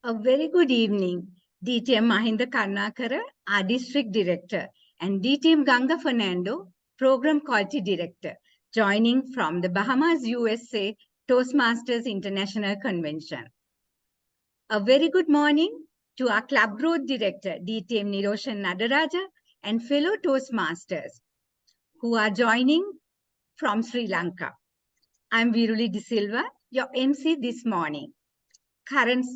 A very good evening, DTM Mahinda Karnakara, our District Director, and DTM Ganga Fernando, Program Quality Director, joining from the Bahamas, USA Toastmasters International Convention. A very good morning to our Club Growth Director, DTM Niroshan Nadaraja, and fellow Toastmasters who are joining from Sri Lanka. I'm Viruli De Silva, your MC this morning. Current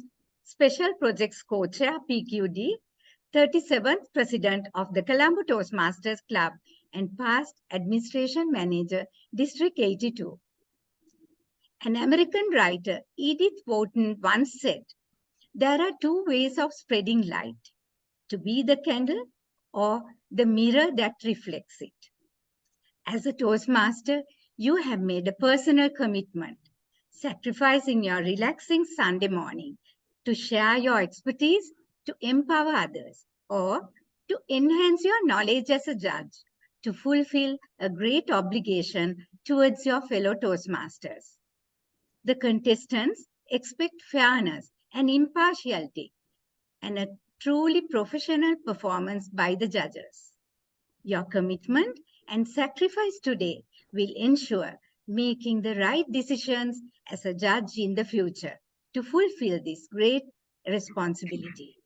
Special Projects Co-Chair, PQD, 37th President of the Colombo Toastmasters Club, and past Administration Manager, District 82. An American writer, Edith Wharton, once said, "There are two ways of spreading light, to be the candle or the mirror that reflects it." As a Toastmaster, you have made a personal commitment, sacrificing your relaxing Sunday morning to share your expertise to empower others or to enhance your knowledge as a judge to fulfill a great obligation towards your fellow Toastmasters. The contestants expect fairness and impartiality and a truly professional performance by the judges. Your commitment and sacrifice today will ensure making the right decisions as a judge in the future to fulfill this great responsibility.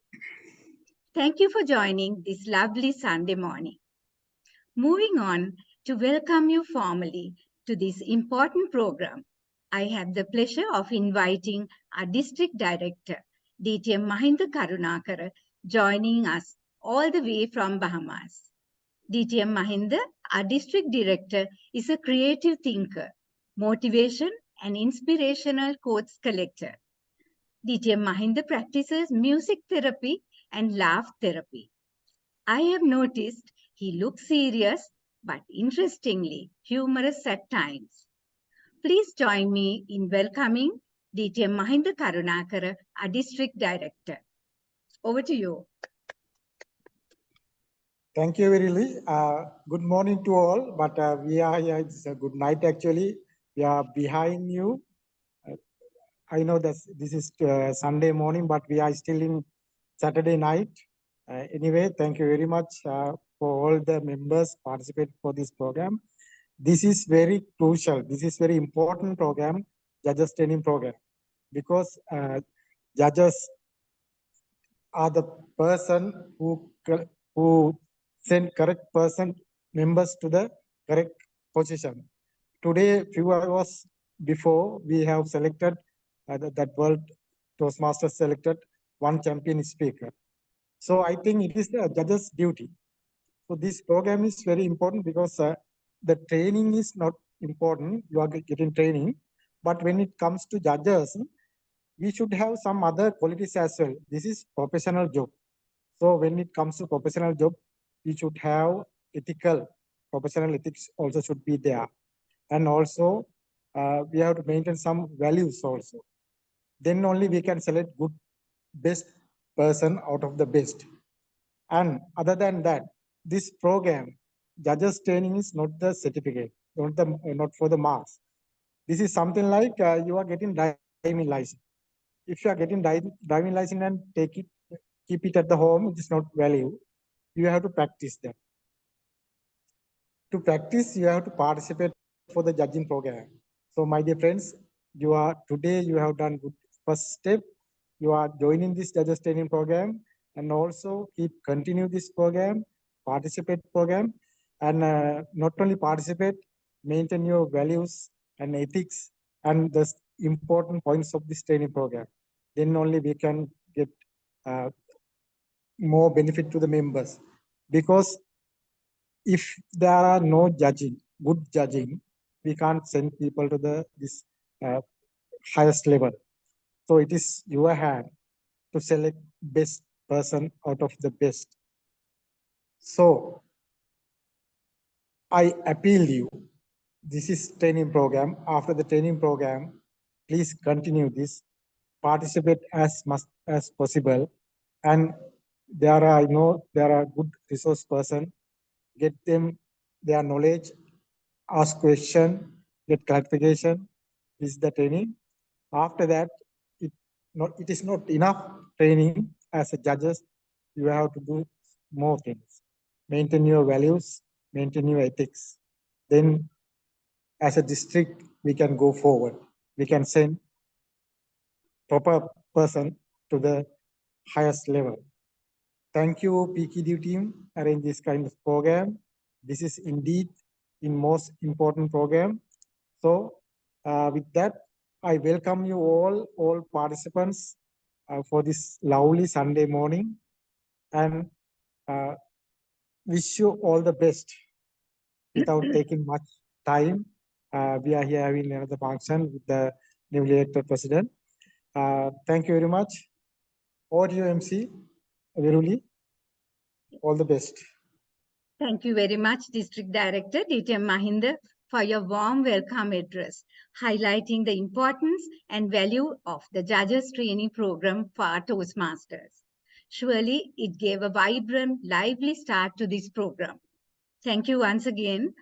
Thank you for joining this lovely Sunday morning. Moving on to welcome you formally to this important program, I have the pleasure of inviting our District Director, DTM Mahinda Karunakara, joining us all the way from Bahamas. DTM Mahinda, our District Director, is a creative thinker, motivation and inspirational quotes collector. DTM Mahinda practices music therapy and laugh therapy. I have noticed he looks serious, but interestingly humorous at times. Please join me in welcoming DTM Mahinda Karunakara, our District Director. Over to you. Thank you, Virili. Good morning to all, but we are here. It's a good night, actually. We are behind you. I know that this is Sunday morning, but we are still in Saturday night. Anyway, thank you very much for all the members participate for this program. This is very crucial. This is very important program, judges training program, because judges are the person who send correct members to the correct position. Today, few hours before, we have selected that World Toastmasters selected one champion speaker. So I think it is the judge's duty. So this program is very important because the training is not important. You are getting training, but when it comes to judges, we should have some other qualities as well. This is professional job. So when it comes to professional job, we should have professional ethics also should be there. And also, we have to maintain some values also. Then only we can select best person out of the best. And other than that, this program, judges training is not the certificate, not for the marks. This is something like you are getting driving license. If you are getting driving license and keep it at the home, it is not value. You have to practice that. To practice, you have to participate for the judging program. So my dear friends, today you have done good first step. You are joining this judges training program, and also continue this program, participate program, and not only participate, maintain your values and ethics and the important points of this training program. Then only we can get more benefit to the members. Because if there are no good judging, we can't send people to this highest level. So it is your hand to select best person out of the best. So I appeal you. This is training program. After the training program, please continue this. Participate as much as possible. And I know there are good resource person. Get them their knowledge, ask question, get clarification. This is the training. After that, it is not enough training as a judges, you have to do more things. Maintain your values, maintain your ethics. Then as a district, we can go forward. We can send proper person to the highest level. Thank you, PQD team, arrange this kind of program. This is indeed in most important program. So with that, I welcome you all participants for this lovely Sunday morning, and wish you all the best. Without taking much time, we are here having another function with the newly elected president. Thank you very much. Over to you, MC Viruli. All the best. Thank you very much, District Director DTM Mahinda, for your warm welcome address, highlighting the importance and value of the Judges Training Program for our Toastmasters. Surely, it gave a vibrant, lively start to this program. Thank you once again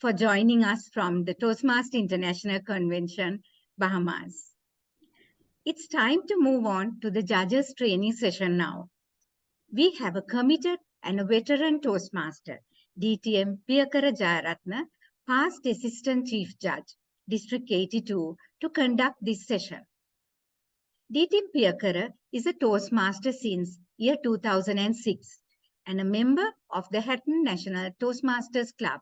for joining us from the Toastmaster International Convention, Bahamas. It's time to move on to the Judges Training session now. We have a committed and a veteran Toastmaster, DTM Piyakara Jayaratna, past Assistant Chief Judge, District 82, to conduct this session. DTM Piyakara is a Toastmaster since year 2006 and a member of the Hatton National Toastmasters Club.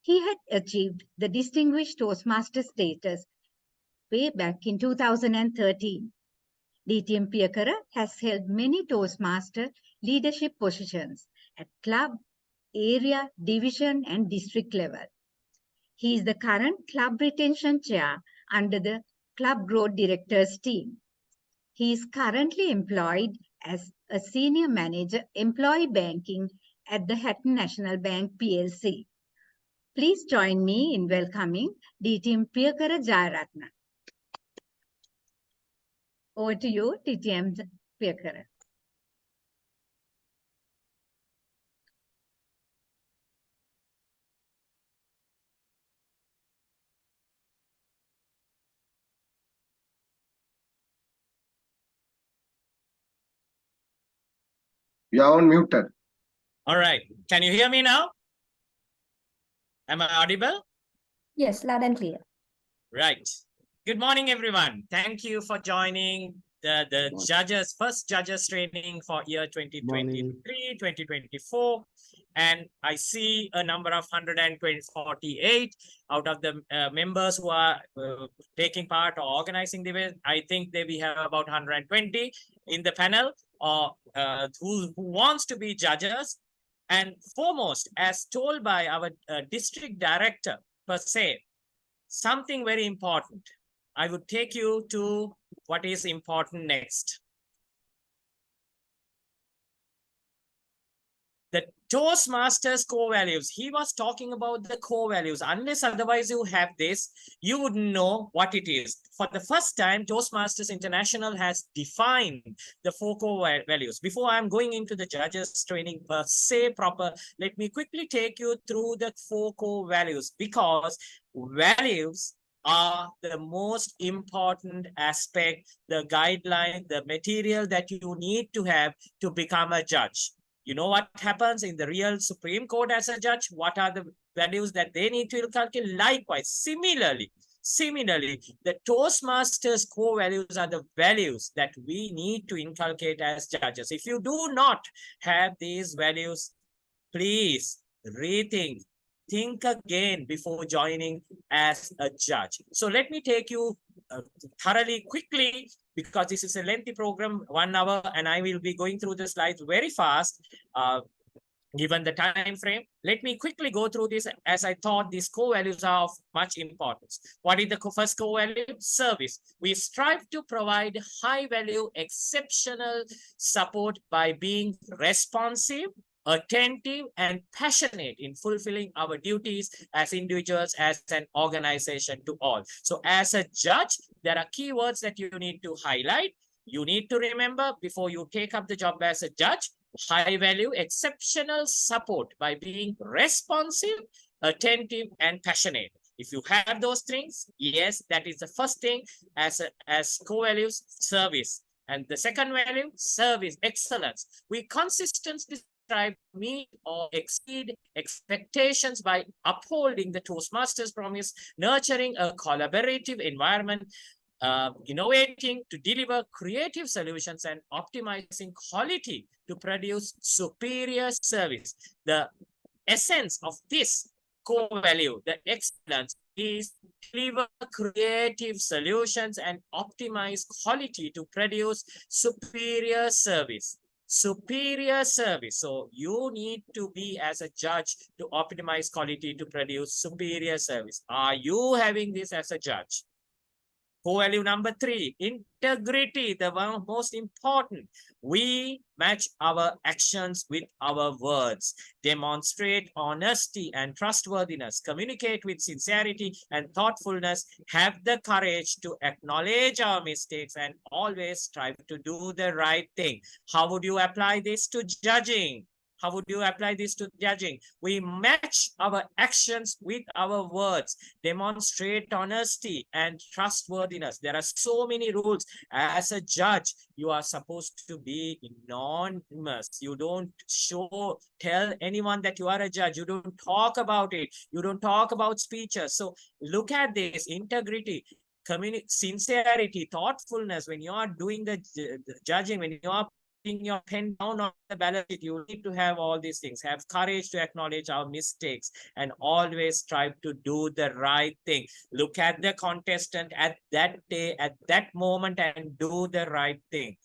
He had achieved the Distinguished Toastmaster status way back in 2013. DTM Piyakara has held many Toastmaster leadership positions at club, area, division, and district level. He is the current club retention chair under the Club Growth Directors team. He is currently employed as a senior manager employee banking at the Hatton National Bank PLC. Please join me in welcoming DTM Piyakara Jayaratna. Over to you, DTM Piyakara. You are on muted. All right. Can you hear me now? Am I audible? Yes, loud and clear. Right. Good morning, everyone. Thank you for joining the judges, first judges training for year 2023, 2024. And I see a number of 148 out of the members who are taking part or organizing the event. I think that we have about 120 in the panel who wants to be judges. And foremost, as told by our district director per se, something very important. I would take you to what is important next. The Toastmasters core values. He was talking about the core values. Unless otherwise you have this, you wouldn't know what it is. For the first time, Toastmasters International has defined the 4 core values. Before I'm going into the judges training per se proper, let me quickly take you through the 4 core values, because values are the most important aspect, the guideline, the material that you need to have to become a judge. You know what happens in the real Supreme Court as a judge? What are the values that they need to inculcate? Likewise, similarly, the Toastmasters core values are the values that we need to inculcate as judges. If you do not have these values, please rethink. Think again before joining as a judge. So let me take you thoroughly quickly, because this is a lengthy program, 1 hour, and I will be going through the slides very fast. Given the time frame, let me quickly go through this, as I thought these core values are of much importance. What is the first core value? Service. We strive to provide high value, exceptional support by being responsive, attentive, and passionate in fulfilling our duties as individuals, as an organization to all. So as a judge, there are keywords that you need to highlight. You need to remember before you take up the job as a judge: high value, exceptional support by being responsive, attentive, and passionate. If you have those things, yes, that is the first thing as core values. Service. And the second value, service, excellence. We consistently strive to meet or exceed expectations by upholding the Toastmasters promise, nurturing a collaborative environment, innovating to deliver creative solutions, and optimizing quality to produce superior service. The essence of this core value, the excellence, is deliver creative solutions and optimize quality to produce superior service. Superior service. So you need to be as a judge to optimize quality to produce superior service. Are you having this as a judge? Core value number 3, integrity, the one most important. We match our actions with our words, demonstrate honesty and trustworthiness, communicate with sincerity and thoughtfulness, have the courage to acknowledge our mistakes, and always strive to do the right thing. How would you apply this to judging? How would you apply this to judging? We match our actions with our words, demonstrate honesty and trustworthiness. There are so many rules. As a judge, you are supposed to be anonymous. You don't tell anyone that you are a judge. You don't talk about it. You don't talk about speeches. So look at this: integrity, sincerity, thoughtfulness. When you are doing the judging, when you are putting your pen down on the ballot sheet, you need to have all these things. Have courage to acknowledge our mistakes and always strive to do the right thing. Look at the contestant at that day, at that moment, and do the right thing.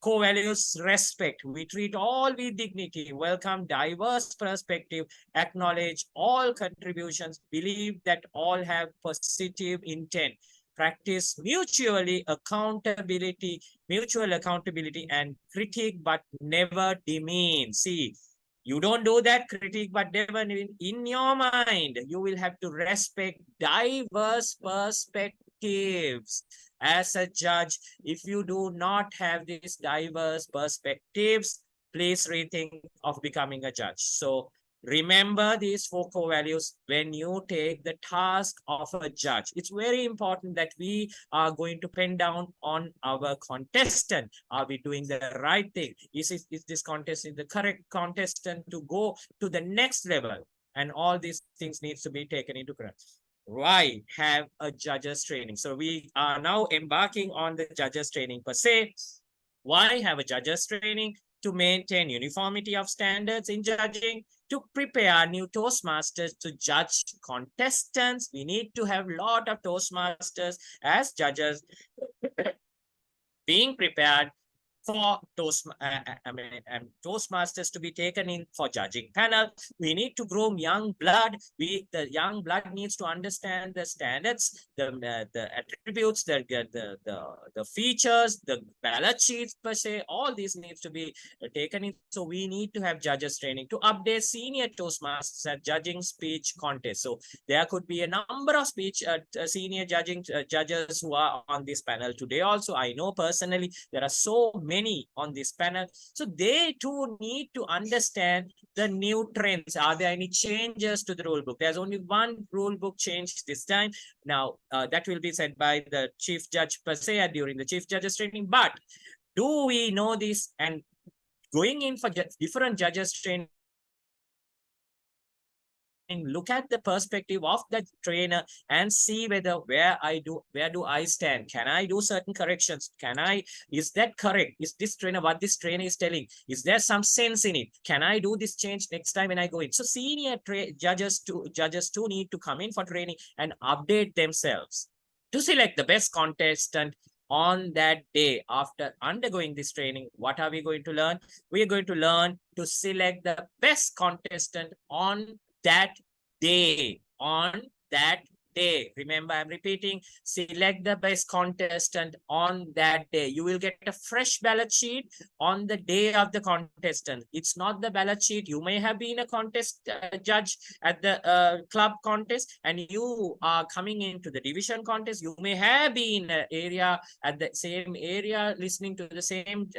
Core values: respect. We treat all with dignity, welcome diverse perspective, acknowledge all contributions, believe that all have positive intent. Practice mutual accountability, and critique but never demean. See, you don't do that, critique but never in your mind. You will have to respect diverse perspectives. As a judge, if you do not have these diverse perspectives, please rethink of becoming a judge. So remember these 4 core values when you take the task of a judge. It's very important that we are going to pen down on our contestant. Are we doing the right thing? Is this contestant the correct contestant to go to the next level? And all these things needs to be taken into account. Why have a judges training? So we are now embarking on the judges training per se. Why have a judges training? To maintain uniformity of standards in judging, to prepare new Toastmasters to judge contestants. We need to have a lot of Toastmasters as judges being prepared for Toastmasters to be taken in for judging panel. We need to groom young blood. The young blood needs to understand the standards, the attributes, the features, the ballot sheets per se. All these needs to be taken in. So we need to have judges training to update senior Toastmasters at judging speech contest. So there could be a number of speech senior judging judges who are on this panel today. Also, I know personally there are so many on this panel. So they too need to understand the new trends. Are there any changes to the rule book? There's only one rule book change this time. Now, that will be said by the chief judge per se during the chief judges training. But do we know this? And going in for different judges training, look at the perspective of the trainer and see whether where do I stand? Can I do certain corrections? Is that correct? Is this trainer what this trainer is telling? Is there some sense in it? Can I do this change next time when I go in? So senior judges too need to come in for training and update themselves to select the best contestant on that day. After undergoing this training, what are we going to learn? We are going to learn to select the best contestant on that day. Remember, I'm repeating, select the best contestant on that day. You will get a fresh ballot sheet on the day of the contestant. It's not the ballot sheet. You may have been a contest judge at the club contest, and you are coming into the division contest. You may have been at the same area listening to the same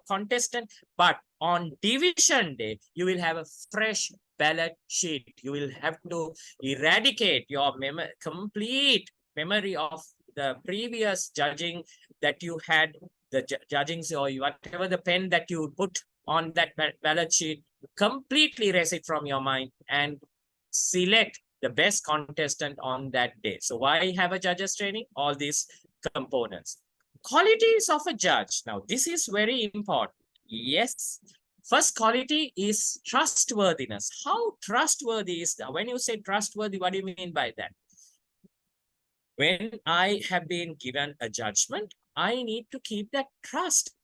contestant, but on division day, you will have a fresh ballot sheet. You will have to eradicate your complete memory of the previous judging that you had the judging or whatever the pen that you put on that ballot sheet, completely erase it from your mind and select the best contestant on that day. So why have a judges training? All these components. Qualities of a judge. Now, this is very important. Yes. First quality is trustworthiness. How trustworthy is that? When you say trustworthy, what do you mean by that? When I have been given a judgment, I need to keep that trust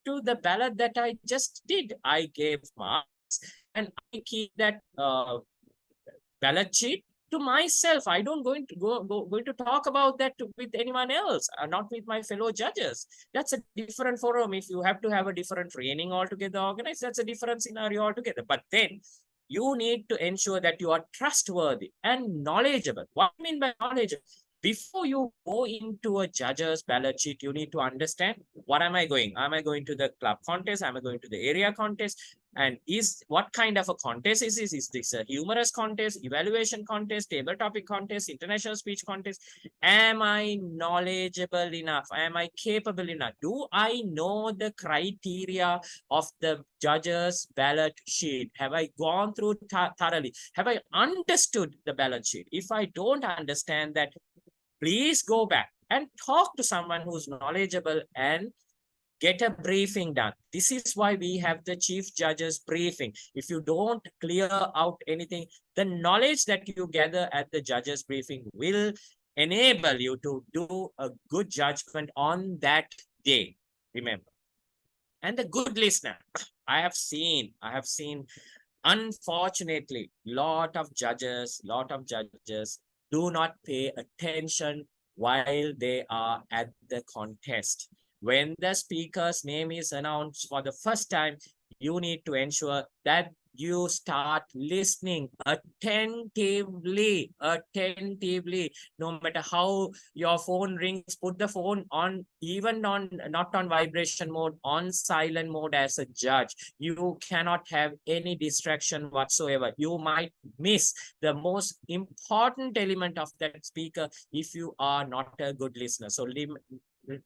to the ballot that I just did. I gave marks and I keep that ballot sheet to myself. I don't going to talk about that with anyone else, not with my fellow judges. That's a different forum. If you have to have a different training altogether organized, that's a different scenario altogether. But then you need to ensure that you are trustworthy and knowledgeable. What I mean by knowledgeable? Before you go into a judge's ballot sheet, you need to understand, what am I going? Am I going to the club contest? Am I going to the area contest? And what kind of a contest is this? Is this a humorous contest, evaluation contest, table topic contest, international speech contest? Am I knowledgeable enough? Am I capable enough? Do I know the criteria of the judge's ballot sheet? Have I gone through thoroughly? Have I understood the ballot sheet? If I don't understand that, please go back and talk to someone who's knowledgeable and get a briefing done. This is why we have the chief judge's briefing. If you don't clear out anything, the knowledge that you gather at the judge's briefing will enable you to do a good judgment on that day. Remember. And the good listener. I have seen, unfortunately, lot of judges do not pay attention while they are at the contest. When the speaker's name is announced for the first time, you need to ensure that you start listening attentively, no matter how your phone rings, put the phone on, even on, not on vibration mode, on silent mode as a judge. You cannot have any distraction whatsoever. You might miss the most important element of that speaker if you are not a good listener. So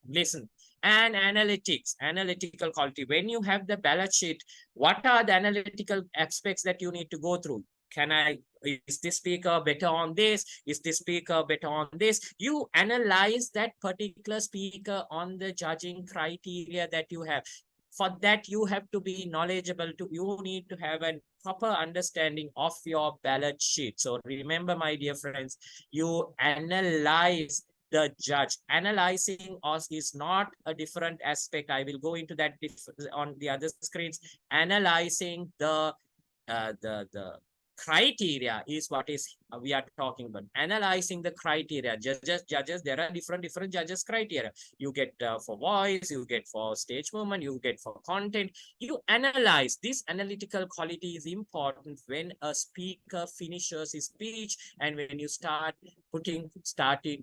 listen. And analytical quality. When you have the ballot sheet, what are the analytical aspects that you need to go through? Is this speaker better on this? Is this speaker better on this? You analyze that particular speaker on the judging criteria that you have. For that, you have to be knowledgeable. You need to have a proper understanding of your ballot sheet. So remember, my dear friends, you analyze the judge. Analyzing us is not a different aspect. I will go into that on the other screens. Analyzing the criteria is what is we are talking about. Analyzing the criteria. Judges, there are different judges criteria. You get for voice, you get for stage movement, you get for content. You analyze. This analytical quality is important when a speaker finishes his speech and when you start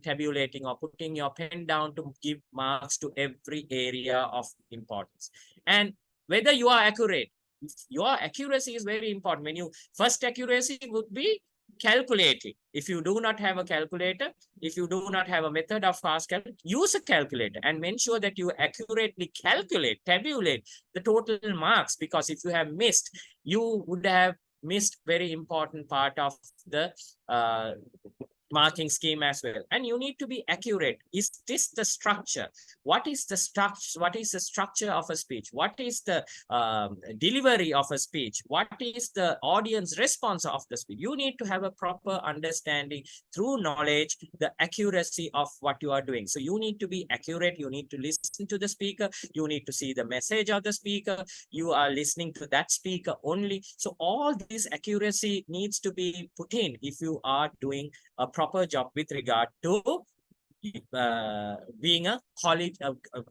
tabulating or putting your pen down to give marks to every area of importance. And whether you are accurate. Your accuracy is very important. When you first accuracy would be calculating. If you do not have a calculator, if you do not have a method of fast calculation, use a calculator and make sure that you accurately tabulate the total marks, because if you have missed, you would have missed very important part of the marking scheme as well. And you need to be accurate. Is this the structure? What is the structure? What is the structure of a speech? What is the delivery of a speech? What is the audience response of the speech? You need to have a proper understanding through knowledge, the accuracy of what you are doing. So you need to be accurate. You need to listen to the speaker. You need to see the message of the speaker. You are listening to that speaker only. So all this accuracy needs to be put in if you are doing a proper job with regard to being a quality,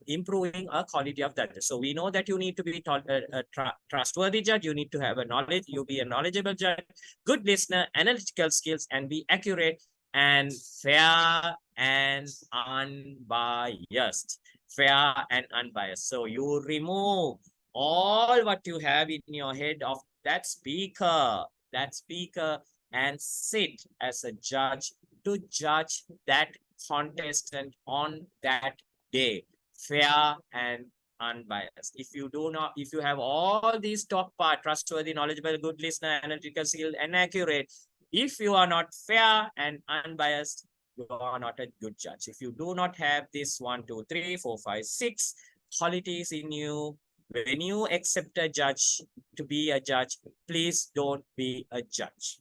improving a quality of that. So we know that you need to be a trustworthy judge. You need to have a knowledge. You be a knowledgeable judge, good listener, analytical skills, and be accurate and fair and unbiased. Fair and unbiased. So you remove all what you have in your head of that speaker, and sit as a judge to judge that contestant on that day. fair and unbiased. If you have all these top part, trustworthy, knowledgeable, good listener, analytical skill, and accurate, if you are not fair and unbiased, you are not a good judge. If you do not have this 1, 2, 3, 4, 5, 6 qualities in you, when you accept a judge to be a judge, please don't be a judge.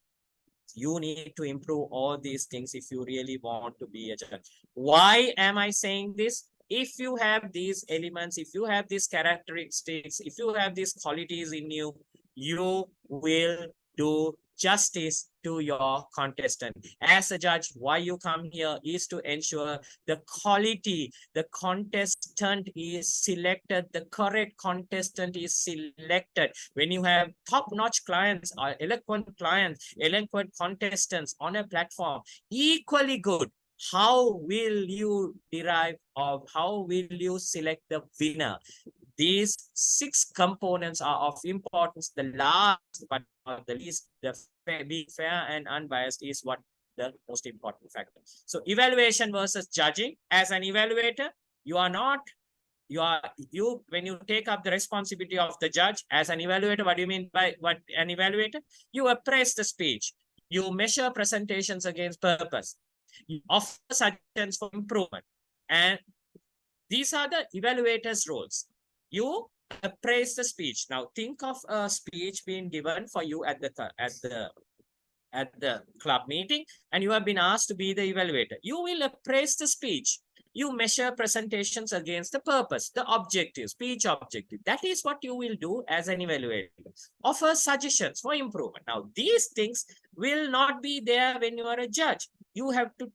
You need to improve all these things if you really want to be a judge. Why am I saying this? If you have these elements, if you have these characteristics, if you have these qualities in you, you will do justice to your contestant. As a judge, why you come here is to ensure the quality, the contestant is selected, the correct contestant is selected. When you have top-notch clients or eloquent clients, eloquent contestants on a platform, equally good, how will you derive or how will you select the winner? These 6 components are of importance. The last but not the least, being fair and unbiased is what the most important factor. So evaluation versus judging. As an evaluator, when you take up the responsibility of the judge as an evaluator, what do you mean by what an evaluator? You appraise the speech, you measure presentations against purpose, you offer suggestions for improvement, and these are the evaluator's roles. You appraise the speech. Now think of a speech being given for you at the club meeting, and you have been asked to be the evaluator. You will appraise the speech. You measure presentations against the purpose, the objective, speech objective. That is what you will do as an evaluator. Offer suggestions for improvement. Now, these things will not be there when you are a judge. You have to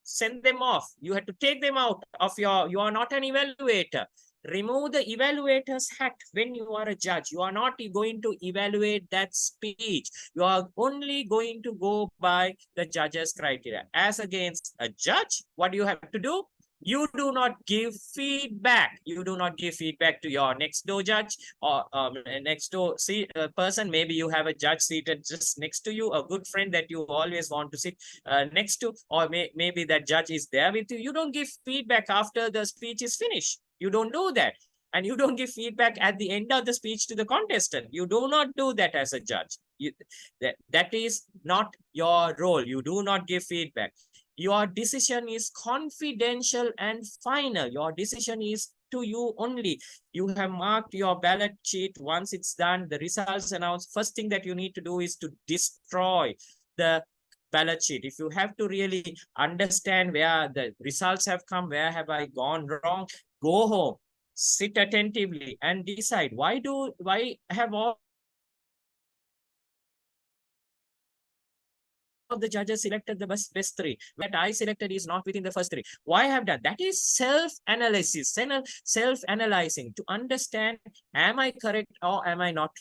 send them off. You have to take them out of you are not an evaluator. Remove the evaluator's hat when you are a judge. You are not going to evaluate that speech. You are only going to go by the judge's criteria. As against a judge, what do you have to do? You do not give feedback. You do not give feedback to your next door judge or next door person. Maybe you have a judge seated just next to you, a good friend that you always want to sit next to, or maybe that judge is there with you. You don't give feedback after the speech is finished. You don't do that. And you don't give feedback at the end of the speech to the contestant. You do not do that as a judge. That is not your role. You do not give feedback. Your decision is confidential and final. Your decision is to you only. You have marked your ballot sheet. Once it's done, the results announced. First thing that you need to do is to destroy the ballot sheet. If you have to really understand where the results have come, where have I gone wrong, go home, sit attentively and decide why have all of the judges selected the best 3 that I selected is not within the first 3. Why I have done that is self-analysis, self-analyzing to understand, am I correct or am I not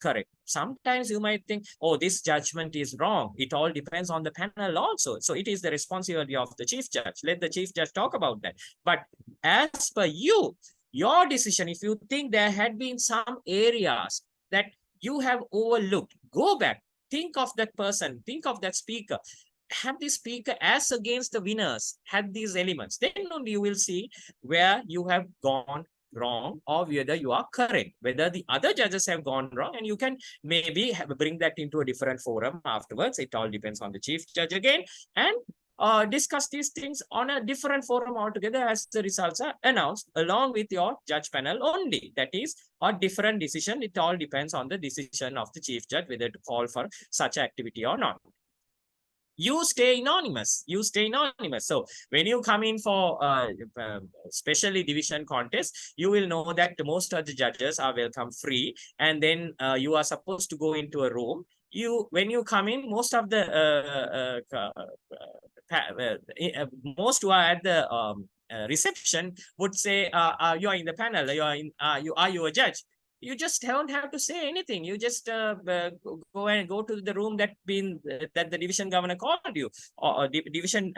correct? Sometimes you might think, oh, this judgment is wrong. It all depends on the panel also. So it is the responsibility of the chief judge. Let the chief judge talk about that. But as per you, your decision, if you think there had been some areas that you have overlooked, go back. Think of that person, think of that speaker. Have the speaker as against the winners had these elements. Then only you will see where you have gone wrong or whether you are correct, whether the other judges have gone wrong, and you can maybe bring that into a different forum afterwards. It all depends on the chief judge again, and discuss these things on a different forum altogether as the results are announced along with your judge panel only. That is a different decision. It all depends on the decision of the chief judge whether to call for such activity or not. You stay anonymous. You stay anonymous. So when you come in for specially division contest, you will know that most of the judges are welcome free, and then you are supposed to go into a room. When you come in, most of the most who are at the reception would say, you are in the panel, are you a judge? you just don't have to say anything. You just go to the room that the division governor called you, or division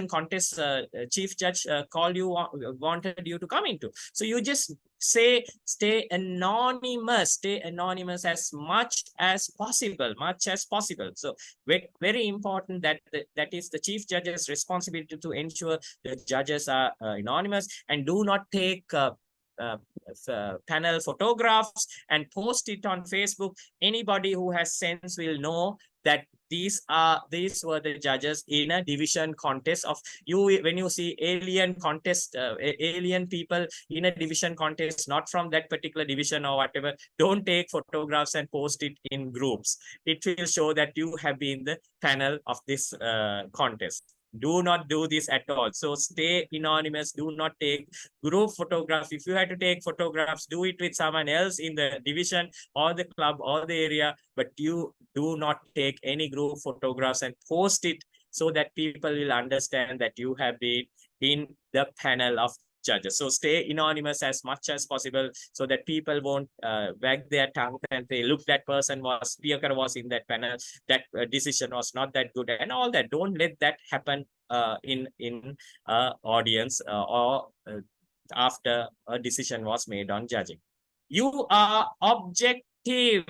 contest chief judge called you, wanted you to come into. So you just say, stay anonymous as much as possible. So very important that that is the chief judge's responsibility to ensure the judges are anonymous, and do not take panel photographs and post it on Facebook. Anybody who has sense will know that these were the judges in a division contest of you. When you see alien contest, alien people in a division contest, not from that particular division or whatever, don't take photographs and post it in groups. It will show that you have been the panel of this contest. Do not do this at all. So stay anonymous. Do not take group photographs. If you had to take photographs, do it with someone else in the division or the club or the area, but you do not take any group photographs and post it, so that people will understand that you have been in the panel of judges. So stay anonymous as much as possible, so that people won't wag their tongue and say, look, that person was, speaker was in that panel, that decision was not that good, and all that. Don't let that happen in audience or after a decision was made on judging. You are objective.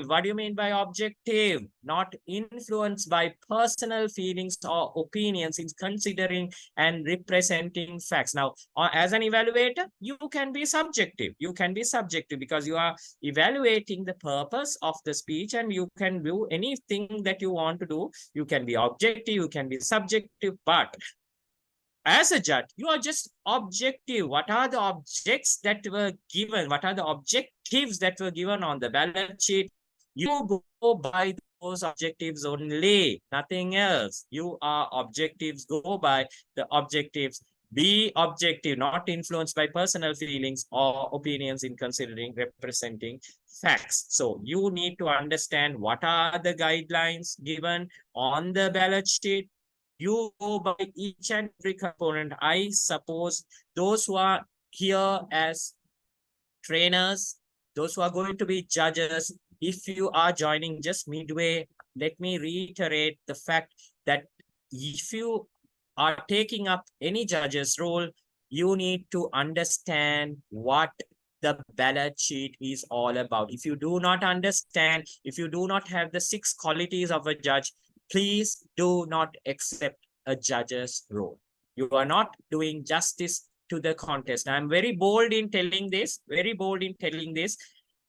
What do you mean by objective? Not influenced by personal feelings or opinions in considering and representing facts. Now, as an evaluator, you can be subjective. You can be subjective because you are evaluating the purpose of the speech, and you can do anything that you want to do. You can be objective, you can be subjective, but as a judge, you are just objective. What are the objects that were given? What are the objectives that were given on the ballot sheet? You go by those objectives only, nothing else. You are objectives, go by the objectives. Be objective, not influenced by personal feelings or opinions in considering representing facts. So you need to understand what are the guidelines given on the ballot sheet. You go by each and every component. I suppose those who are here as trainers, those who are going to be judges, if you are joining just midway, let me reiterate the fact that if you are taking up any judge's role, you need to understand what the ballot sheet is all about. If you do not understand, if you do not have the 6 qualities of a judge, please do not accept a judge's role. You are not doing justice to the contest. I'm very bold in telling this,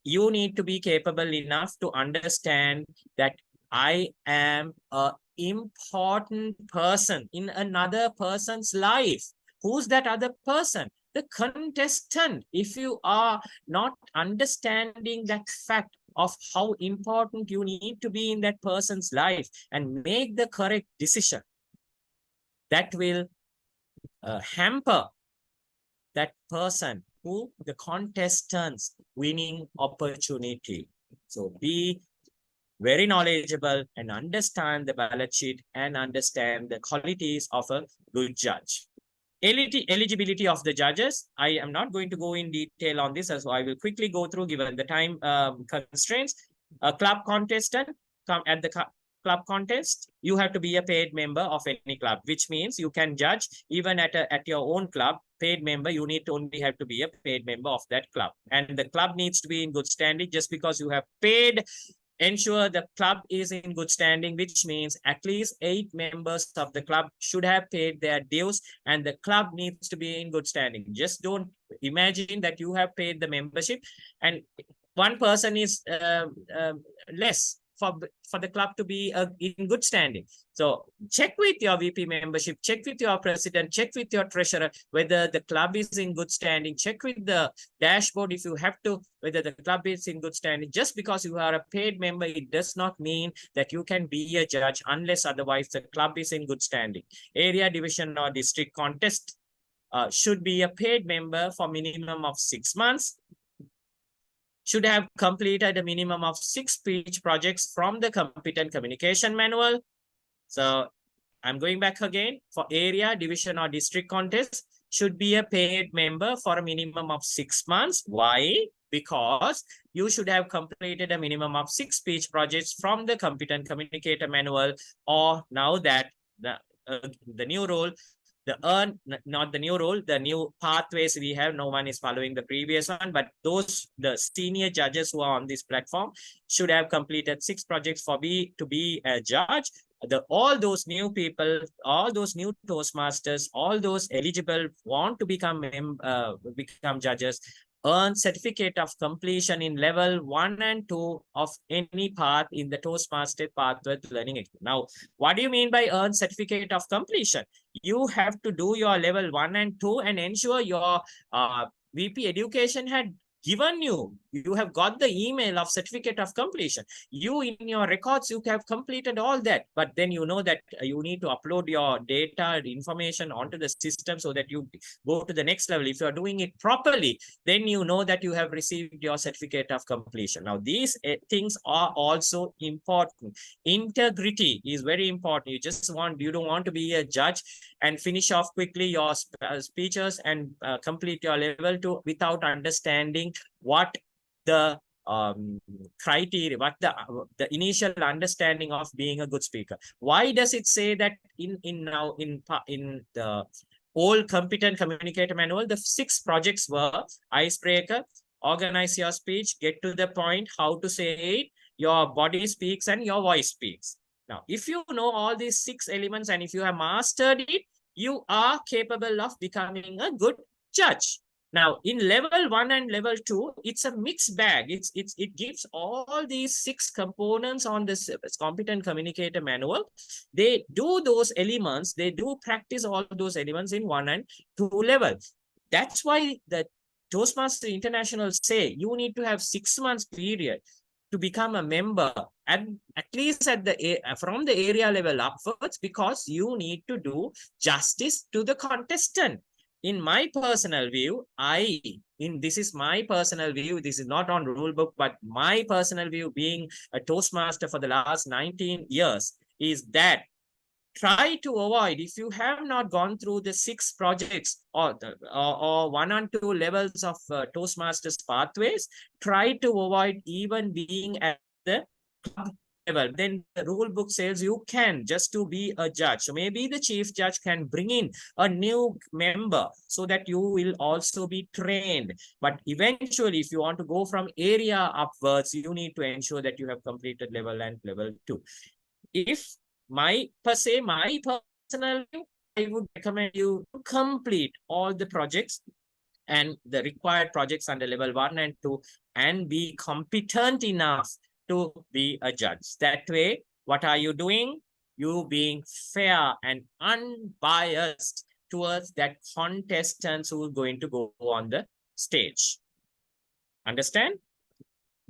You need to be capable enough to understand that I am an important person in another person's life. Who's that other person? The contestant. If you are not understanding that fact of how important you need to be in that person's life and make the correct decision, that will hamper that person who the contestant's winning opportunity. So be very knowledgeable and understand the ballot sheet and understand the qualities of a good judge. Eligibility of the judges. I am not going to go in detail on this, so I will quickly go through given the time constraints. A club contestant come at the club contest, you have to be a paid member of any club, which means you can judge even at your own club. Paid member, you need to only have to be a paid member of that club, and the club needs to be in good standing. Just because you have paid, ensure the club is in good standing, which means at least 8 members of the club should have paid their dues, and the club needs to be in good standing. Just don't imagine that you have paid the membership and one person is less for the club to be in good standing. So check with your VP membership, check with your president, check with your treasurer whether the club is in good standing. Check with the dashboard if you have to, whether the club is in good standing. Just because you are a paid member, it does not mean that you can be a judge unless otherwise the club is in good standing. Area, division, or district contest should be a paid member for minimum of 6 months. Should have completed a minimum of 6 speech projects from the competent communication manual. So I'm going back again. For area, division, or district contest, should be a paid member for a minimum of 6 months. Why? because you should have completed a minimum of 6 speech projects from the competent communicator manual, or now that the new rule, not the new rule, the new pathways we have, no one is following the previous one, but the senior judges who are on this platform should have completed 6 projects to be a judge. All those new people, all those new Toastmasters, all those eligible want to become judges, earn certificate of completion in level 1 and 2 of any path in the Toastmaster pathway learning. Now, what do you mean by earn certificate of completion? You have to do your level 1 and 2 and ensure your VP education had given you have got the email of certificate of completion. You in your records, you have completed all that, but then you know that you need to upload your data information onto the system so that you go to the next level. If you are doing it properly, then you know that you have received your certificate of completion. Now, these things are also important. Integrity is very important. You don't want to be a judge and finish off quickly your speeches and complete your level 2 without understanding what the criteria, what the initial understanding of being a good speaker. Why does it say that in the old competent communicator manual, the 6 projects were icebreaker, organize your speech, get to the point, how to say it, your body speaks and your voice speaks. Now, if you know all these 6 elements and if you have mastered it, you are capable of becoming a good judge. Now, in level 1 and level 2, it's a mixed bag. It gives all these 6 components on this competent communicator manual. They do those elements, they do practice all those elements in 1 and 2 levels. That's why the Toastmaster International say you need to have 6 months period to become a member, and at least from the area level upwards, because you need to do justice to the contestant. In my personal view, this is my personal view, this is not on rule book, but my personal view, being a Toastmaster for the last 19 years, is that try to avoid, if you have not gone through the 6 projects or 1 and 2 levels of Toastmasters pathways, try to avoid even being at the club level. Then the rule book says you can just to be a judge. So maybe the chief judge can bring in a new member so that you will also be trained. But eventually, if you want to go from area upwards, you need to ensure that you have completed level and level 2. If my personal view, I would recommend you to complete all the projects and the required projects under level 1 and 2 and be competent enough to be a judge. That way, what are you doing? You being fair and unbiased towards that contestants who are going to go on the stage. Understand?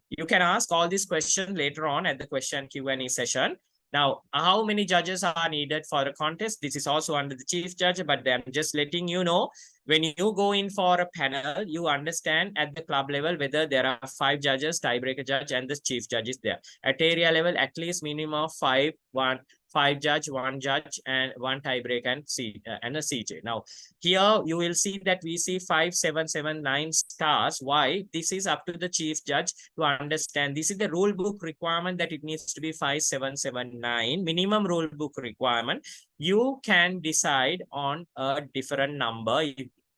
You can ask all these questions later on at the question Q&A session. Now, how many judges are needed for a contest? This is also under the chief judge, but I'm just letting you know, when you go in for a panel, you understand at the club level whether there are 5 judges, tiebreaker judge, and the chief judge is there. At area level, at least minimum of 5 judge, 1 judge, and 1 tiebreaker and a CJ. Now, here you will see that we see 5, 7, 7, 9 stars. Why? This is up to the chief judge to understand. This is the rule book requirement that it needs to be 5, 7, 7, 9. Minimum rule book requirement. You can decide on a different number.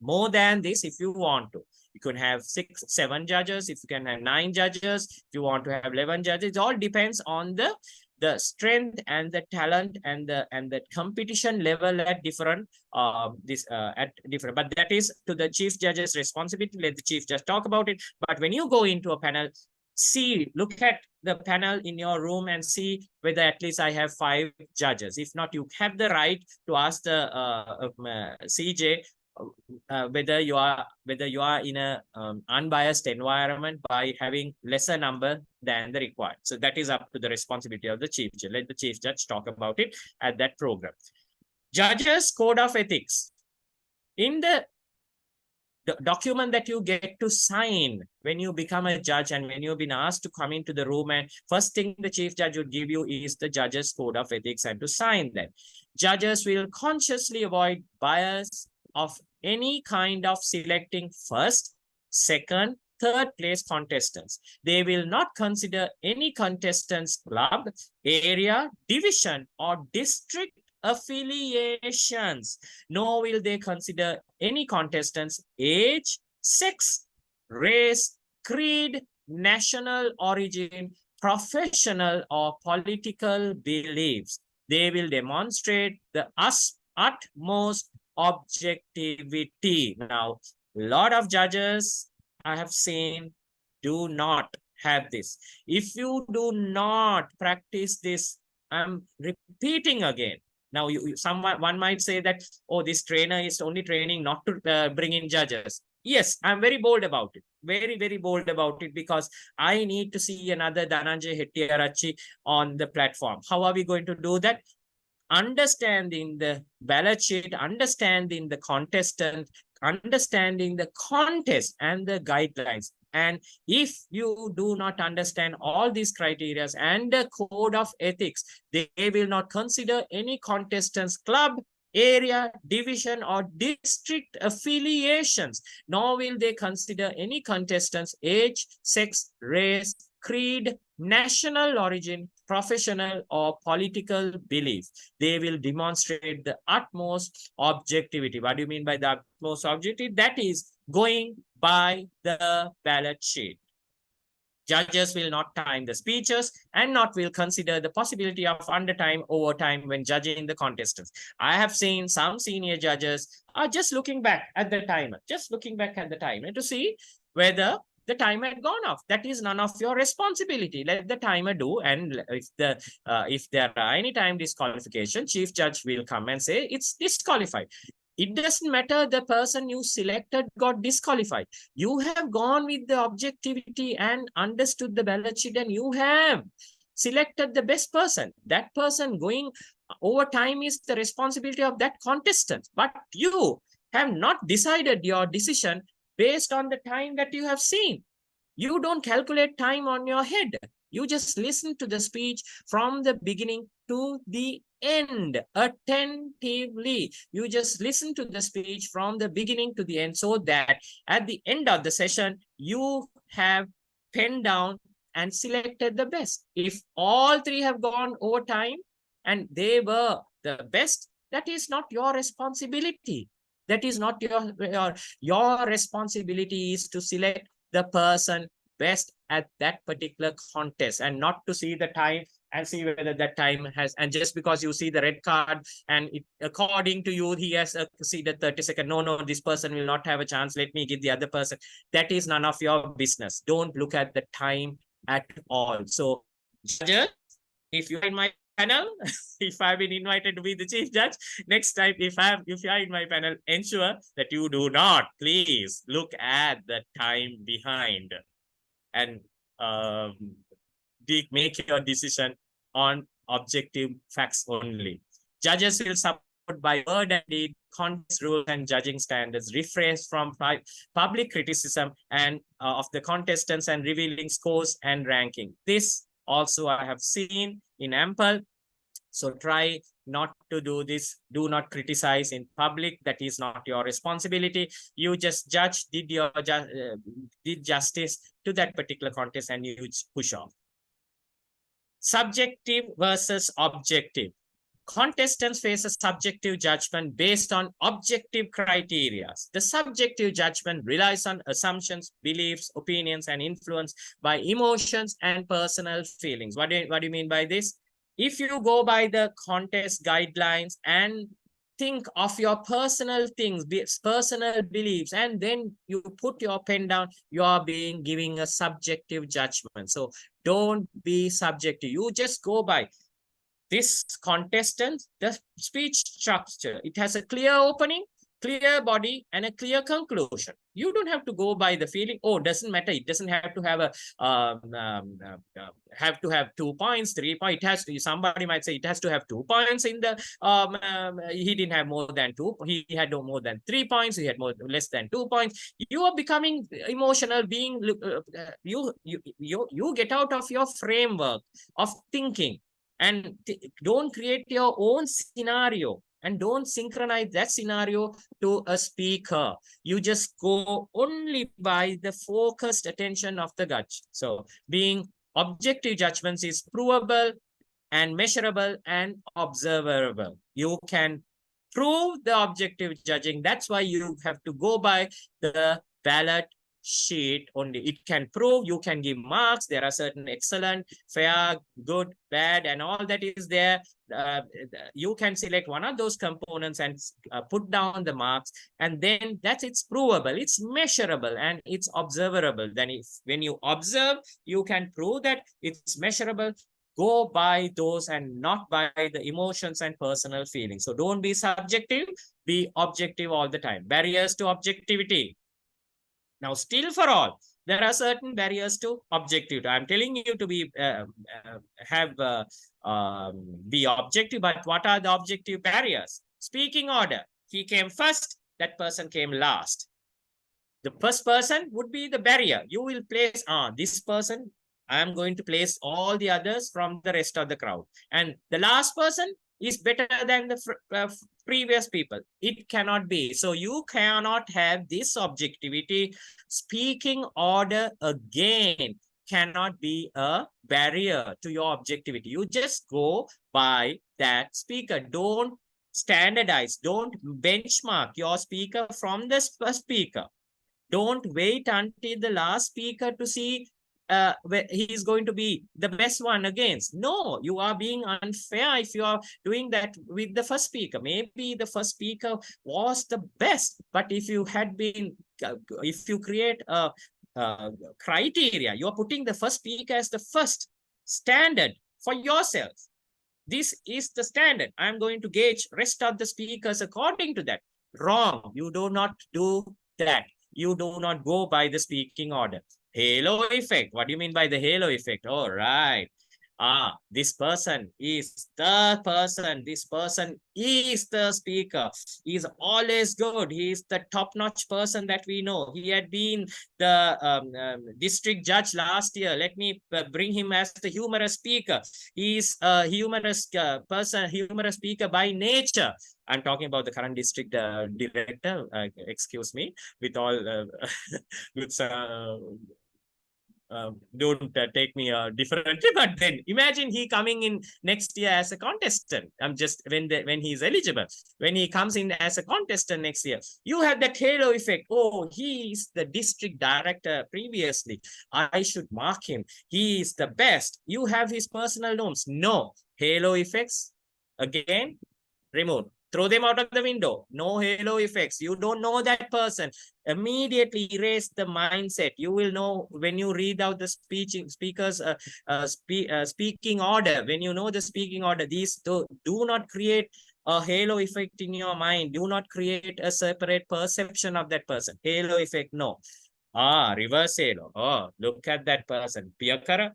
More than this, if you want to. You can have 6, 7 judges. If you can have 9 judges. If you want to have 11 judges. It all depends on the strength and the talent and the competition level at different but that is to the chief judge's responsibility. Let the chief judge talk about it. But when you go into a panel, look at the panel in your room and see whether at least I have 5 judges. If not, you have the right to ask the CJ whether you are in a unbiased environment by having lesser number than the required. So that is up to the responsibility of the chief judge. Let the chief judge talk about it at that program. Judges Code of Ethics. In the document that you get to sign when you become a judge and when you've been asked to come into the room, and first thing the chief judge would give you is the Judges Code of Ethics and to sign that. Judges will consciously avoid bias of any kind of selecting first, second, third place contestants. They will not consider any contestants' club, area, division, or district affiliations. Nor will they consider any contestants' age, sex, race, creed, national origin, professional or political beliefs. They will demonstrate the utmost objectivity. Now, a lot of judges I have seen do not have this. If you do not practice this, I'm repeating again. Now, one might say that, oh, this trainer is only training not to bring in judges. Yes, I'm very bold about it. Very, very bold about it, because I need to see another Dhananjay Hettiarachchi on the platform. How are we going to do that? Understanding the ballot sheet, understanding the contestant, understanding the contest and the guidelines. And if you do not understand all these criteria and the code of ethics, they will not consider any contestant's club, area, division, or district affiliations, nor will they consider any contestant's age, sex, race, creed, national origin, professional or political belief. They will demonstrate the utmost objectivity. What do you mean by the utmost objectivity? That is going by the ballot sheet. Judges will not time the speeches and not will consider the possibility of undertime, overtime when judging the contestants. I have seen some senior judges are just looking back at the timer, to see whether the timer had gone off. That is none of your responsibility. Let the timer do, and if there are any time disqualification, chief judge will come and say it's disqualified. It doesn't matter the person you selected got disqualified. You have gone with the objectivity and understood the ballot sheet, and you have selected the best person. That person going over time is the responsibility of that contestant. But you have not decided your decision based on the time that you have seen. You don't calculate time on your head. You just listen to the speech from the beginning to the end attentively. You just listen to the speech from the beginning to the end, so that at the end of the session, you have penned down and selected the best. If all three have gone over time and they were the best, that is not your responsibility. That is not your responsibility is to select the person best at that particular contest, and not to see the time and see whether that time has, and just because you see the red card and it, according to you, he has exceeded 30 seconds. No, this person will not have a chance. Let me give the other person. That is none of your business. Don't look at the time at all. So, judges, if you're in my panel, if I've been invited to be the chief judge, next time, if you're in my panel, ensure that you do not, please look at the time behind and make your decision on objective facts only. Judges will support by word and deed, contest rules and judging standards, refrain from public criticism and of the contestants and revealing scores and ranking. This also I have seen in ample. So try not to do this. Do not criticize in public. That is not your responsibility. You just judge, did justice to that particular contest, and you push off. Subjective versus objective. Contestants face a subjective judgment based on objective criteria. The subjective judgment relies on assumptions, beliefs, opinions, and influenced by emotions and personal feelings. What do you mean by this? If you go by the contest guidelines and think of your personal things, personal beliefs, and then you put your pen down, you are giving a subjective judgment. So don't be subjective. You just go by this contestant, the speech structure. It has a clear opening, clear body, and a clear conclusion. You don't have to go by the feeling. Oh, doesn't matter. It doesn't have to have a 2 points, 3 points. It has to. Somebody might say it has to have 2 points in the. He didn't have more than 2. He had no more than 3 points. He had less than 2 points. You are becoming emotional. You get out of your framework of thinking. And don't create your own scenario and don't synchronize that scenario to a speaker. You just go only by the focused attention of the judge. So being objective judgments is provable and measurable and observable. You can prove the objective judging. That's why you have to go by the ballot sheet only. It can prove, you can give marks. There are certain excellent, fair, good, bad, and all that is there. You can select one of those components and put down the marks, and then it's provable, it's measurable, and it's observable. Then when you observe, you can prove that it's measurable. Go by those and not by the emotions and personal feelings. So don't be subjective, be objective all the time. Barriers to objectivity. Now, still for all, there are certain barriers to objectivity. I'm telling you to be be objective, but what are the objective barriers? Speaking order. He came first, that person came last. The first person would be the barrier. You will place this person. I am going to place all the others from the rest of the crowd. And the last person is better than the previous people. It cannot be. So you cannot have this objectivity. Speaking order again cannot be a barrier to your objectivity. You just go by that speaker. Don't standardize. Don't benchmark your speaker from the first speaker. Don't wait until the last speaker to see he is going to be the best one against. No, you are being unfair if you are doing that with the first speaker. Maybe the first speaker was the best, but if you had been, if you create a criteria, you are putting the first speaker as the first standard for yourself. This is the standard. I'm going to gauge rest of the speakers according to that. Wrong. You do not do that. You do not go by the speaking order. Halo effect. What do you mean by the halo effect? All right. This person is the person. This person is the speaker. He's always good. He's the top-notch person that we know. He had been the district judge last year. Let me bring him as the humorous speaker. He's a humorous person, humorous speaker by nature. I'm talking about the current district director. Excuse me, with all with don't take me differently, but then imagine he coming in next year as a contestant. I'm just when he's eligible, when he comes in as a contestant next year, you have that halo effect. Oh, he is the district director previously. I should mark him. He is the best. You have his personal norms. No, halo effects again, remove. Throw them out of the window. No halo effects. You don't know that person. Immediately erase the mindset. You will know when you read out the speaker's speaking order. When you know the speaking order, these do not create a halo effect in your mind. Do not create a separate perception of that person. Halo effect, no. Reverse halo. Oh, look at that person. Piyakara.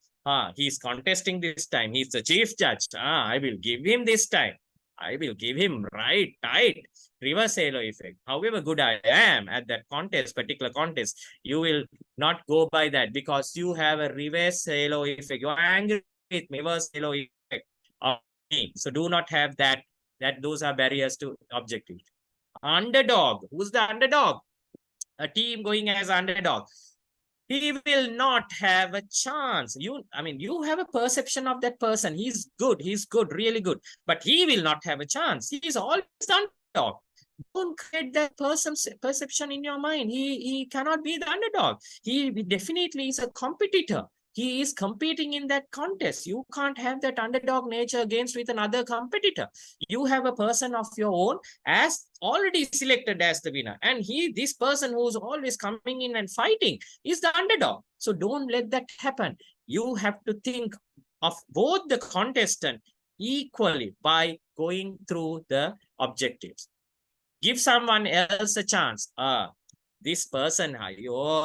He's contesting this time. He's the chief judge. I will give him this time. I will give him right, tight. Reverse halo effect. However good I am at that contest, particular contest, you will not go by that because you have a reverse halo effect. You're angry with me, reverse halo effect of me. So do not have that. Those are barriers to objectivity. Underdog. Who's the underdog? A team going as underdog. He will not have a chance. You have a perception of that person. He's good, really good, but he will not have a chance. He is always the underdog. Don't create that person's perception in your mind. He cannot be the underdog. He definitely is a competitor. He is competing in that contest. You can't have that underdog nature against with another competitor. You have a person of your own as already selected as the winner. And this person who's always coming in and fighting is the underdog. So don't let that happen. You have to think of both the contestant equally by going through the objectives. Give someone else a chance. This person,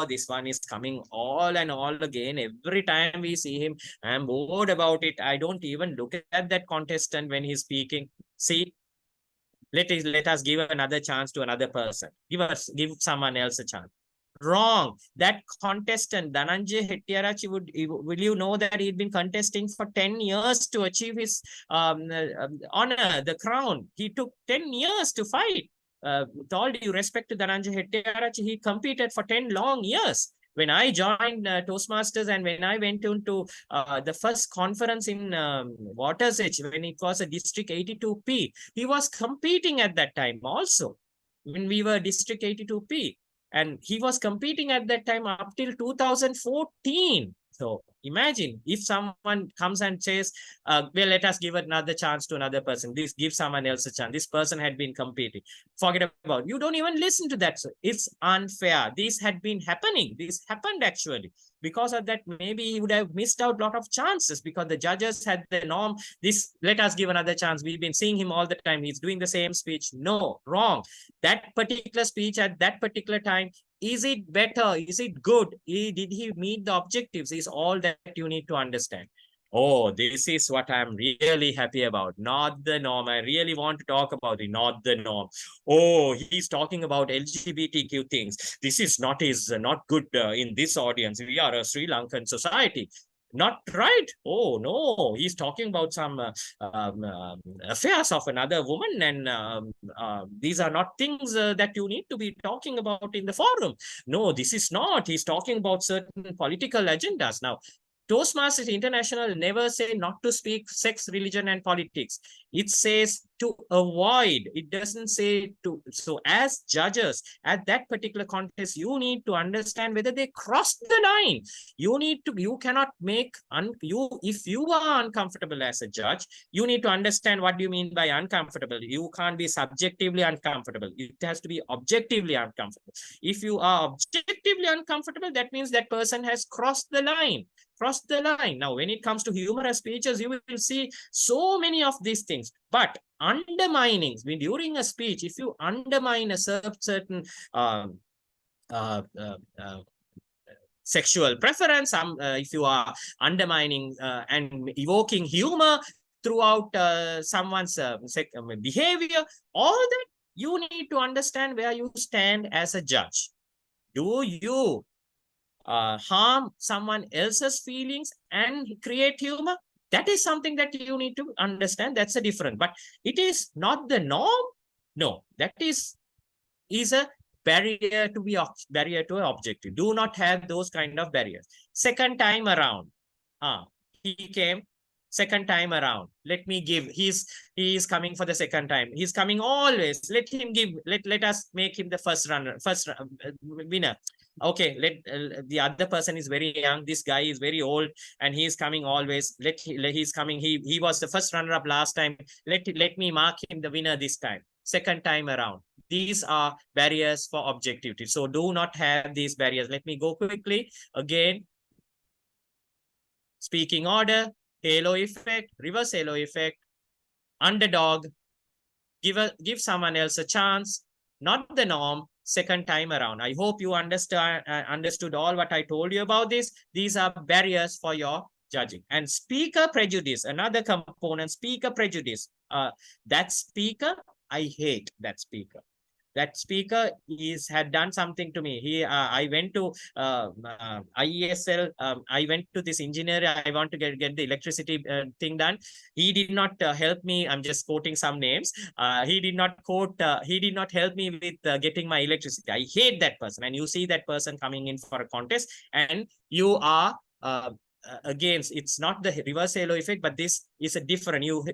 this one is coming all and all again. Every time we see him, I'm bored about it. I don't even look at that contestant when he's speaking. See, let us give another chance to another person. Give someone else a chance. Wrong. That contestant, Dhananjay Hettiarachchi, will you know that he'd been contesting for 10 years to achieve his honor, the crown. He took 10 years to fight. With all due respect to Dhananjay Hettiarachchi, he competed for 10 long years. When I joined Toastmasters and when I went into the first conference in Waters Edge, when it was a District 82P, he was competing at that time also, when we were District 82P. And he was competing at that time up till 2014. So imagine if someone comes and says, well, let us give another chance to another person. Give someone else a chance. This person had been competing. Forget about it. You don't even listen to that. So it's unfair. This had been happening. This happened actually. Because of that, maybe he would have missed out a lot of chances because the judges had the norm. Let us give another chance. We've been seeing him all the time. He's doing the same speech. No, wrong. That particular speech at that particular time, is it better? Is it good? Did he meet the objectives? Is all that you need to understand. Oh, this is what I'm really happy about. Not the norm. I really want to talk about it, not the norm. Oh, he's talking about LGBTQ things. This is not good in this audience. We are a Sri Lankan society. Not right. Oh, no. He's talking about some affairs of another woman. And these are not things that you need to be talking about in the forum. No, this is not. He's talking about certain political agendas. Now, Toastmasters International never say not to speak sex, religion, and politics. It says to avoid. It doesn't say to. So as judges at that particular contest, you need to understand whether they crossed the line. You cannot make, if you are uncomfortable as a judge, you need to understand what do you mean by uncomfortable. You can't be subjectively uncomfortable. It has to be objectively uncomfortable. If you are objectively uncomfortable, that means that person has crossed the line. Now, when it comes to humorous speeches, you will see so many of these things. But undermining, during a speech, if you undermine a certain sexual preference, if you are undermining and evoking humor throughout someone's behavior, all that, you need to understand where you stand as a judge. Do you harm someone else's feelings and create humor? That is something that you need to understand. That's a different, but it is not the norm. No, that is a barrier to an objective. Do not have those kind of barriers. Second time around, he came second time around. Let me give. He is coming for the second time. He's coming always. Let him give. Let us make him the first winner. Okay, the other person is very young. This guy is very old, and he is coming always. He's coming. He was the first runner-up last time. Let me mark him the winner this time. Second time around. These are barriers for objectivity. So do not have these barriers. Let me go quickly again. Speaking order, halo effect, reverse halo effect, underdog. Give someone else a chance. Not the norm. Second time around. I hope you understood all what I told you about this. These are barriers for your judging. And speaker prejudice, another component, speaker prejudice. That speaker, I hate that speaker. That speaker had done something to me. I went to IESL. I went to this engineer. I want to get the electricity thing done. He did not help me. I'm just quoting some names. He did not help me with getting my electricity. I hate that person. And you see that person coming in for a contest, and you are against. It's not the reverse halo effect, but this is a different. You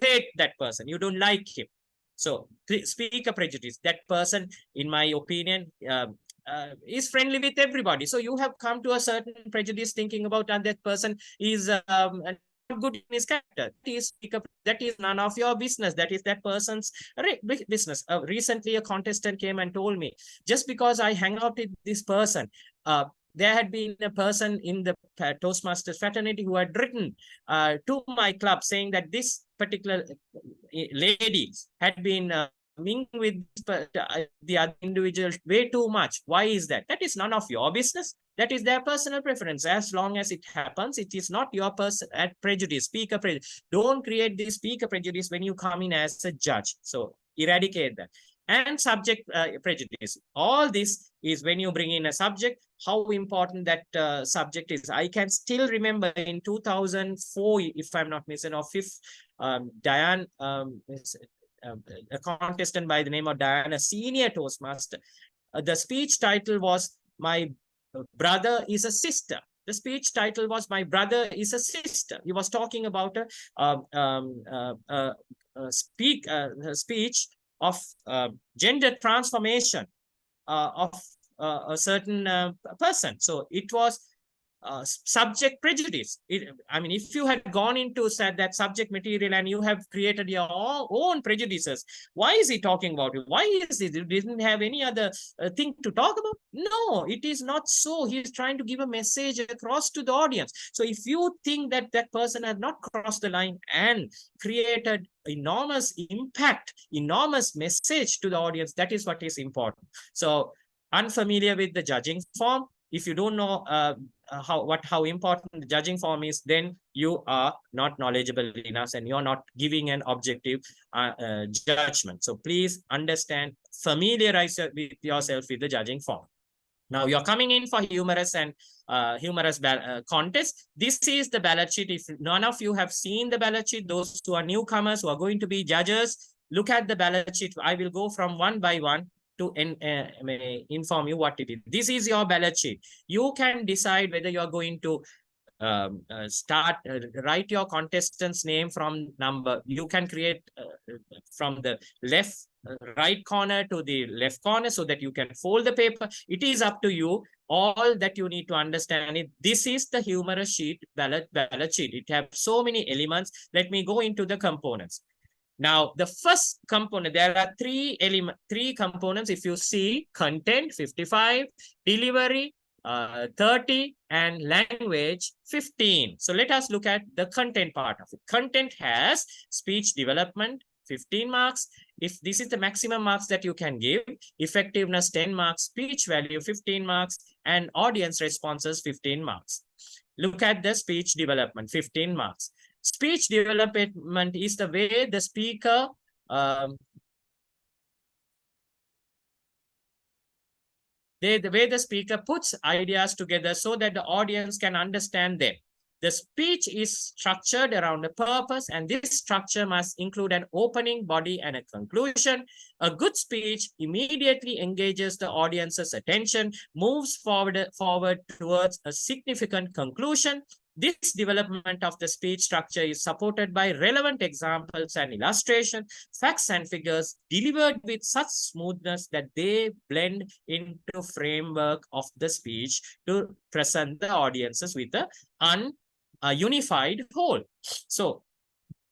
hate that person. You don't like him. So speaker prejudice, that person, in my opinion, is friendly with everybody. So you have come to a certain prejudice thinking about that person is not good in his character. That is none of your business. That is that person's business. Recently, a contestant came and told me, just because I hang out with this person, there had been a person in the Toastmasters fraternity who had written to my club saying that this particular lady had been mingling with the other individual way too much. Why is that? That is none of your business. That is their personal preference. As long as it happens, it is not your prejudice, speaker prejudice. Don't create this speaker prejudice when you come in as a judge. So eradicate that. and subject prejudice. All this is when you bring in a subject, how important that subject is. I can still remember in 2004, if I'm not mistaken, or fifth, Diane, a contestant by the name of Diane, a senior Toastmaster. The speech title was "My Brother is a Sister." The speech title was "My Brother is a Sister." He was talking about a speech of gender transformation of a certain person. So it was subject prejudice. I mean, if you had gone into that subject material and you have created your own prejudices, why is he talking about it? Why is it? You didn't have any other thing to talk about? No, it is not so. He is trying to give a message across to the audience. So if you think that that person has not crossed the line and created enormous impact, enormous message to the audience, that is what is important. So unfamiliar with the judging form, if you don't know how important the judging form is, then you are not knowledgeable enough and you're not giving an objective judgment. So please understand, familiarize yourself with the judging form. Now you're coming in for humorous and humorous contest. This is the ballot sheet. If none of you have seen the ballot sheet, those who are newcomers who are going to be judges, look at the ballot sheet. I will go from one by one to inform you what it is. This is your ballot sheet. You can decide whether you are going to write your contestant's name from number. You can create from the right corner to the left corner so that you can fold the paper. It is up to you. All that you need to understand is this is the humorous sheet, ballot sheet. It has so many elements. Let me go into the components. Now, the first component, there are three components. If you see, content 55, delivery 30, and language 15. So let us look at the content part of it. Content has speech development 15 marks. If this is the maximum marks that you can give, effectiveness 10 marks, speech value 15 marks, and audience responses 15 marks. Look at the speech development, 15 marks. Speech development is the way the speaker the way the speaker puts ideas together so that the audience can understand them. The speech is structured around a purpose, and this structure must include an opening, body, and a conclusion. A good speech immediately engages the audience's attention, moves forward towards a significant conclusion. This development of the speech structure is supported by relevant examples and illustration, facts and figures delivered with such smoothness that they blend into framework of the speech to present the audiences with a unified whole. So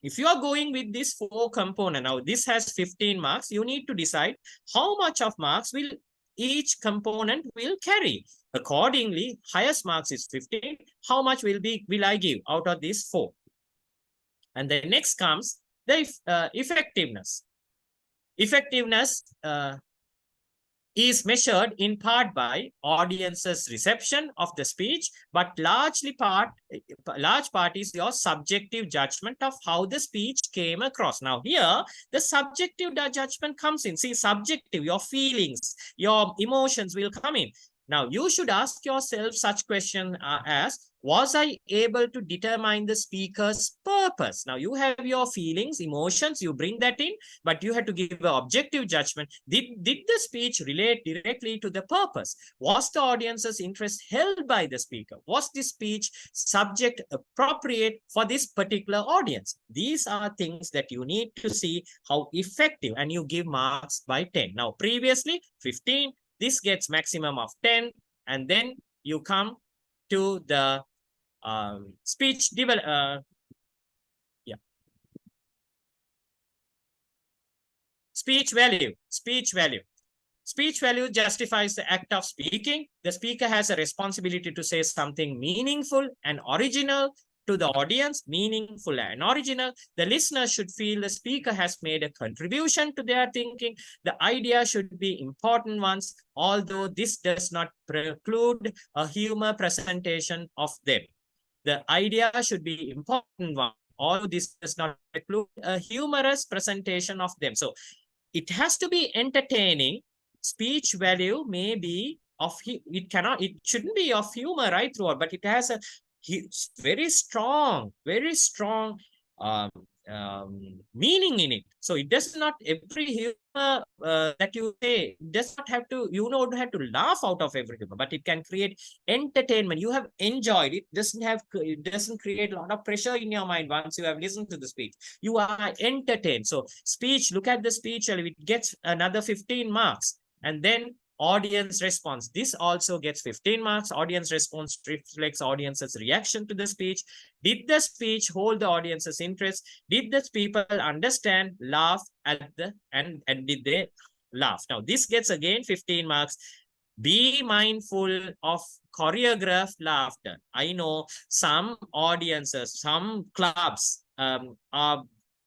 if you are going with this 4 component, now this has 15 marks, you need to decide how much of marks will each component will carry. Accordingly, highest marks is 15. How much will I give out of these 4? And then next comes the effectiveness. Effectiveness is measured in part by audience's reception of the speech, but large part is your subjective judgment of how the speech came across. Now here, the subjective judgment comes in. See, subjective, your feelings, your emotions will come in. Now, you should ask yourself such question as, was I able to determine the speaker's purpose? Now, you have your feelings, emotions, you bring that in, but you have to give an objective judgment. Did the speech relate directly to the purpose? Was the audience's interest held by the speaker? Was the speech subject appropriate for this particular audience? These are things that you need to see how effective, and you give marks by 10. Now, previously, 15. This gets maximum of 10, and then you come to the speech development. Speech value. Speech value justifies the act of speaking. The speaker has a responsibility to say something meaningful and original to the audience, meaningful and original. The listener should feel the speaker has made a contribution to their thinking. The idea should be important ones, although this does not preclude a humor presentation of them. The idea should be important one, although this does not preclude a humorous presentation of them. So it has to be entertaining. Speech value may be of, it shouldn't be of humor right throughout, but it has a very strong um, meaning in it. So it does not, every humor that you say does not have to, you don't have to laugh out of every humor, but it can create entertainment. You have enjoyed it. It doesn't create a lot of pressure in your mind once you have listened to the speech. You are entertained. So speech, look at the speech, it gets another 15 marks. And then audience response. This also gets 15 marks. Audience response reflects audience's reaction to the speech. Did the speech hold the audience's interest? Did the people understand, laugh at the, and did they laugh? Now, this gets again 15 marks. Be mindful of choreographed laughter. I know some audiences, some clubs are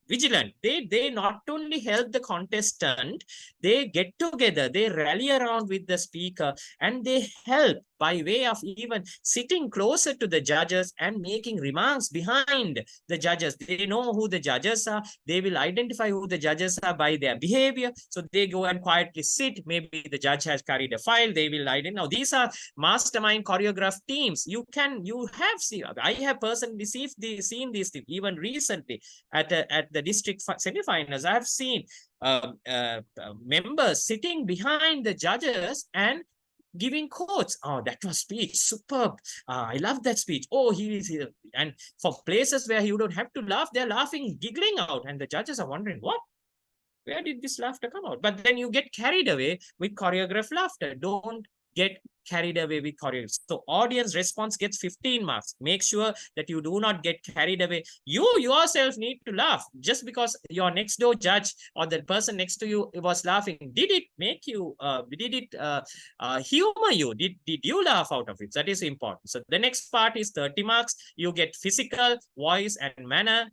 vigilant. They not only help the contestant, they get together, they rally around with the speaker, and they help by way of even sitting closer to the judges and making remarks behind the judges. They know who the judges are. They will identify who the judges are by their behavior. So they go and quietly sit. Maybe the judge has carried a file. They will identify. Now, these are mastermind choreographed teams. I have personally seen these teams even recently at the district semifinals. I have seen members sitting behind the judges and giving quotes. Oh, that was speech, superb. I love that speech. Oh, he is here. And for places where you don't have to laugh, they're laughing, giggling out, and the judges are wondering, what? Where did this laughter come out? But then you get carried away with choreographed laughter. Don't get carried away with choreography. So audience response gets 15 marks. Make sure that you do not get carried away. You yourself need to laugh. Just because your next door judge or the person next to you was laughing, did it make you, did it humor you? Did you laugh out of it? That is important. So the next part is 30 marks. You get physical, voice, and manner.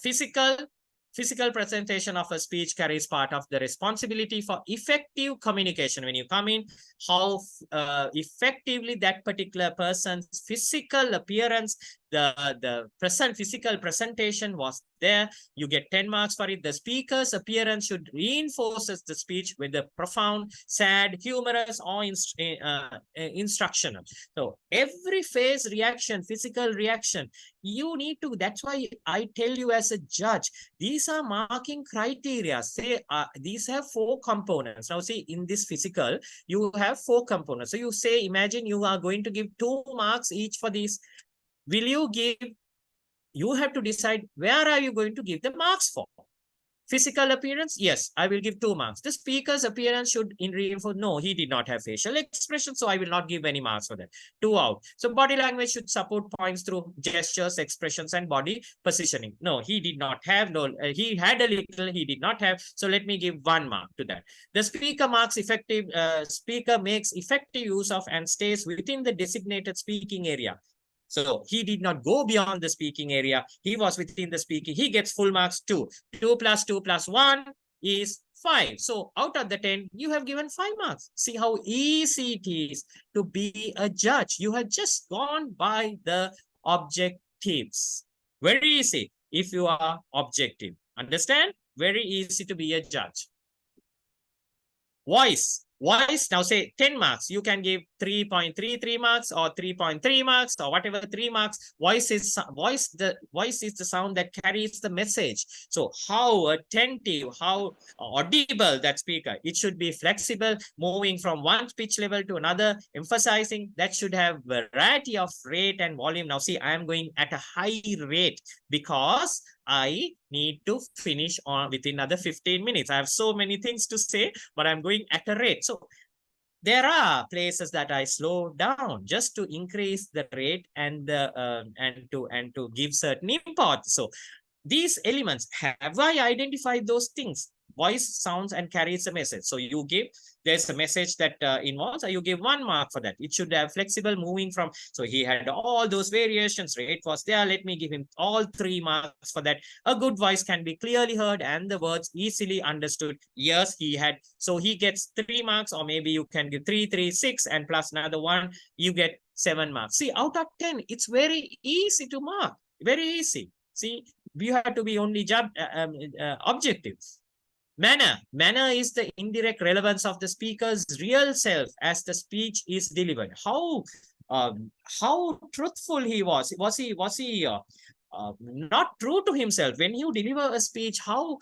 Physical presentation of a speech carries part of the responsibility for effective communication. When you come in, how effectively that particular person's physical appearance, the physical presentation was there, you get 10 marks for it. The speaker's appearance should reinforce the speech with a profound, sad, humorous, or instructional. So every face reaction, physical reaction, you need to, that's why I tell you as a judge, these are marking criteria. Say these have 4 components. Now see, in this physical, you have 4 components. So you say, imagine you are going to give 2 marks each for these. Will you give, you have to decide where are you going to give the marks for. Physical appearance, yes, I will give 2 marks. The speaker's appearance should reinforce, no, he did not have facial expression, so I will not give any marks for that. 2 out. So body language should support points through gestures, expressions, and body positioning. No, he did not have, he had a little, he did not have, so let me give 1 mark to that. The speaker speaker makes effective use of and stays within the designated speaking area. So he did not go beyond the speaking area. He was within the speaking. He gets full marks 2. 2 plus 2 plus 1 is 5. So out of the 10, you have given 5 marks. See how easy it is to be a judge. You have just gone by the objectives. Very easy if you are objective. Understand? Very easy to be a judge. Voice, now say 10 marks. You can give 3.33 marks or 3.3 marks or whatever 3 marks. Voice is the sound that carries the message. So how attentive, how audible that speaker. It should be flexible, moving from one pitch level to another, emphasizing. That should have variety of rate and volume. Now see, I am going at a high rate because I need to finish on within another 15 minutes. I have so many things to say, but I'm going at a rate. So there are places that I slow down just to increase the rate and to give certain import. So these elements, have I identified those things? Voice, sounds, and carries a message. So you give, there's a message that involves, you give 1 mark for that. It should have flexible moving from, so he had all those variations, rate was there. Let me give him all 3 marks for that. A good voice can be clearly heard and the words easily understood. Yes, he had, so he gets 3 marks, or maybe you can give 3, 3, 6, and plus another 1, you get 7 marks. See, out of 10, it's very easy to mark, very easy. See, you have to be only objective. Manner is the indirect relevance of the speaker's real self as the speech is delivered. How truthful he was. Was he not true to himself when you deliver a speech? How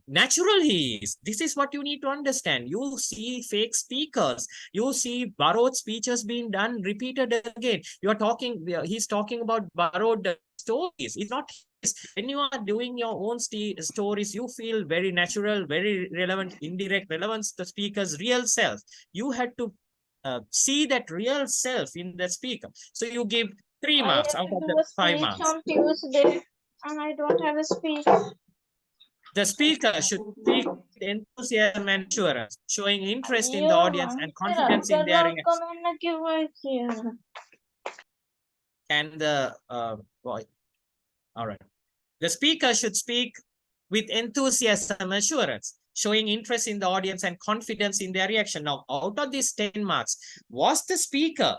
natural he is. This is what you need to understand. You see fake speakers. You see borrowed speeches being done repeated again. You are talking. He's talking about borrowed stories. It's not. When you are doing your own stories, you feel very natural, very relevant, indirect relevance, the speaker's real self. You had to see that real self in the speaker. So you give 3 marks out of the 5 marks. On Tuesday, and I don't have a speech. The speaker should speak with enthusiasm and assurance, showing interest in the audience and confidence in their reaction. And the boy. All right. The speaker should speak with enthusiasm, assurance, showing interest in the audience and confidence in their reaction. Now, out of these 10 marks, was the speaker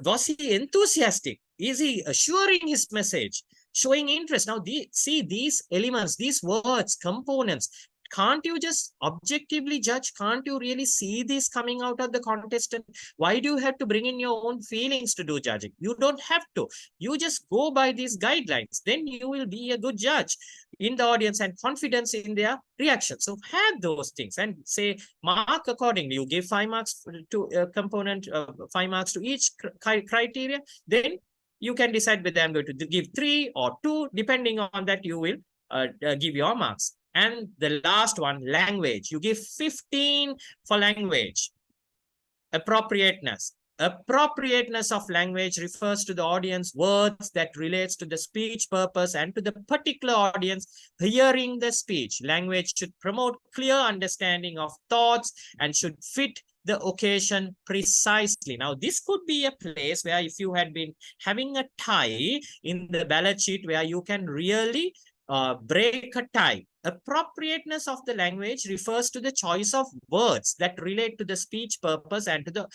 was he enthusiastic? Is he assuring his message, showing interest? Now, see these elements, these words, components. Can't you just objectively judge? Can't you really see this coming out of the contestant? Why do you have to bring in your own feelings to do judging? You don't have to. You just go by these guidelines. Then you will be a good judge in the audience and confidence in their reaction. So have those things and say, mark accordingly. You give 5 marks to a component, 5 marks to each criteria. Then you can decide whether I'm going to give 3 or 2. Depending on that, you will give your marks. And the last one, language. You give 15 for language. Appropriateness. Appropriateness of language refers to the audience words that relates to the speech purpose and to the particular audience hearing the speech. Language should promote clear understanding of thoughts and should fit the occasion precisely. Now, this could be a place where if you had been having a tie in the ballot sheet where you can really break a tie. Appropriateness of the language refers to the choice of words that relate to the speech purpose and to the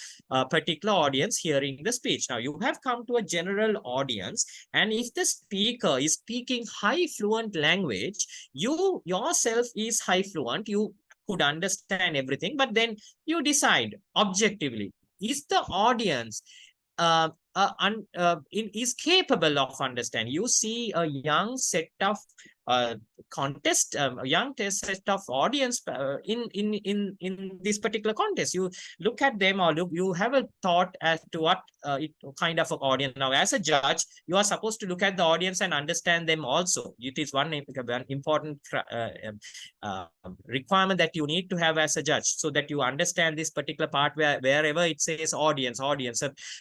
particular audience hearing the speech. Now, you have come to a general audience, and if the speaker is speaking high fluent language, you yourself is high fluent, you could understand everything, but then you decide objectively, is the audience is capable of understanding. You see a young set of contest, young set of audience in this particular contest. You look at them, or you have a thought as to what kind of an audience. Now, as a judge, you are supposed to look at the audience and understand them also. It is one important requirement that you need to have as a judge, so that you understand this particular part wherever it says audience.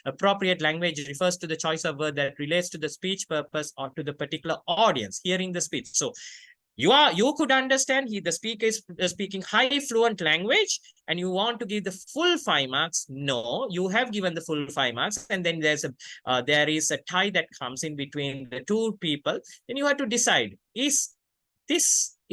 Appropriate language refers to the choice of word that relates to the speech purpose or to the particular audience hearing the speech. So you could understand the speaker is speaking high fluent language, and you want to give the full 5 marks. No, you have given the full 5 marks, and then there is a tie that comes in between the two people. Then you have to decide,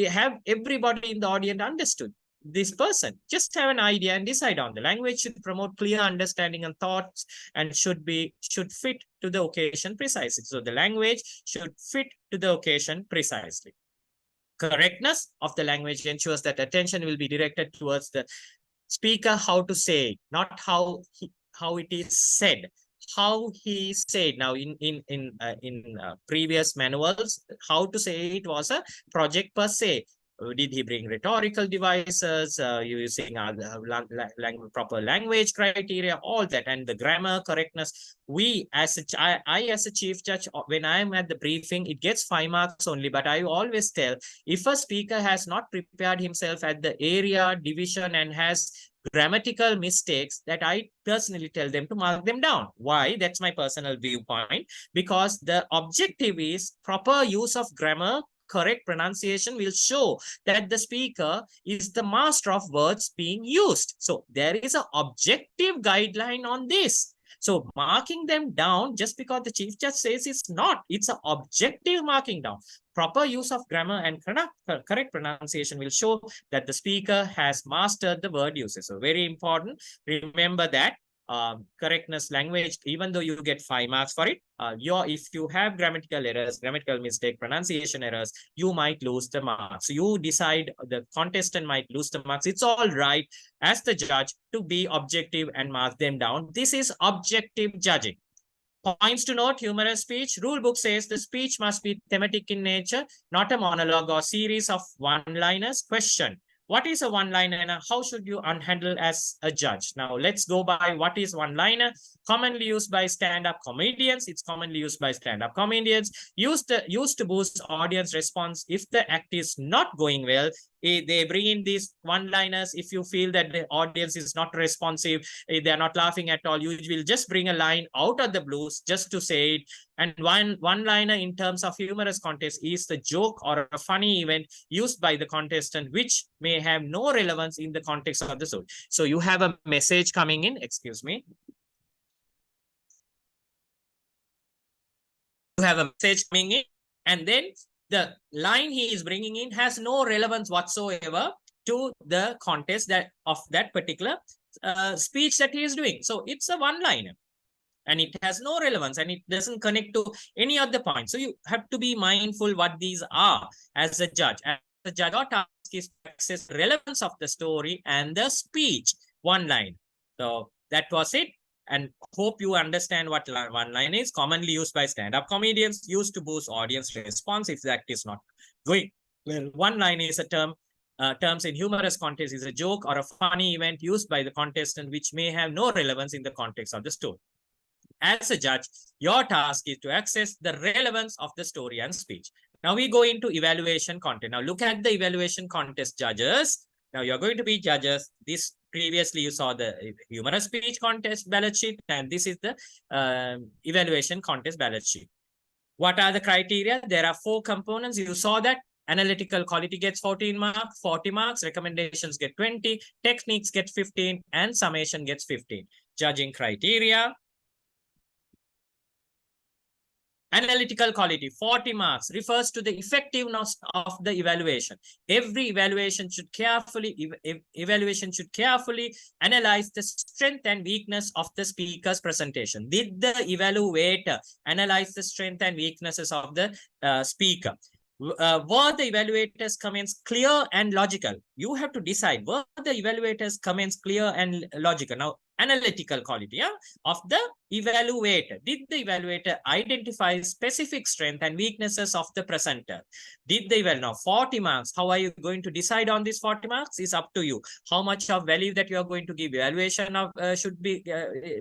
have everybody in the audience understood this person? Just have an idea and decide on. The language should promote clear understanding and thoughts and should fit to the occasion precisely. So the language should fit to the occasion precisely. Correctness of the language ensures that attention will be directed towards the speaker, how to say, not how it is said. How he said. Now, in previous manuals, how to say it was a project per se. Did he bring rhetorical devices, using proper language criteria, all that, and the grammar correctness? I as a chief judge, when I am at the briefing, it gets 5 marks only, but I always tell, if a speaker has not prepared himself at the area division and has grammatical mistakes, that I personally tell them to mark them down. Why? That's my personal viewpoint, because the objective is proper use of grammar. Correct pronunciation will show that the speaker is the master of words being used. So there is an objective guideline on this. So marking them down just because the chief judge says it's not, it's an objective marking down. Proper use of grammar and correct pronunciation will show that the speaker has mastered the word uses. So very important. Remember that. correctness language, even though you get 5 marks for it, if you have grammatical errors, grammatical mistake, pronunciation errors, you might lose the marks. You decide, the contestant might lose the marks. It's all right as the judge to be objective and mark them down. This is objective judging. Points to note: humorous speech. Rule book says the speech must be thematic in nature, not a monologue or series of one-liners. Question: what is a one-liner and how should you handle as a judge? Now let's go by what is one-liner. Commonly used by stand-up comedians. It's commonly used by stand-up comedians. Used to boost audience response if the act is not going well. They bring in these one-liners. If you feel that the audience is not responsive, they're not laughing at all, you will just bring a line out of the blues just to say it. And one-liner in terms of humorous contest is the joke or a funny event used by the contestant, which may have no relevance in the context of the story. So you have a message coming in, excuse me. You have a message coming in, and then the line he is bringing in has no relevance whatsoever to the context that of that particular speech that he is doing. So it's a one-liner and it has no relevance and it doesn't connect to any other point. So you have to be mindful what these are as a judge. As a judge, your task is to access relevance of the story and the speech. One line. So that was it. And hope you understand what one line is. Commonly used by stand-up comedians, used to boost audience response if the act is not going well. One line is a term. Terms in humorous context is a joke or a funny event used by the contestant which may have no relevance in the context of the story. As a judge, your task is to access the relevance of the story and speech. Now we go into evaluation content. Now look at the evaluation contest judges. Now you're going to be judges. This previously you saw the humorous speech contest ballot sheet, and this is the evaluation contest ballot sheet. What are the criteria? There are 4 components. You saw that. Analytical quality gets 14 marks, 40 marks, recommendations get 20, techniques get 15, and summation gets 15. Judging criteria. Analytical quality, 40 marks, refers to the effectiveness of the evaluation. Every evaluation should carefully analyze the strength and weakness of the speaker's presentation. Did the evaluator analyze the strength and weaknesses of the speaker? Were the evaluators' comments clear and logical? You have to decide, were the evaluators' comments clear and logical? Now, analytical quality of the evaluator. Did the evaluator identify specific strength and weaknesses of the presenter? Did they? Well, now 40 marks. How are you going to decide on these 40 marks? Is up to you. How much of value that you are going to give evaluation of should be,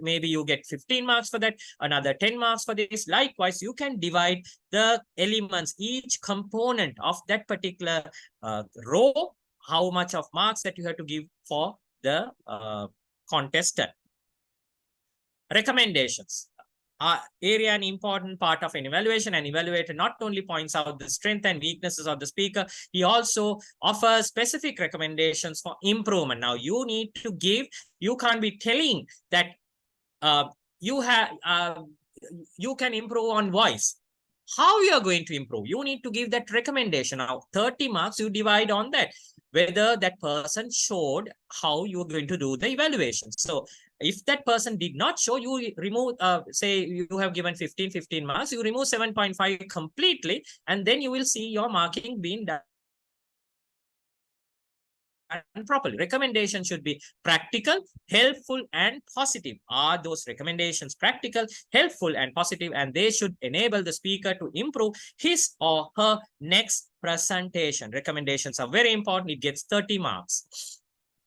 maybe you get 15 marks for that, another 10 marks for this. Likewise, you can divide the elements, each component of that particular row, how much of marks that you have to give for the contestant. Recommendations are area an important part of an evaluation. An evaluator not only points out the strength and weaknesses of the speaker, he also offers specific recommendations for improvement. Now you need to give, you can't be telling that you can improve on voice. How you are going to improve? You need to give that recommendation. Now 30 marks you divide on that, whether that person showed how you are going to do the evaluation. So if that person did not show, you remove, say you have given 15 marks, you remove 7.5 completely, and then you will see your marking being done properly. Recommendation should be practical, helpful, and positive. Are those recommendations practical, helpful, and positive? And they should enable the speaker to improve his or her next presentation. Recommendations are very important. It gets 30 marks.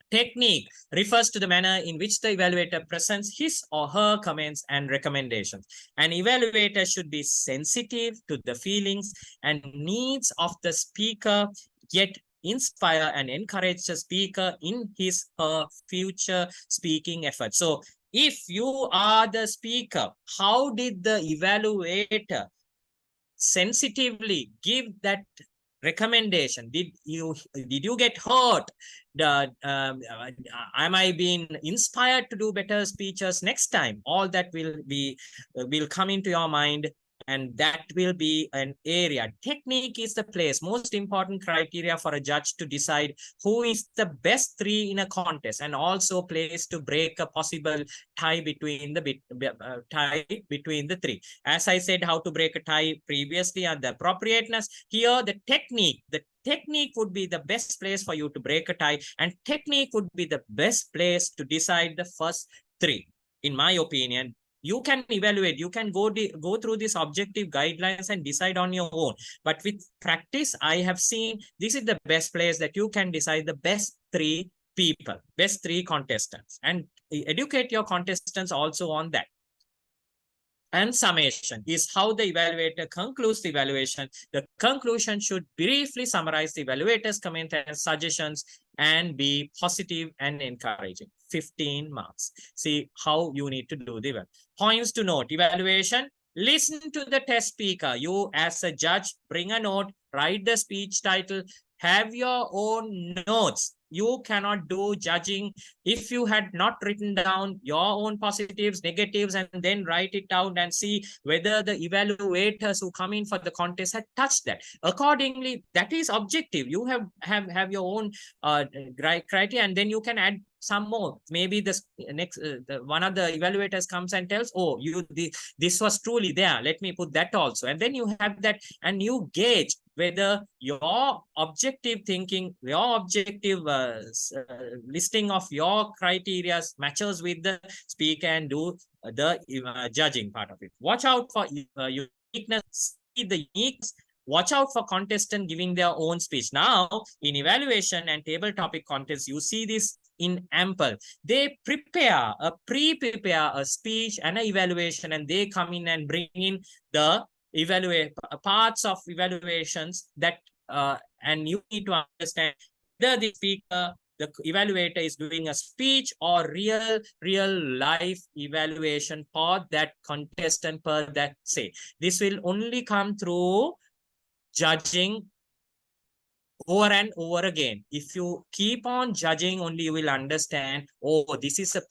Technique refers to the manner in which the evaluator presents his or her comments and recommendations. An evaluator should be sensitive to the feelings and needs of the speaker, yet inspire and encourage the speaker in his or her future speaking efforts. So if you are the speaker, how did the evaluator sensitively give that recommendation? Did you get hurt? Am I being inspired to do better speeches next time? All that will come into your mind and that will be an area. Technique is the place, most important criteria for a judge to decide who is the best three in a contest, and also place to break a possible tie between the three. As I said, how to break a tie previously and the appropriateness, here the technique would be the best place for you to break a tie, and technique would be the best place to decide the first three. In my opinion, you can evaluate, you can go through these objective guidelines and decide on your own. But with practice, I have seen this is the best place that you can decide the best three people, best three contestants, and educate your contestants also on that. And summation is how the evaluator concludes the evaluation. The conclusion should briefly summarize the evaluator's comment and suggestions and be positive and encouraging. 15 marks. See how you need to do the points to note. Evaluation. Listen to the test speaker. You as a judge, bring a note, write the speech title, have your own notes. You cannot do judging if you had not written down your own positives, negatives, and then write it down and see whether the evaluators who come in for the contest had touched that. Accordingly, that is objective. You have your own criteria, and then you can add some more. Maybe this next one of the evaluators comes and tells, oh, this was truly there, let me put that also, and then you have that, and you gauge whether your objective thinking, your objective listing of your criteria matches with the speaker and do the judging part of it. Watch out for uniqueness, see the uniqueness. Watch out for contestants giving their own speech. Now, in evaluation and table topic contests, you see this in ample. They pre-prepare a speech and an evaluation, and they come in and bring in the parts of evaluations that and you need to understand whether the speaker, the evaluator is doing a speech or real life evaluation for that contestant per that say. This will only come through judging over and over again. If you keep on judging only, you will understand, oh, this is a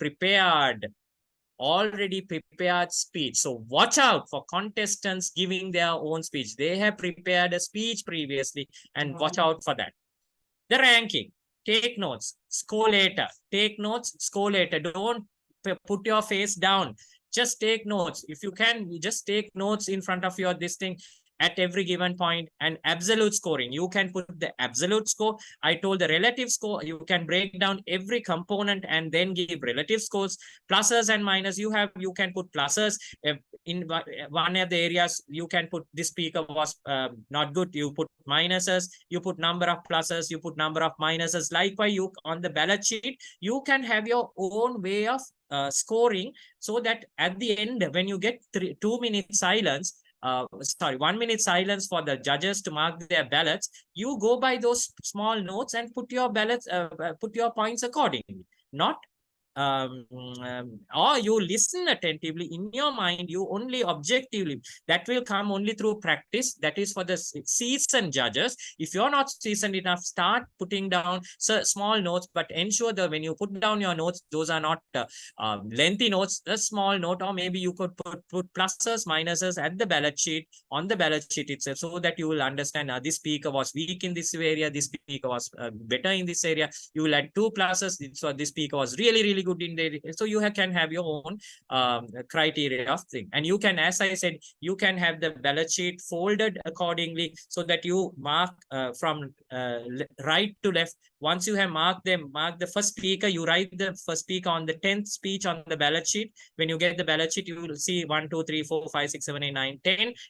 already prepared speech. So watch out for contestants giving their own speech. They have prepared a speech previously, and watch out for that. The ranking, take notes, score later. Take notes, score later. Don't put your face down. Just take notes. If you can, just take notes in front of your this thing at every given point. And absolute scoring, you can put the absolute score. I told the relative score, you can break down every component and then give relative scores. Pluses and minus, you can put pluses. In one of the areas, you can put this speaker was not good, you put minuses, you put number of pluses, you put number of minuses. Likewise, you on the ballot sheet, you can have your own way of scoring, so that at the end, when you get 2 minutes silence, 1 minute silence for the judges to mark their ballots, you go by those small notes and put your ballots, put your points accordingly. Not or you listen attentively in your mind, you only objectively. That will come only through practice. That is for the seasoned judges. If you're not seasoned enough, start putting down small notes, but ensure that when you put down your notes, those are not lengthy notes, a small note, or maybe you could put pluses, minuses at the ballot sheet, on the ballot sheet itself, so that you will understand this speaker was weak in this area, this speaker was better in this area. You will add 2 pluses, so this speaker was really good in there. So you can have your own criteria of thing, and you can, as I said, you can have the ballot sheet folded accordingly, so that you mark from right to left. Once you have marked them, mark the first speaker, you write the first speaker on the 10th speech on the ballot sheet. When you get the ballot sheet, you will see 1, 2, 3, 4, 5, 6, 7, 8, 9,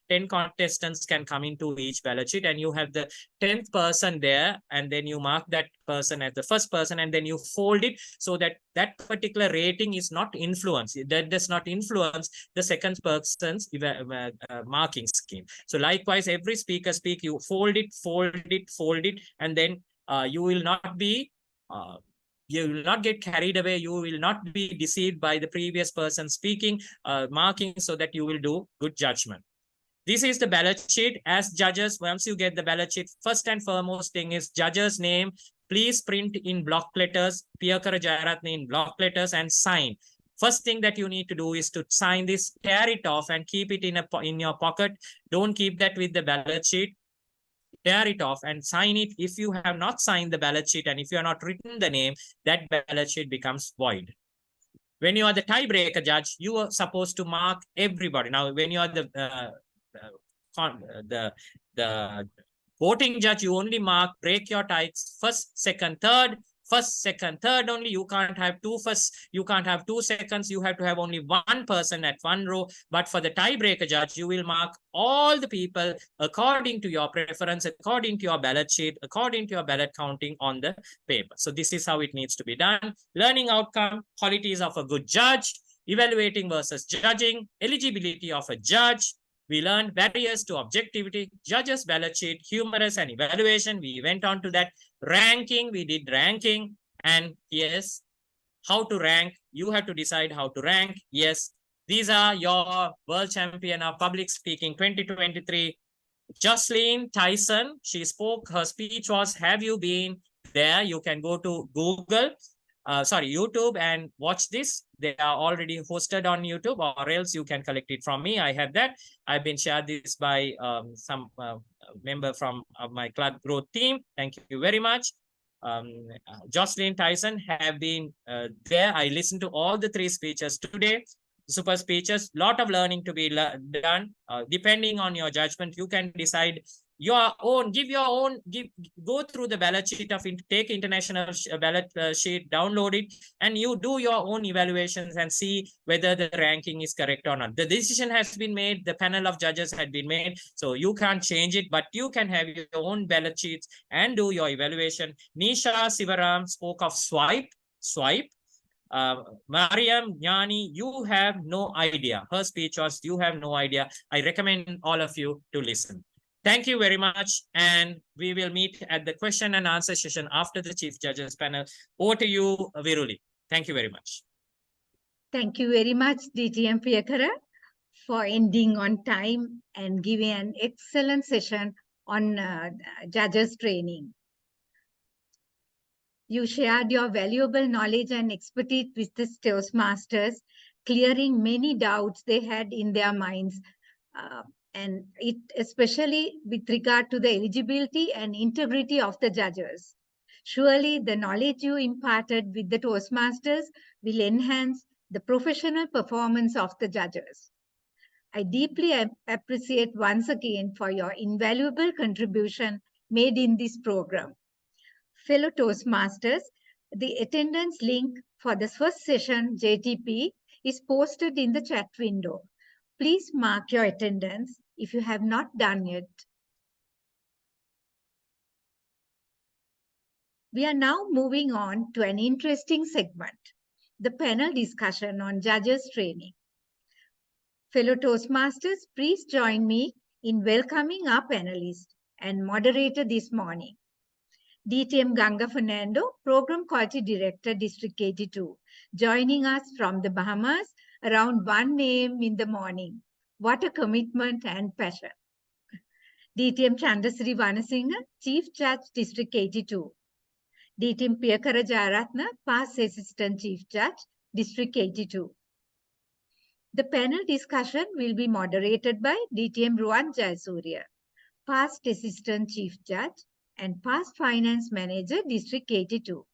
10 contestants can come into each ballot sheet, and you have the 10th person there, and then you mark that person as the first person, and then you fold it so that that particular rating is not influenced. That does not influence the second person's marking scheme. So likewise, every speaker speak, you fold it, and then you will not be you will not get carried away. You will not be deceived by the previous person speaking, marking, so that you will do good judgment. This is the ballot sheet. As judges, once you get the ballot sheet, first and foremost thing is judge's name. Please print in block letters, Piyakara Jayaratne in block letters, and sign. First thing that you need to do is to sign this, tear it off and keep it in your pocket. Don't keep that with the ballot sheet. Tear it off and sign it. If you have not signed the ballot sheet and if you have not written the name, that ballot sheet becomes void. When you are the tiebreaker judge, you are supposed to mark everybody. Now, when you are the voting judge, you only mark, break your ties, first, second, third, first, second, third only. You can't have two first, you can't have 2 seconds. You have to have only one person at one row. But for the tiebreaker judge, you will mark all the people according to your preference, according to your ballot sheet, according to your ballot counting on the paper. So this is how it needs to be done. Learning outcome, qualities of a good judge, evaluating versus judging, eligibility of a judge. We learned barriers to objectivity, judges, ballot sheet, humorous and evaluation. We went on to that. Ranking, we did ranking. And yes, how to rank. You have to decide how to rank. Yes, these are your world champion of public speaking 2023. Jocelyn Tyson, she spoke, her speech was, have you been there? You can go to Google, YouTube and watch this. They are already hosted on YouTube, or else you can collect it from me. I have that. I've been shared this by some member from my club growth team. Thank you very much. Jocelyn Tyson have been there. I listened to all the 3 speeches today. Super speeches, lot of learning to be done. Depending on your judgment, you can decide your own, go through the ballot sheet of take international ballot sheet, download it, and you do your own evaluations and see whether the ranking is correct or not. The decision has been made, the panel of judges had been made, so you can't change it, but you can have your own ballot sheets and do your evaluation. Nisha Sivaram spoke of swipe. Mariam Jnani, you have no idea. Her speech was, you have no idea. I recommend all of you to listen. Thank you very much. And we will meet at the question and answer session after the Chief Judges panel. Over to you, Viruli. Thank you very much. Thank you very much, DTM Priyakara, for ending on time and giving an excellent session on judges training. You shared your valuable knowledge and expertise with the Toastmasters, clearing many doubts they had in their minds, and it especially with regard to the eligibility and integrity of the judges. Surely the knowledge you imparted with the Toastmasters will enhance the professional performance of the judges. I deeply appreciate once again for your invaluable contribution made in this program. Fellow Toastmasters, the attendance link for the first session, JTP, is posted in the chat window. Please mark your attendance if you have not done it. We are now moving on to an interesting segment, the panel discussion on judges training. Fellow Toastmasters, please join me in welcoming our panelist and moderator this morning, DTM Ganga Fernando, Program Quality Director, District 82, joining us from the Bahamas around 1 a.m. in the morning. What a commitment and passion. DTM Chandasri Vanasinghe, Chief Judge, District 82. DTM Priyakara Jayaratna, Past Assistant Chief Judge, District 82. The panel discussion will be moderated by DTM Ruan Jayasuriya, Past Assistant Chief Judge and Past Finance Manager, District 82.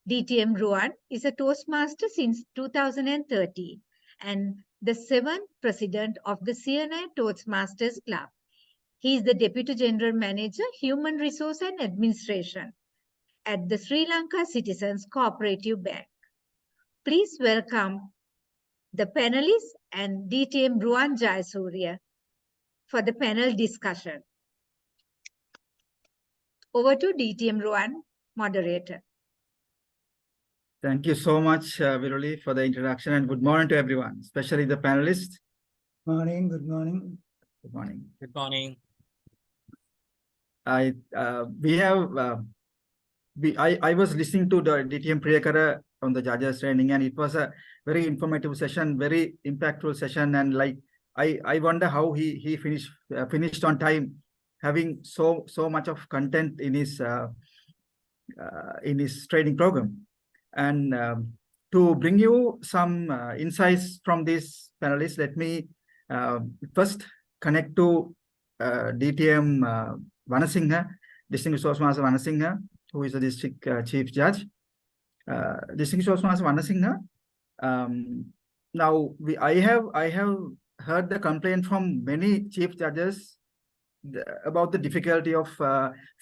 DTM Ruan is a Toastmaster since 2013 and the 7th President of the CNI Toastmasters Club. He is the Deputy General Manager, Human Resource and Administration at the Sri Lanka Citizens Cooperative Bank. Please welcome the panelists and DTM Ruan Jayasuriya for the panel discussion. Over to DTM Ruan, moderator. Thank you so much, Viruli, for the introduction, and good morning to everyone, especially the panelists. Morning, good morning. Good morning. Good morning. I was listening to the DTM Priyakara on the judges training, and it was a very informative session, very impactful session, and like I wonder how he finished on time, having so much of content in his training program. And to bring you some insights from these panelists, let me first connect to DTM Vanasinghe, Distinguished Toastmaster Vanasinghe, who is the District Chief Judge. Distinguished Toastmaster Vanasinghe, now I have heard the complaint from many chief judges about the difficulty of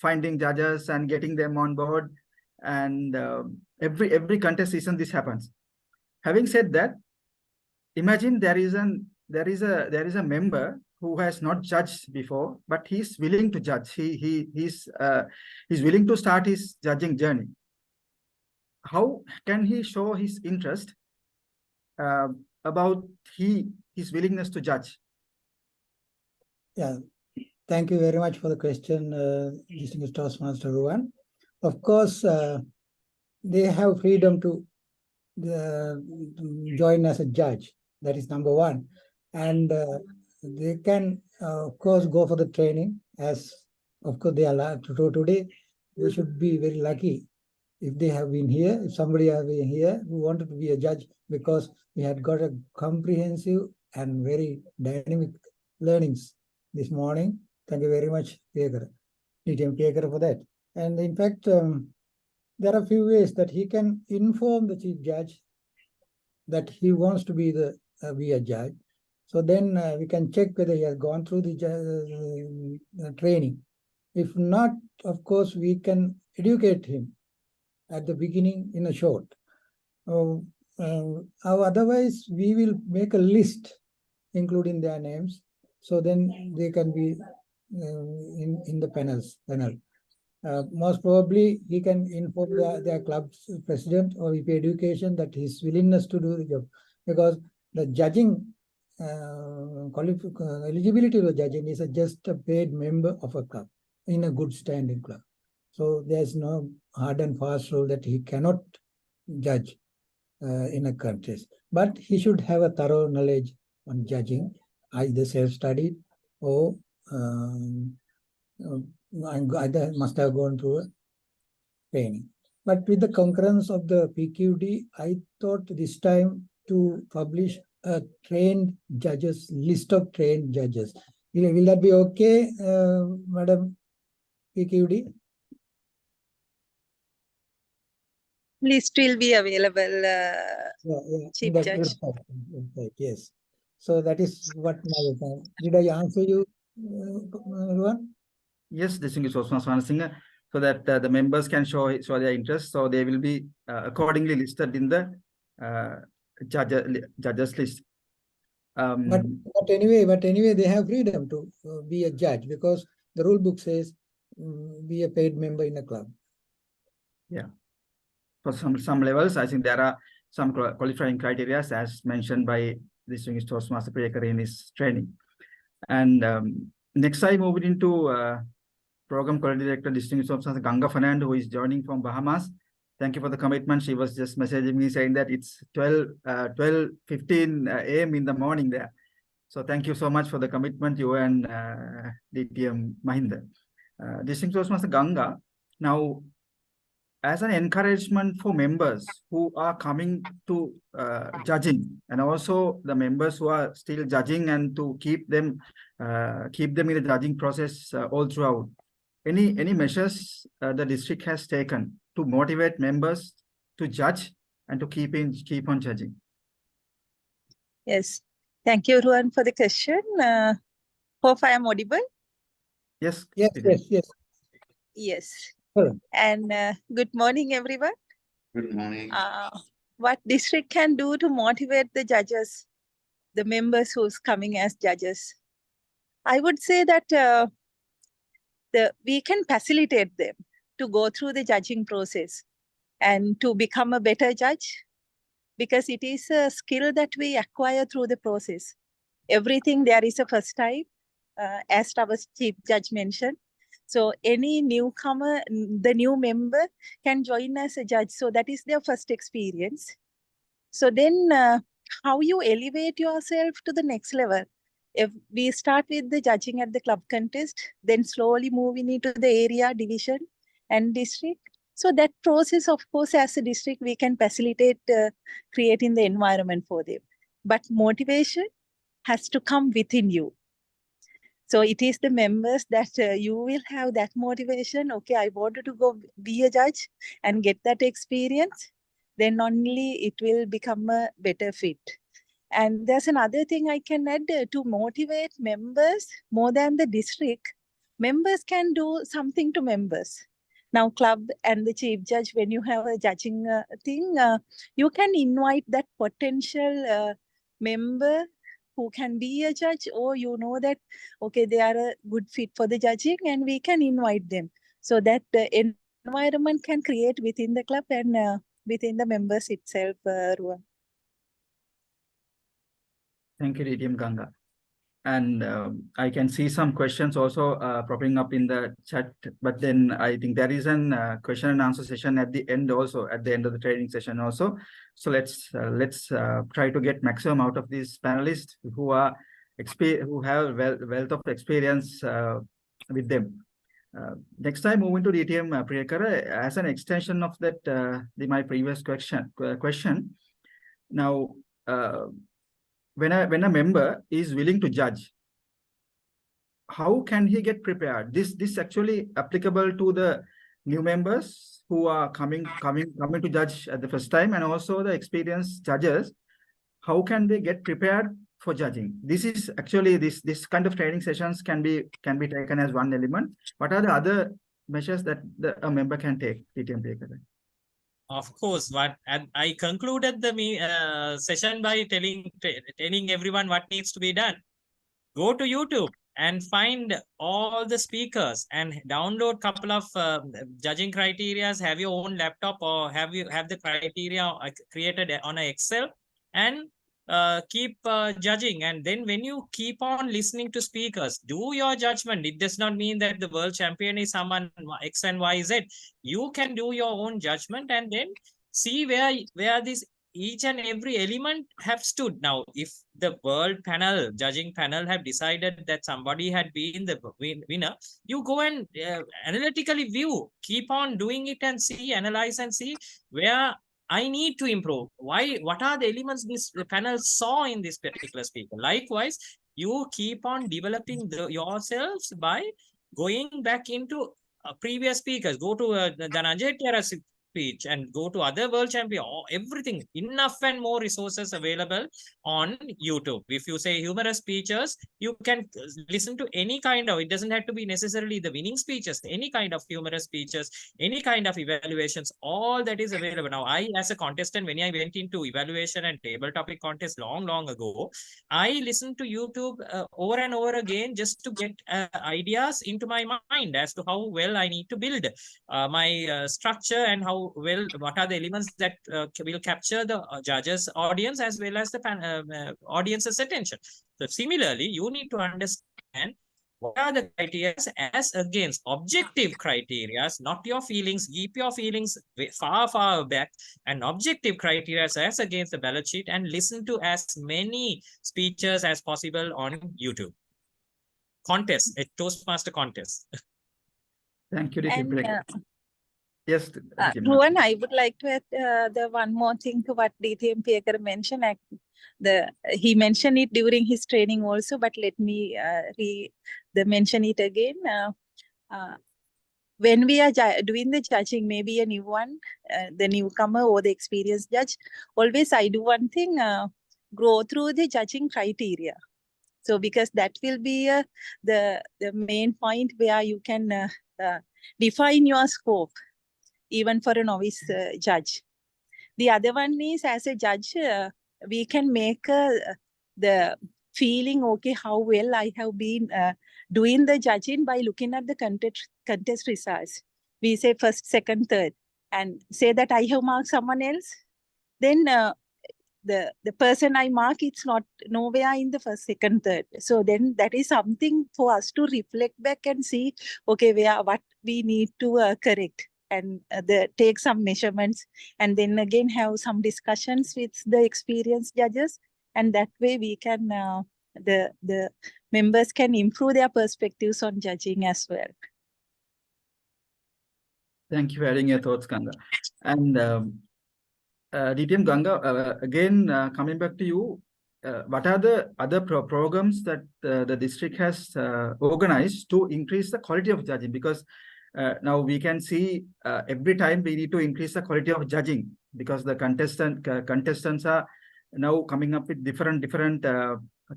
finding judges and getting them on board, and every contest season this happens. Having said that, imagine there is a member who has not judged before, but he's willing to judge. He's willing to start his judging journey. How can he show his interest about his willingness to judge? Yeah, thank you very much for the question, Distinguished Toastmaster Ruan. Of course, they have freedom to join as a judge. That is number one. And they can, of course, go for the training, as of course they are today. They should be very lucky if they have been here, if somebody has been here who wanted to be a judge, because we had got a comprehensive and very dynamic learnings this morning. Thank you very much, DTM Piyakara, for that. And in fact, there are a few ways that he can inform the chief judge that he wants to be a judge. So then we can check whether he has gone through the training. If not, of course, we can educate him at the beginning in a short. Otherwise, we will make a list, including their names, so then they can be in the panel. Most probably, he can inform their club's president or VP Education that his willingness to do the job, because the judging eligibility to judging is just a paid member of a club in a good standing club. So there's no hard and fast rule that he cannot judge in a contest. But he should have a thorough knowledge on judging, either self-studied or either must have gone through a training. But with the concurrence of the PQD, I thought this time to publish a trained judges, list of trained judges. Will that be okay, Madam PQD? List will be available, Chief Judge. Yes. So that is what my did I answer you, everyone? Yes, Distinguished Toastmaster Vanasinghe, so that the members can show their interest. So they will be accordingly listed in the judges list. But anyway, they have freedom to be a judge, because the rule book says be a paid member in a club. Yeah. For some levels, I think there are some qualifying criteria as mentioned by Distinguished Toastmaster Piyakara in his training. And next, I move into Program Quality Director, Distinguished Toastmaster Ganga Fernando, who is joining from Bahamas. Thank you for the commitment. She was just messaging me saying that it's 12:15 a.m. in the morning there. So thank you so much for the commitment, you and DTM Mahinda. Distinguished Toastmaster Ganga, now, as an encouragement for members who are coming to judging, and also the members who are still judging, and to keep them in the judging process all throughout, any measures the district has taken to motivate members to judge and to keep on judging? Yes. Thank you, Ruan, for the question. Hope I am audible. Yes. Yes. Hello. And good morning, everyone. Good morning. What district can do to motivate the judges, the members who's coming as judges? I would say that we can facilitate them to go through the judging process and to become a better judge, because it is a skill that we acquire through the process. Everything there is a first time, as our chief judge mentioned. So any newcomer, the new member can join as a judge. So that is their first experience. So then how you elevate yourself to the next level? If we start with the judging at the club contest, then slowly moving into the area, division and district. So that process, of course, as a district, we can facilitate creating the environment for them. But motivation has to come within you. So it is the members that you will have that motivation. Okay, I wanted to go be a judge and get that experience. Then only it will become a better fit. And there's another thing I can add to motivate members more than the district. Members can do something to members. Now, club and the chief judge, when you have a judging thing, you can invite that potential member who can be a judge, or you know that, okay, they are a good fit for the judging, and we can invite them. So that the environment can create within the club and within the members itself, Ruan. Thank you, DTM Ganga. And I can see some questions also popping up in the chat, but then I think there is an question and answer session at the end also, at the end of the training session also. So let's try to get maximum out of these panelists who have wealth of experience with them. Next time, moving to DTM Priyakara, as an extension of that, my previous question. Now, when a member is willing to judge, how can he get prepared? This actually applicable to the new members who are coming to judge at the first time, and also the experienced judges. How can they get prepared for judging? This is actually this kind of training sessions can be taken as one element. What are the other measures that a member can take? Of course, and I concluded the session by telling everyone what needs to be done. Go to YouTube and find all the speakers and download couple of judging criterias. Have your own laptop, or have the criteria created on an Excel, and keep judging. And then when you keep on listening to speakers, do your judgment. It does not mean that the world champion is someone X and Y, Z. You can do your own judgment and then see where this each and every element have stood. Now, if the world judging panel have decided that somebody had been the winner, you go and analytically view, keep on doing it and analyze and see where I need to improve. What are the elements this panel saw in this particular speaker? Likewise, you keep on developing yourselves by going back into previous speakers. Go to Dhananjay Tiara's speech and go to other world champion, everything, enough and more resources available on YouTube. If you say humorous speeches, you can listen to any kind of, it doesn't have to be necessarily the winning speeches, any kind of humorous speeches, any kind of evaluations, all that is available. Now, I, as a contestant, when I went into evaluation and table topic contest long ago, I listened to YouTube over and over again just to get ideas into my mind as to how well I need to build my structure, and what are the elements that will capture the judges' audience as well as the audience's attention. So similarly, you need to understand what are the criteria as against objective criteria, not your feelings. Keep your feelings far back, and objective criteria as against the ballot sheet, and listen to as many speeches as possible on YouTube. Contest, a Toastmaster contest. Thank you, And, yes, Ruan, I would like to add the one more thing to what DTM Pekar mentioned. He mentioned it during his training also, but let me mention it again. When we are doing the judging, maybe a new one, the newcomer or the experienced judge, always I do one thing, go through the judging criteria. So because that will be the main point where you can define your scope, even for a novice judge. The other one is, as a judge, we can make the feeling, okay, how well I have been doing the judging by looking at the contest results. We say first, second, third, and say that I have marked someone else. Then the person I mark, it's not nowhere in the first, second, third. So then that is something for us to reflect back and see, okay, what we need to correct, and take some measurements, and then again have some discussions with the experienced judges, and that way we can the members can improve their perspectives on judging as well. Thank you for adding your thoughts, Ganga. And DTM Ganga, again, coming back to you, what are the other programs that the district has organized to increase the quality of judging? Because now we can see every time we need to increase the quality of judging, because the contestants are now coming up with different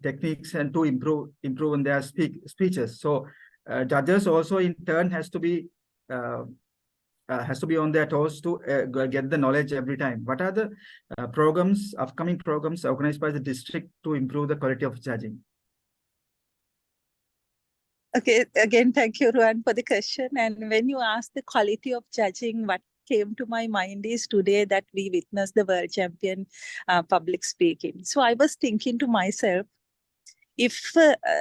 techniques and to improve in their speeches. So judges also in turn has to be on their toes to get the knowledge every time. What are the upcoming programs organized by the district to improve the quality of judging? Okay, again, thank you, Ruan, for the question. And when you ask the quality of judging, what came to my mind is today that we witnessed the world champion public speaking. So I was thinking to myself, if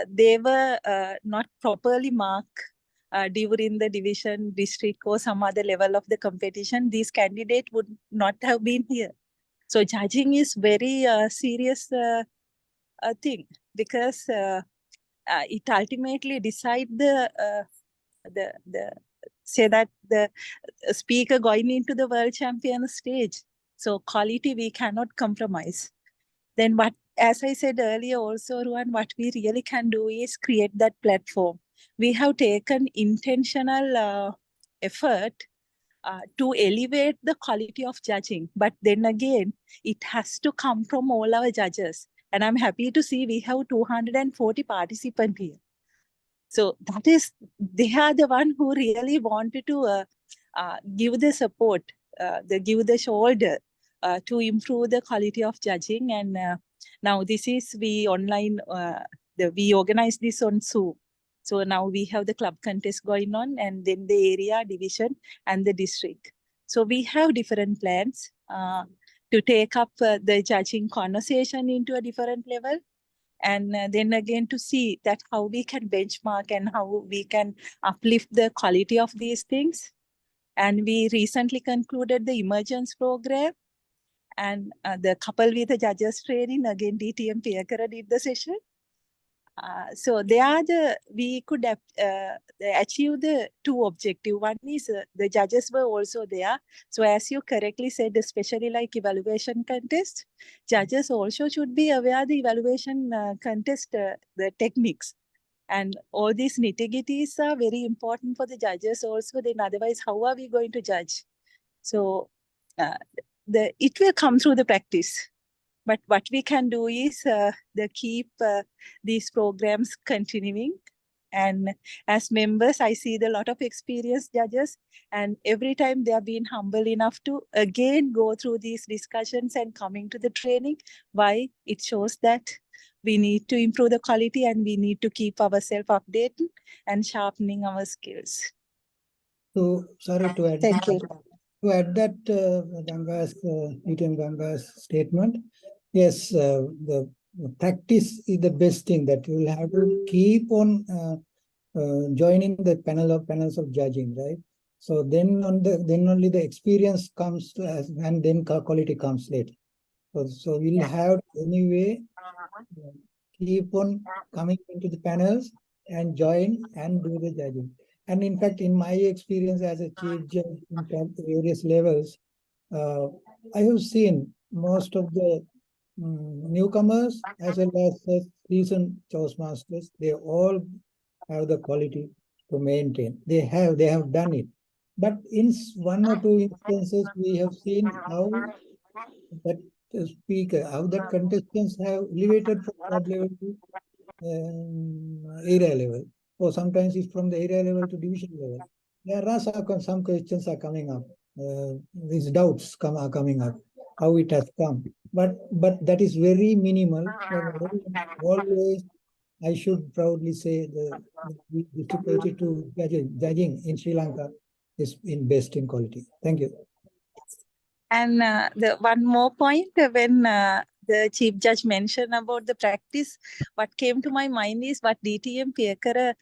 they were not properly marked during the division, district, or some other level of the competition, these candidates would not have been here. So judging is very serious thing, because it ultimately decide the say that the speaker going into the world champion stage. So quality we cannot compromise. Then what, as I said earlier also, Ruan, what we really can do is create that platform. We have taken intentional effort to elevate the quality of judging. But then again, it has to come from all our judges. And I'm happy to see we have 240 participants here. So that is, they are the one who really wanted to give the support, give the shoulder to improve the quality of judging. And now this is, we organize this on Zoom. So now we have the club contest going on, and then the area, division, and the district. So we have different plans to take up the judging conversation into a different level. And then again to see that how we can benchmark and how we can uplift the quality of these things. And we recently concluded the emergence program, and the couple with the judges training, again DTM Piyakara did the session. So we could achieve the two objectives. One is the judges were also there. So as you correctly said, especially like evaluation contest, judges also should be aware the evaluation contest, the techniques. And all these nitty-gritties are very important for the judges also. Then otherwise, how are we going to judge? So it will come through the practice. But what we can do is keep these programs continuing. And as members, I see a lot of experienced judges, and every time they have been humble enough to again go through these discussions and coming to the training. Why? It shows that we need to improve the quality, and we need to keep ourselves updated and sharpening our skills. So, sorry to add. Thank you. To add that Ganga's statement, yes, the practice is the best thing, that you will have to keep on joining the panels of judging, right? So then only the experience comes and then quality comes later. So we'll have anyway keep on coming into the panels and join and do the judging. And in fact, in my experience as a chief judge in various levels, I have seen most of the newcomers as well as seasoned Toastmasters, they all have the quality to maintain. They have done it. But in one or two instances, we have seen how that speaker, how that contestants have elevated from that level to area level, or sometimes it's from the area level to division level. There are some questions are coming up. These doubts are coming up, how it has come. But that is very minimal. Always, I should proudly say the district to judging in Sri Lanka is in best in quality. Thank you. And the one more point, when the chief judge mentioned about the practice, what came to my mind is what DTM Piyakara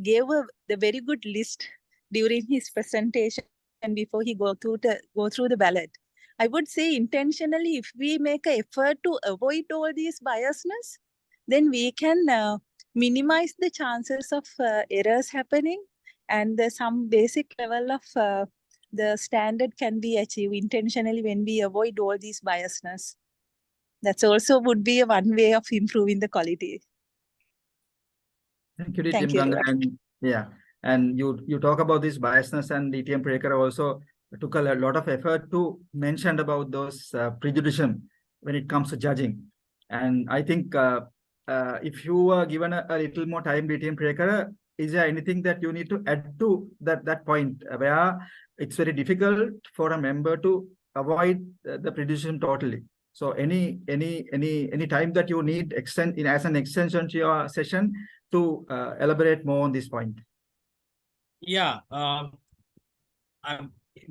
gave the very good list during his presentation and before he go through the ballot. I would say intentionally, if we make an effort to avoid all these biasness, then we can minimize the chances of errors happening, and some basic level of the standard can be achieved intentionally when we avoid all these biasness. That's also would be one way of improving the quality. Thank you, Thank DTM you. Ganga. And yeah, and you talk about this biasness, and DTM Priyakara also took a lot of effort to mention about those prejudice when it comes to judging. And I think if you are given a little more time, DTM Priyakara, is there anything that you need to add to that point where it's very difficult for a member to avoid the prejudice totally? So any time that you need extend in as an extension to your session to elaborate more on this point. Yeah, I'm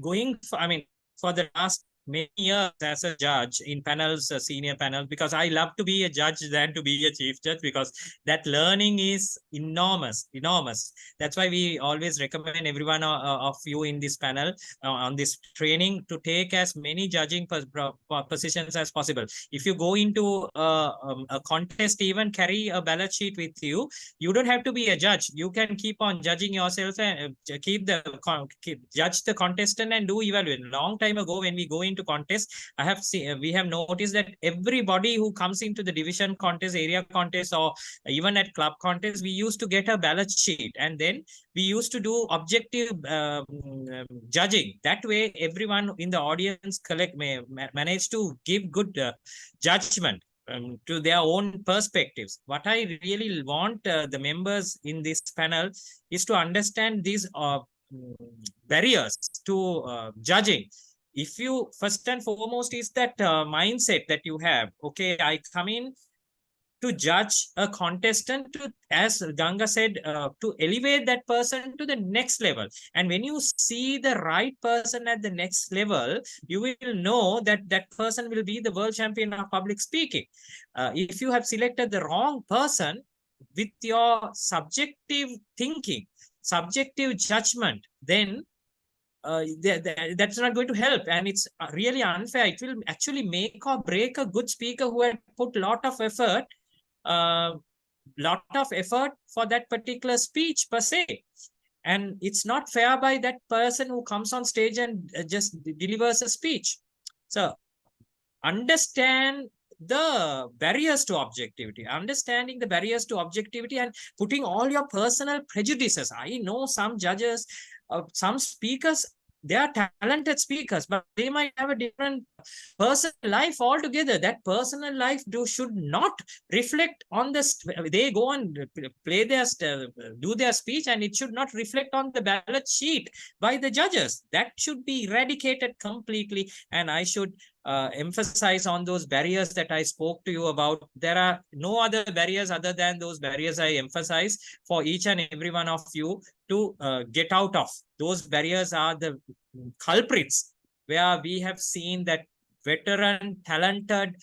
going for, I mean, for the last many years as a judge in panels, senior panels, because I love to be a judge than to be a chief judge, because that learning is enormous. That's why we always recommend everyone of you in this panel on this training to take as many judging positions as possible. If you go into a contest, even carry a ballot sheet with you. You don't have to be a judge. You can keep on judging yourself and judge the contestant and do evaluate. Long time ago, when we go into contest, we have noticed that everybody who comes into the division contest, area contest, or even at club contest, we used to get a ballot sheet, and then we used to do objective judging. That way, everyone in the audience manage to give good judgment to their own perspectives. What I really want the members in this panel is to understand these barriers to judging. If you first and foremost is that mindset that you have, okay, I come in to judge a contestant to, as Ganga said, to elevate that person to the next level. And when you see the right person at the next level, you will know that that person will be the world champion of public speaking. If you have selected the wrong person with your subjective thinking, subjective judgment, then that's not going to help, and it's really unfair. It will actually make or break a good speaker who had put a lot of effort for that particular speech per se. And it's not fair by that person who comes on stage and just delivers a speech. So understand the barriers to objectivity, understanding the barriers to objectivity, and putting all your personal prejudices. I know some judges, some speakers, they are talented speakers, but they might have a different personal life altogether. That personal life should not reflect on they go and play do their speech, and it should not reflect on the ballot sheet by the judges. That should be eradicated completely. And I should emphasize on those barriers that I spoke to you about. There are no other barriers other than those barriers I emphasize for each and every one of you to get out of. Those barriers are the culprits where we have seen that veteran, talented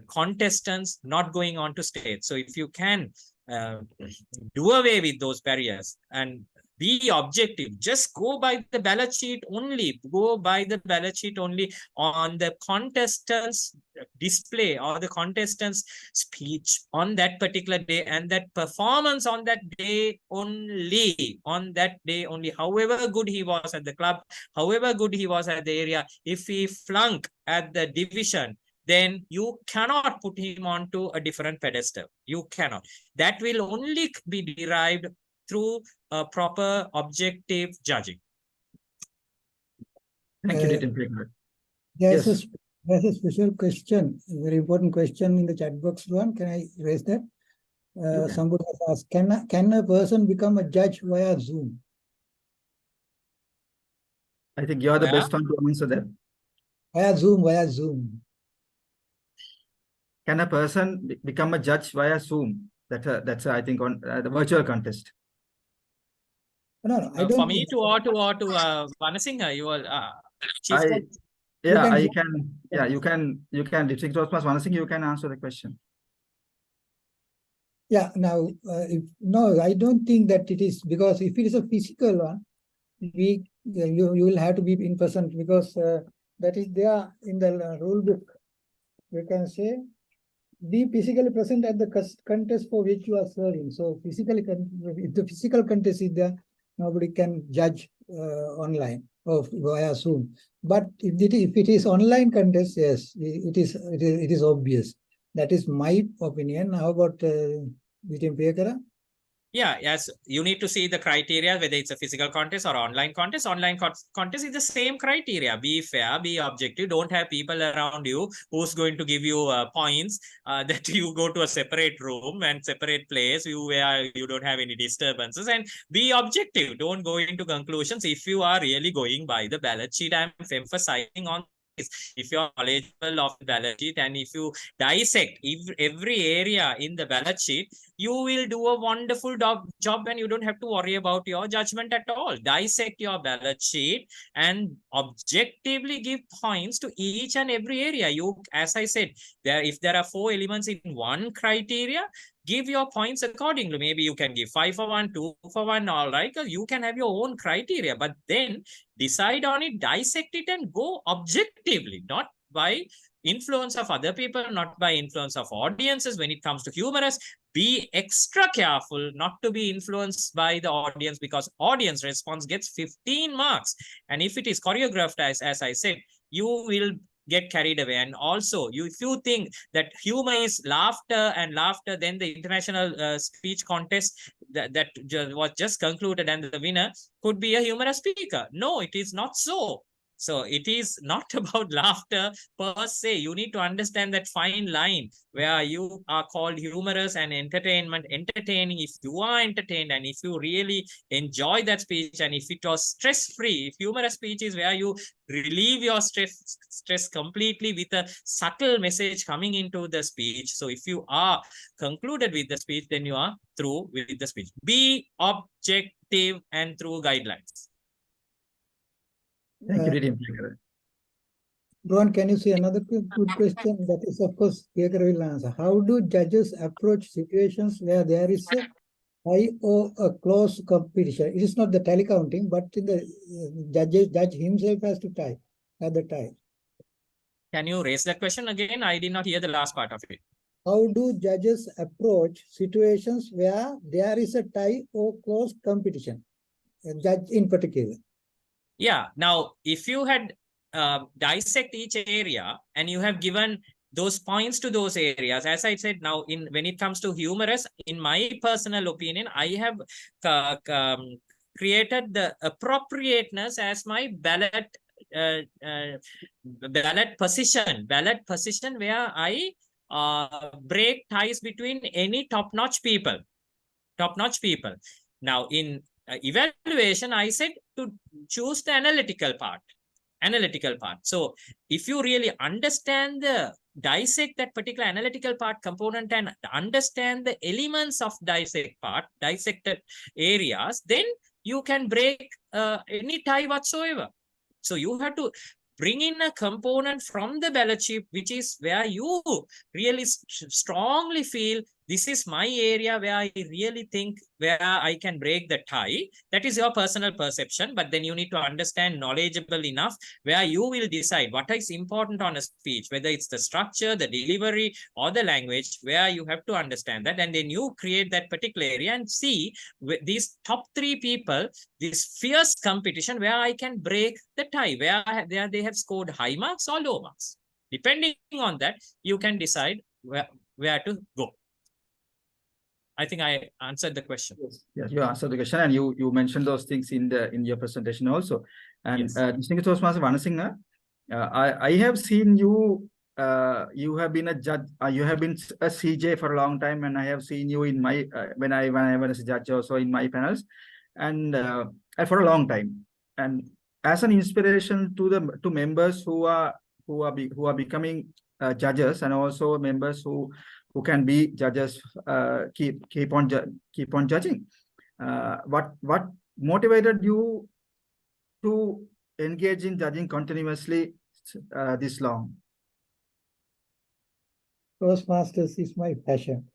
contestants not going on to stage. So if you can do away with those barriers and be objective, just go by the ballot sheet only, on the contestant's display or the contestant's speech on that particular day, and that performance on that day only, however good he was at the club, however good he was at the area. If he flunk at the division, then you cannot put him onto a different pedestal. You cannot. That will only be derived through a proper objective judging. Thank you, DTM Priyakara. There's Yes. a special question, a very important question in the chat box, Luan. Can I raise that? Somebody has asked, can a person become a judge via Zoom? I think you are the best one to answer that. Via Zoom. Can a person become a judge via Zoom? That's I think on the virtual contest. No, I don't. For me to Vanasinghe, you are chief. You can District Toastmasters Vanasinghe, you can answer the question. Yeah, now, no, I don't think that it is, because if it is a physical one, you will have to be in person, because that is there in the rule book. You can say, be physically present at the contest for which you are serving. So physically, if the physical contest is there, nobody can judge online. of via Zoom. But if it is online contest, yes, it is obvious. That is my opinion. How about Vijay Priyakara? Yeah, yes, you need to see the criteria, whether it's a physical contest or online contest. Online contest is the same criteria. Be fair, be objective. Don't have people around you who's going to give you points that you go to a separate room and separate place where you don't have any disturbances, and be objective. Don't go into conclusions. If you are really going by the ballot sheet, I'm emphasizing on this. If you're knowledgeable of the ballot sheet and if you dissect every area in the ballot sheet, you will do a wonderful job and you don't have to worry about your judgment at all. Dissect your ballot sheet and objectively give points to each and every area. You, as I said, if there are 4 elements in one criteria, give your points accordingly. Maybe you can give 5 for 1, 2 for 1, all right. You can have your own criteria, but then decide on it, dissect it, and go objectively, not by influence of other people, not by influence of audiences. When it comes to humorous, be extra careful not to be influenced by the audience, because audience response gets 15 marks. And if it is choreographed, as I said, you will get carried away. And also, if you think that humor is laughter and laughter, then the international speech contest that was just concluded and the winner could be a humorous speaker. No, it is not so. So it is not about laughter per se. You need to understand that fine line where you are called humorous and entertaining. If you are entertained and if you really enjoy that speech, and if it was stress-free, if humorous speech is where you relieve your stress completely with a subtle message coming into the speech. So if you are concluded with the speech, then you are through with the speech. Be objective and through guidelines. Thank you, DTM Priyakara. Ron, can you see another good question? That is, of course, Priyakara will answer. How do judges approach situations where there is a tie or a close competition? It is not the tally counting, but in the judge himself has to have the tie. Can you raise that question again? I did not hear the last part of it. How do judges approach situations where there is a tie or close competition? A judge in particular. Yeah. Now, if you had dissect each area and you have given those points to those areas, as I said, now when it comes to humorous, in my personal opinion, I have created the appropriateness as my ballot position where I break ties between any top-notch people. Now, in evaluation, I said to choose the analytical part. So if you really understand dissect that particular analytical part component and understand the elements of dissected areas, then you can break any tie whatsoever. So you have to bring in a component from the ballot sheet, which is where you really strongly feel this is my area where I really think where I can break the tie. That is your personal perception, but then you need to understand knowledgeable enough where you will decide what is important on a speech, whether it's the structure, the delivery, or the language, where you have to understand that. And then you create that particular area and see these top 3 people, this fierce competition where I can break the tie, where they have scored high marks or low marks. Depending on that, you can decide where to go. I think I answered the question. Yes, you answered the question, and you mentioned those things in your presentation also. And distinguished Toastmaster Vanasinghe, I have seen you. You have been a judge. You have been a CJ for a long time, and I have seen you in my when I was a judge also in my panels, and for a long time. And as an inspiration to members who are becoming judges, and also members who can be judges, keep on judging. What motivated you to engage in judging continuously this long? Toastmasters is my passion.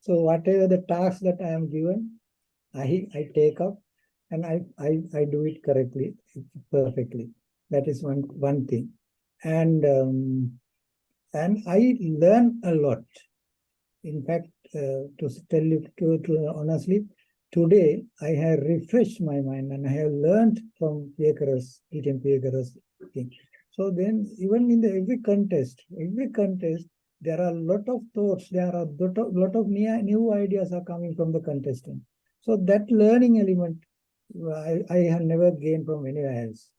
So whatever the task that I am given, I take up and I do it correctly, perfectly. That is one thing. And I learn a lot. In fact, to tell you honestly, today I have refreshed my mind and I have learned from PQD thing. So then even in every contest, there are a lot of thoughts, there are a lot of new ideas are coming from the contestant. So that learning element, I have never gained from anywhere else.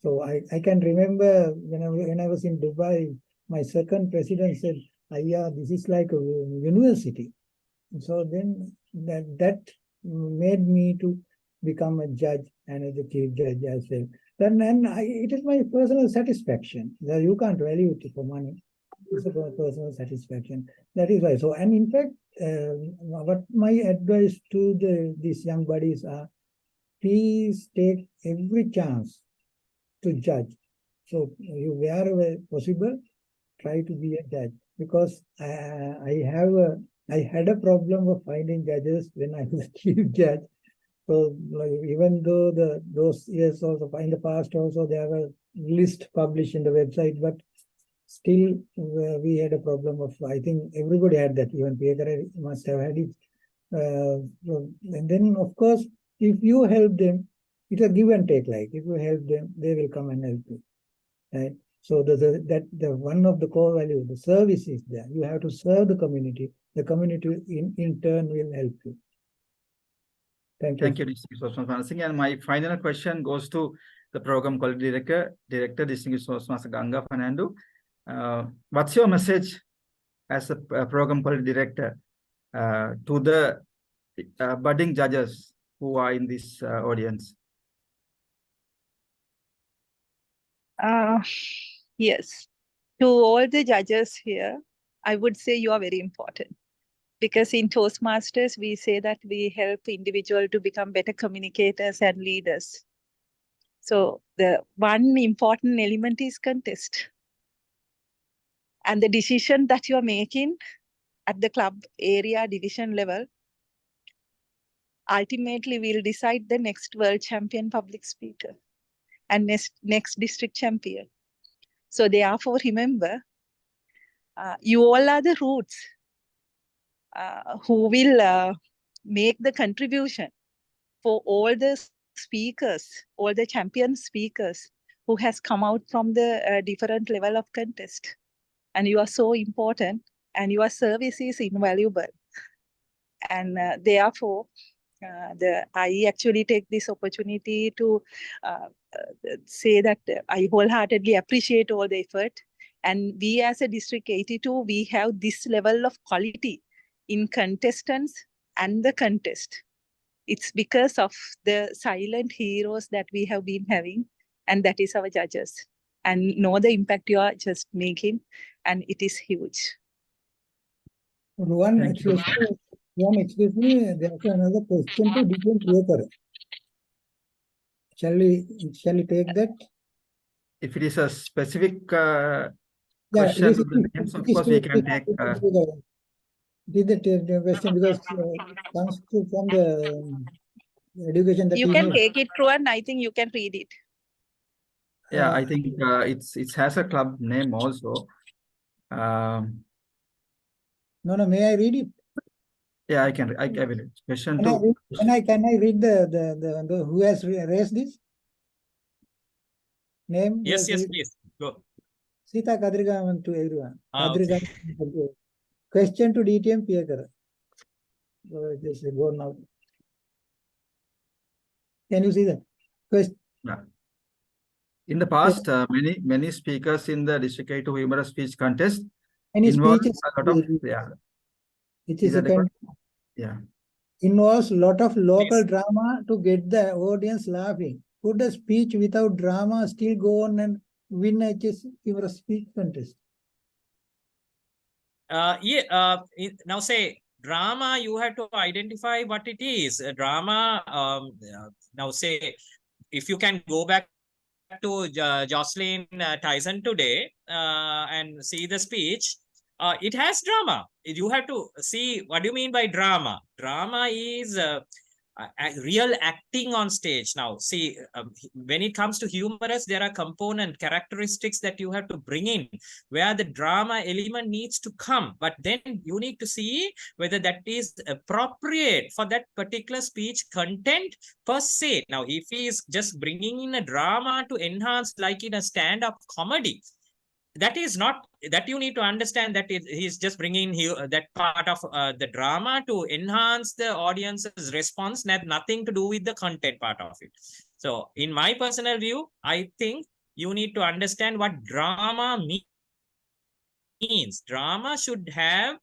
So I can remember when I was in Dubai, my second president said, "Ayya, this is like a university." So then that made me to become a judge and as a chief judge as well. Then it is my personal satisfaction that you can't value it for money. It's a personal satisfaction. That is why. So, and in fact, what my advice to these young buddies are, please take every chance to judge. So, you wherever possible, try to be a judge, because I had a problem of finding judges when I was chief judge. So like, even though those years also in the past also there were list published in the website, but still we had a problem of, I think everybody had that, even PQD must have had it. And then of course, if you help them, it's a give and take. Like if you help them, they will come and help you. Right? So the one of the core values, the service is there. You have to serve the community. The community in turn will help you. Thank you. Thank you, Distinguished Toastmaster Singh. And my final question goes to the Program Quality Director, Distinguished Toastmaster Ganga Fernando. What's your message as a Program Quality Director to the budding judges who are in this audience? Yes, to all the judges here, I would say you are very important. Because in Toastmasters, we say that we help individuals to become better communicators and leaders. So the one important element is contest. And the decision that you are making at the club area division level ultimately will decide the next world champion public speaker and next district champion. So therefore, remember, you all are the roots who will make the contribution for all the speakers, all the champion speakers who has come out from the different level of contest. And you are so important and your service is invaluable. And therefore, I actually take this opportunity to say that I wholeheartedly appreciate all the effort. And we as a District 82, we have this level of quality in contestants and the contest. It's because of the silent heroes that we have been having, and that is our judges. And know the impact you are just making, and it is huge. One, excuse me, there's another question to different paper. Shall we take that? If it is a specific question, this of course we can take. Did the question because comes from the education that you can take it through, and I think you can read it. Yeah, I think it has a club name also. No, may I read it? Yeah, I can. I will. Question Can two. Can I read the who has raised this name? Yes, please go. Sita Kadrigaman to everyone. Okay. Question to DTM PQD. Just go now. Can you see that? Yeah. In the past, many speakers in the District 82 humorous speech contest involved a lot of It is involves a lot of local drama to get the audience laughing. Could a speech without drama still go on and win a humorous speech contest? Now say drama, you have to identify what it is. Drama, now say, if you can go back to Jocelyn Tyson today and see the speech, it has drama. You have to see what do you mean by drama. Drama is real acting on stage. Now, see, when it comes to humorous, there are component characteristics that you have to bring in where the drama element needs to come. But then you need to see whether that is appropriate for that particular speech content per se. Now, if he is just bringing in a drama to enhance, like in a stand-up comedy, that is not, that you need to understand that he's just bringing that part of the drama to enhance the audience's response, nothing to do with the content part of it. So in my personal view, I think you need to understand what drama means. Drama should have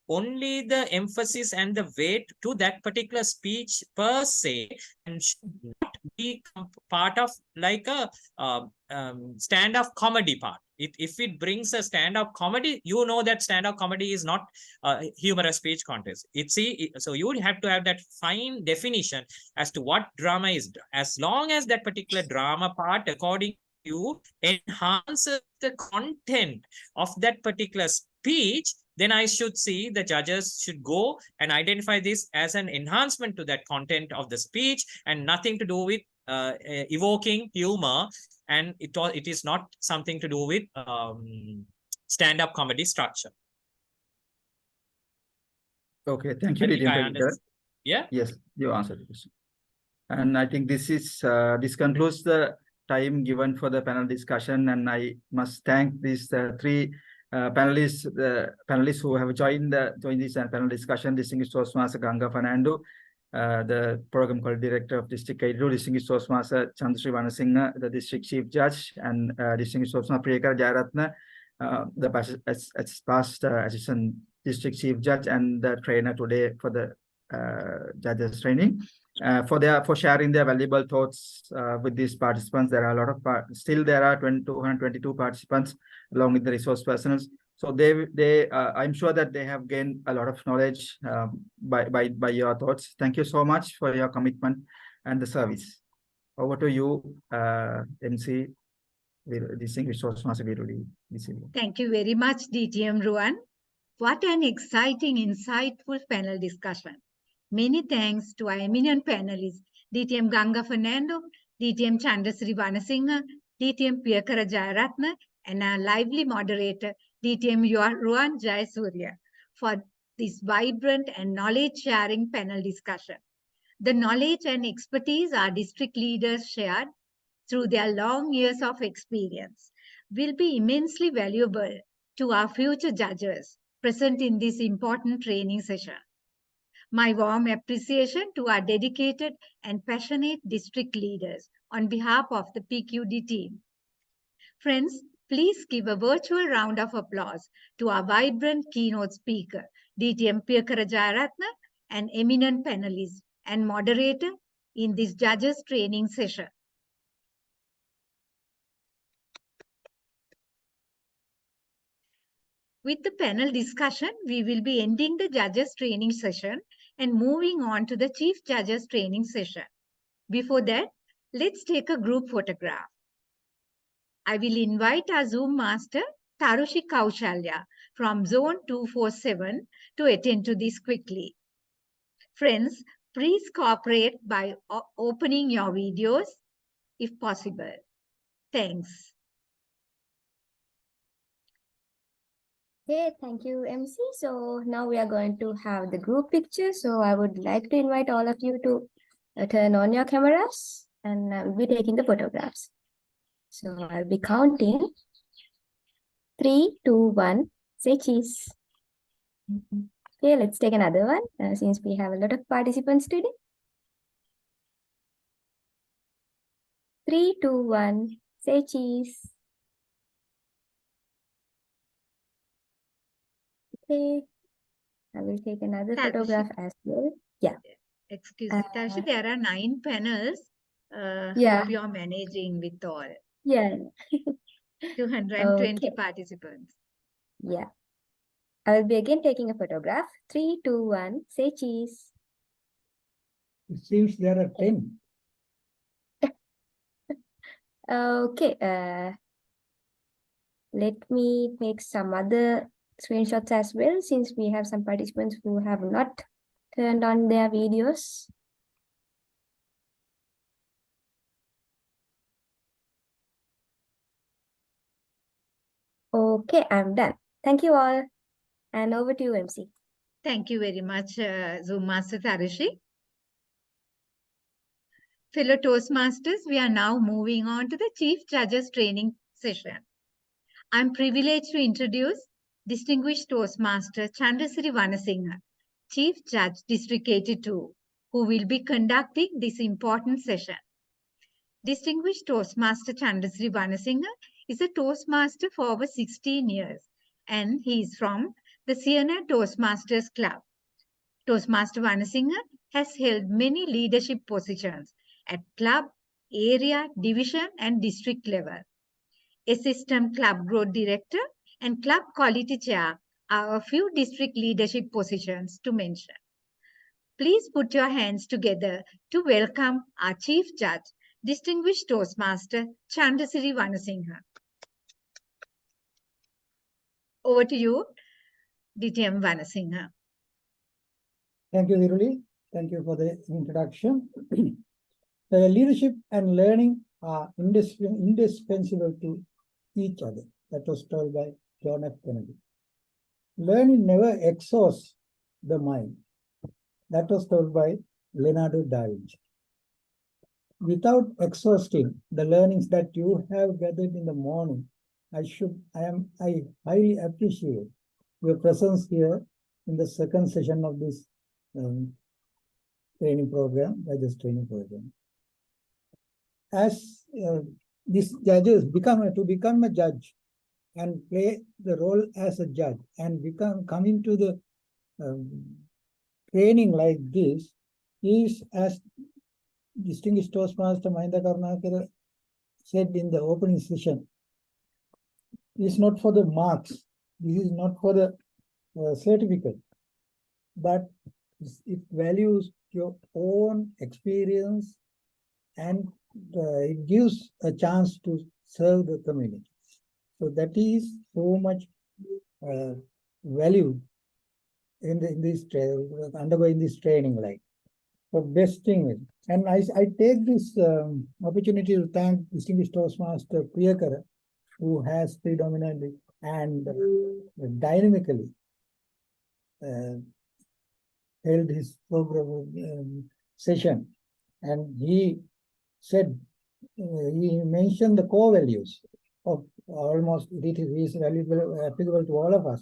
only the emphasis and the weight to that particular speech per se, and should not be part of like a stand-up comedy part. If it brings a stand-up comedy, you know that stand-up comedy is not a humorous speech contest. So you would have to have that fine definition as to what drama is. As long as that particular drama part, according to you, enhances the content of that particular speech, then I should see the judges should go and identify this as an enhancement to that content of the speech and nothing to do with evoking humor, and it is not something to do with stand-up comedy structure. Okay, thank you, I think I DTM. understand. Yeah. Yes, you answered the question. And I think this concludes the time given for the panel discussion, and I must thank these three panelists who have joined this panel discussion. Distinguished Toastmaster Ganga Fernando, the Program Director of District 82, Distinguished Toastmaster Chandra Vanasinghe, the District Chief Judge, and Distinguished Toastmaster Priyakara Jayaratne, the past Assistant District Chief Judge and the trainer today for the judges training. For sharing their valuable thoughts with these participants. There are a lot of still there are 222 participants along with the resource personnel. So I'm sure that they have gained a lot of knowledge by your thoughts. Thank you so much for your commitment and the service. Over to you, MC, Distinguished Toastmaster Viruli. Thank you very much, DTM Ruan. What an exciting, insightful panel discussion. Many thanks to our eminent panelists, DTM Ganga Fernando, DTM Chandasri Vanasinghe, DTM Priyakara Jayaratne, and our lively moderator, DTM Ruan Jayasurya, for this vibrant and knowledge-sharing panel discussion. The knowledge and expertise our district leaders shared through their long years of experience will be immensely valuable to our future judges present in this important training session. My warm appreciation to our dedicated and passionate district leaders on behalf of the PQD team. Friends, please give a virtual round of applause to our vibrant keynote speaker, DTM Priyakara Jayaratne, an eminent panelist and moderator in this judges training session. With the panel discussion, we will be ending the judges training session and moving on to the chief judges training session. Before that, let's take a group photograph. I will invite our Zoom master, Tarushi Kaushalya from Zone 247 to attend to this quickly. Friends, please cooperate by opening your videos if possible. Thanks. Okay, thank you, MC. So now we are going to have the group picture. So I would like to invite all of you to turn on your cameras, and I will be taking the photographs. So I'll be counting. 3, 2, 1, say cheese. Okay, let's take another one since we have a lot of participants today. 3, 2, 1, say cheese. Okay, I will take another photograph as well. Yeah. Excuse me, Tarushi, there are 9 panels. Yeah. Hope you're managing with all. Yeah. 220 Okay. participants. Yeah. I will be again taking a photograph. 3, 2, 1, say cheese. It seems there are 10. Okay. Let me take some other screenshots as well, since we have some participants who have not turned on their videos. Okay, I'm done. Thank you all. And over to you, MC. Thank you very much, Zoom Master Tarishi. Fellow Toastmasters, we are now moving on to the Chief Judges training session. I'm privileged to introduce Distinguished Toastmaster Chandrasiri Vanasinghe, Chief Judge District 82, who will be conducting this important session. Distinguished Toastmaster Chandrasiri Vanasinghe is a Toastmaster for over 16 years, and he is from the Siena Toastmasters Club. Toastmaster Vanasinghe has held many leadership positions at club, area, division, and district level. Assistant Club Growth Director and Club Quality Chair are a few district leadership positions to mention. Please put your hands together to welcome our Chief Judge, Distinguished Toastmaster Chandrasiri Vanasinghe. Over to you, DTM Vanasinghe. Thank you, Viruli. Thank you for the introduction. Leadership and learning are indispensable to each other. That was told by John F. Kennedy. Learning never exhausts the mind. That was told by Leonardo da Vinci. Without exhausting the learnings that you have gathered in the morning, I highly appreciate your presence here in the second session of this training program, Judges training program. As these judges become a judge and play the role as a judge and come into the training like this is, as Distinguished Toastmaster Mahinda Karunakara said in the opening session, is not for the marks. This is not for the certificate, but it values your own experience and it gives a chance to serve the community. So that is so much value in this undergoing this training. Like, the best thing is, and I take this opportunity to thank Distinguished Toastmaster Priyakara, who has predominantly and dynamically held his program session, and he said, he mentioned the core values of almost, it is valuable, applicable to all of us,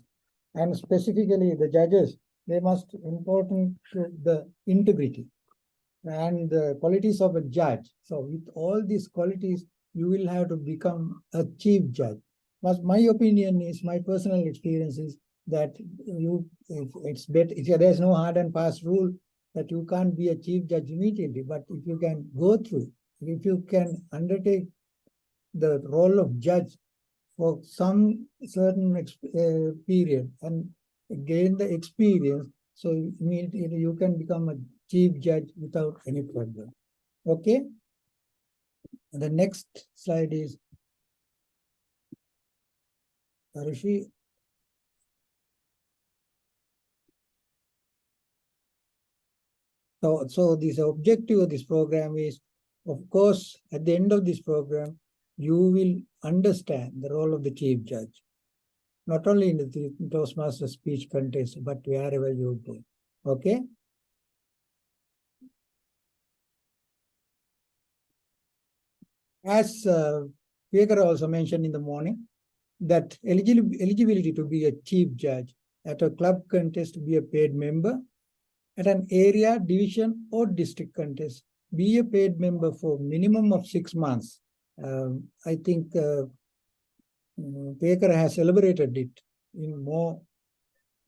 and specifically the judges. They must important the integrity and the qualities of a judge. So with all these qualities, you will have to become a chief judge. But my opinion is, my personal experience is that it's better. There's no hard and fast rule that you can't be a chief judge immediately. But if you can go through, if you can undertake the role of judge for some certain period and gain the experience, so immediately you can become a chief judge without any problem. Okay. And the next slide is Rishi. So this objective of this program is, of course, at the end of this program, you will understand the role of the chief judge, not only in the Toastmaster speech contest, but wherever you go. Okay. As Priyakara also mentioned in the morning, that eligibility to be a chief judge at a club contest to be a paid member, at an area, division, or district contest, be a paid member for minimum of 6 months. I think Priyakara has elaborated it in more.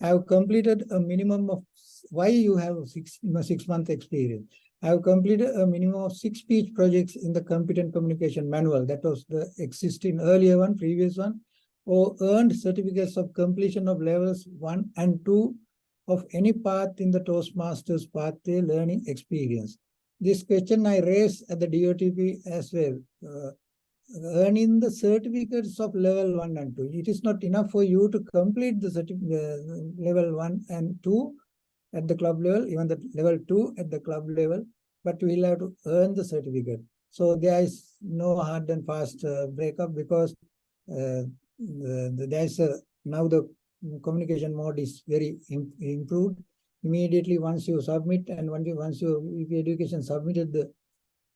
Have completed a minimum of, why you have 6 month experience. I have completed a minimum of 6 speech projects in the competent communication manual. That was the existing earlier one, previous one, or earned certificates of completion of levels 1 and 2 of any path in the Toastmasters pathway learning experience. This question I raised at the DOTP as well. Earning the certificates of level 1 and 2. It is not enough for you to complete the level 1 and 2 at the club level, even the level 2 at the club level, but you will have to earn the certificate. So there is no hard and fast breakup, because there's a, now the communication mode is very improved. Immediately once you submit and once you education submitted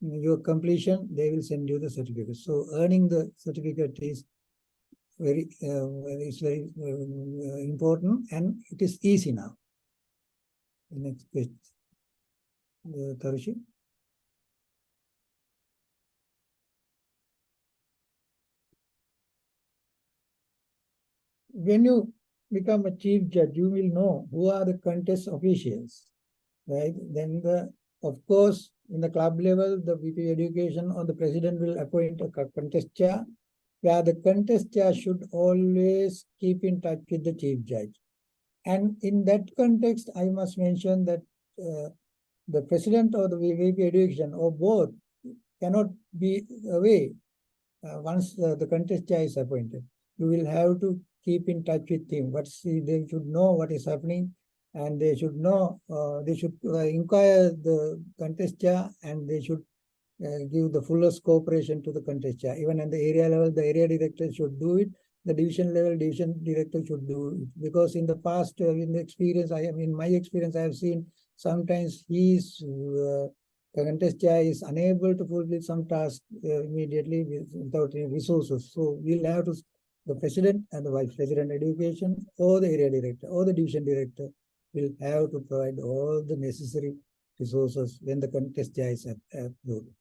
your completion, they will send you the certificate. So earning the certificate is very important, and it is easy now. The next question, Tarushi. When you become a chief judge, you will know who are the contest officials, right? Then of course, in the club level, the VP education or the president will appoint a contest chair, where the contest chair should always keep in touch with the chief judge. And in that context, I must mention that the president or the VP education or both cannot be away once the contest chair is appointed. You will have to keep in touch with him. They should know what is happening, and they should know, they should inquire the contest chair, and they should give the fullest cooperation to the contest chair. Even at the area level, the area director should do it. The division level, division director should do it. Because in the past, in my experience, I have seen sometimes the contest chair is unable to fulfill some task immediately without any resources. So we'll have to, the president and the vice president education, or the area director, or the division director will have to provide all the necessary resources when the contest chair is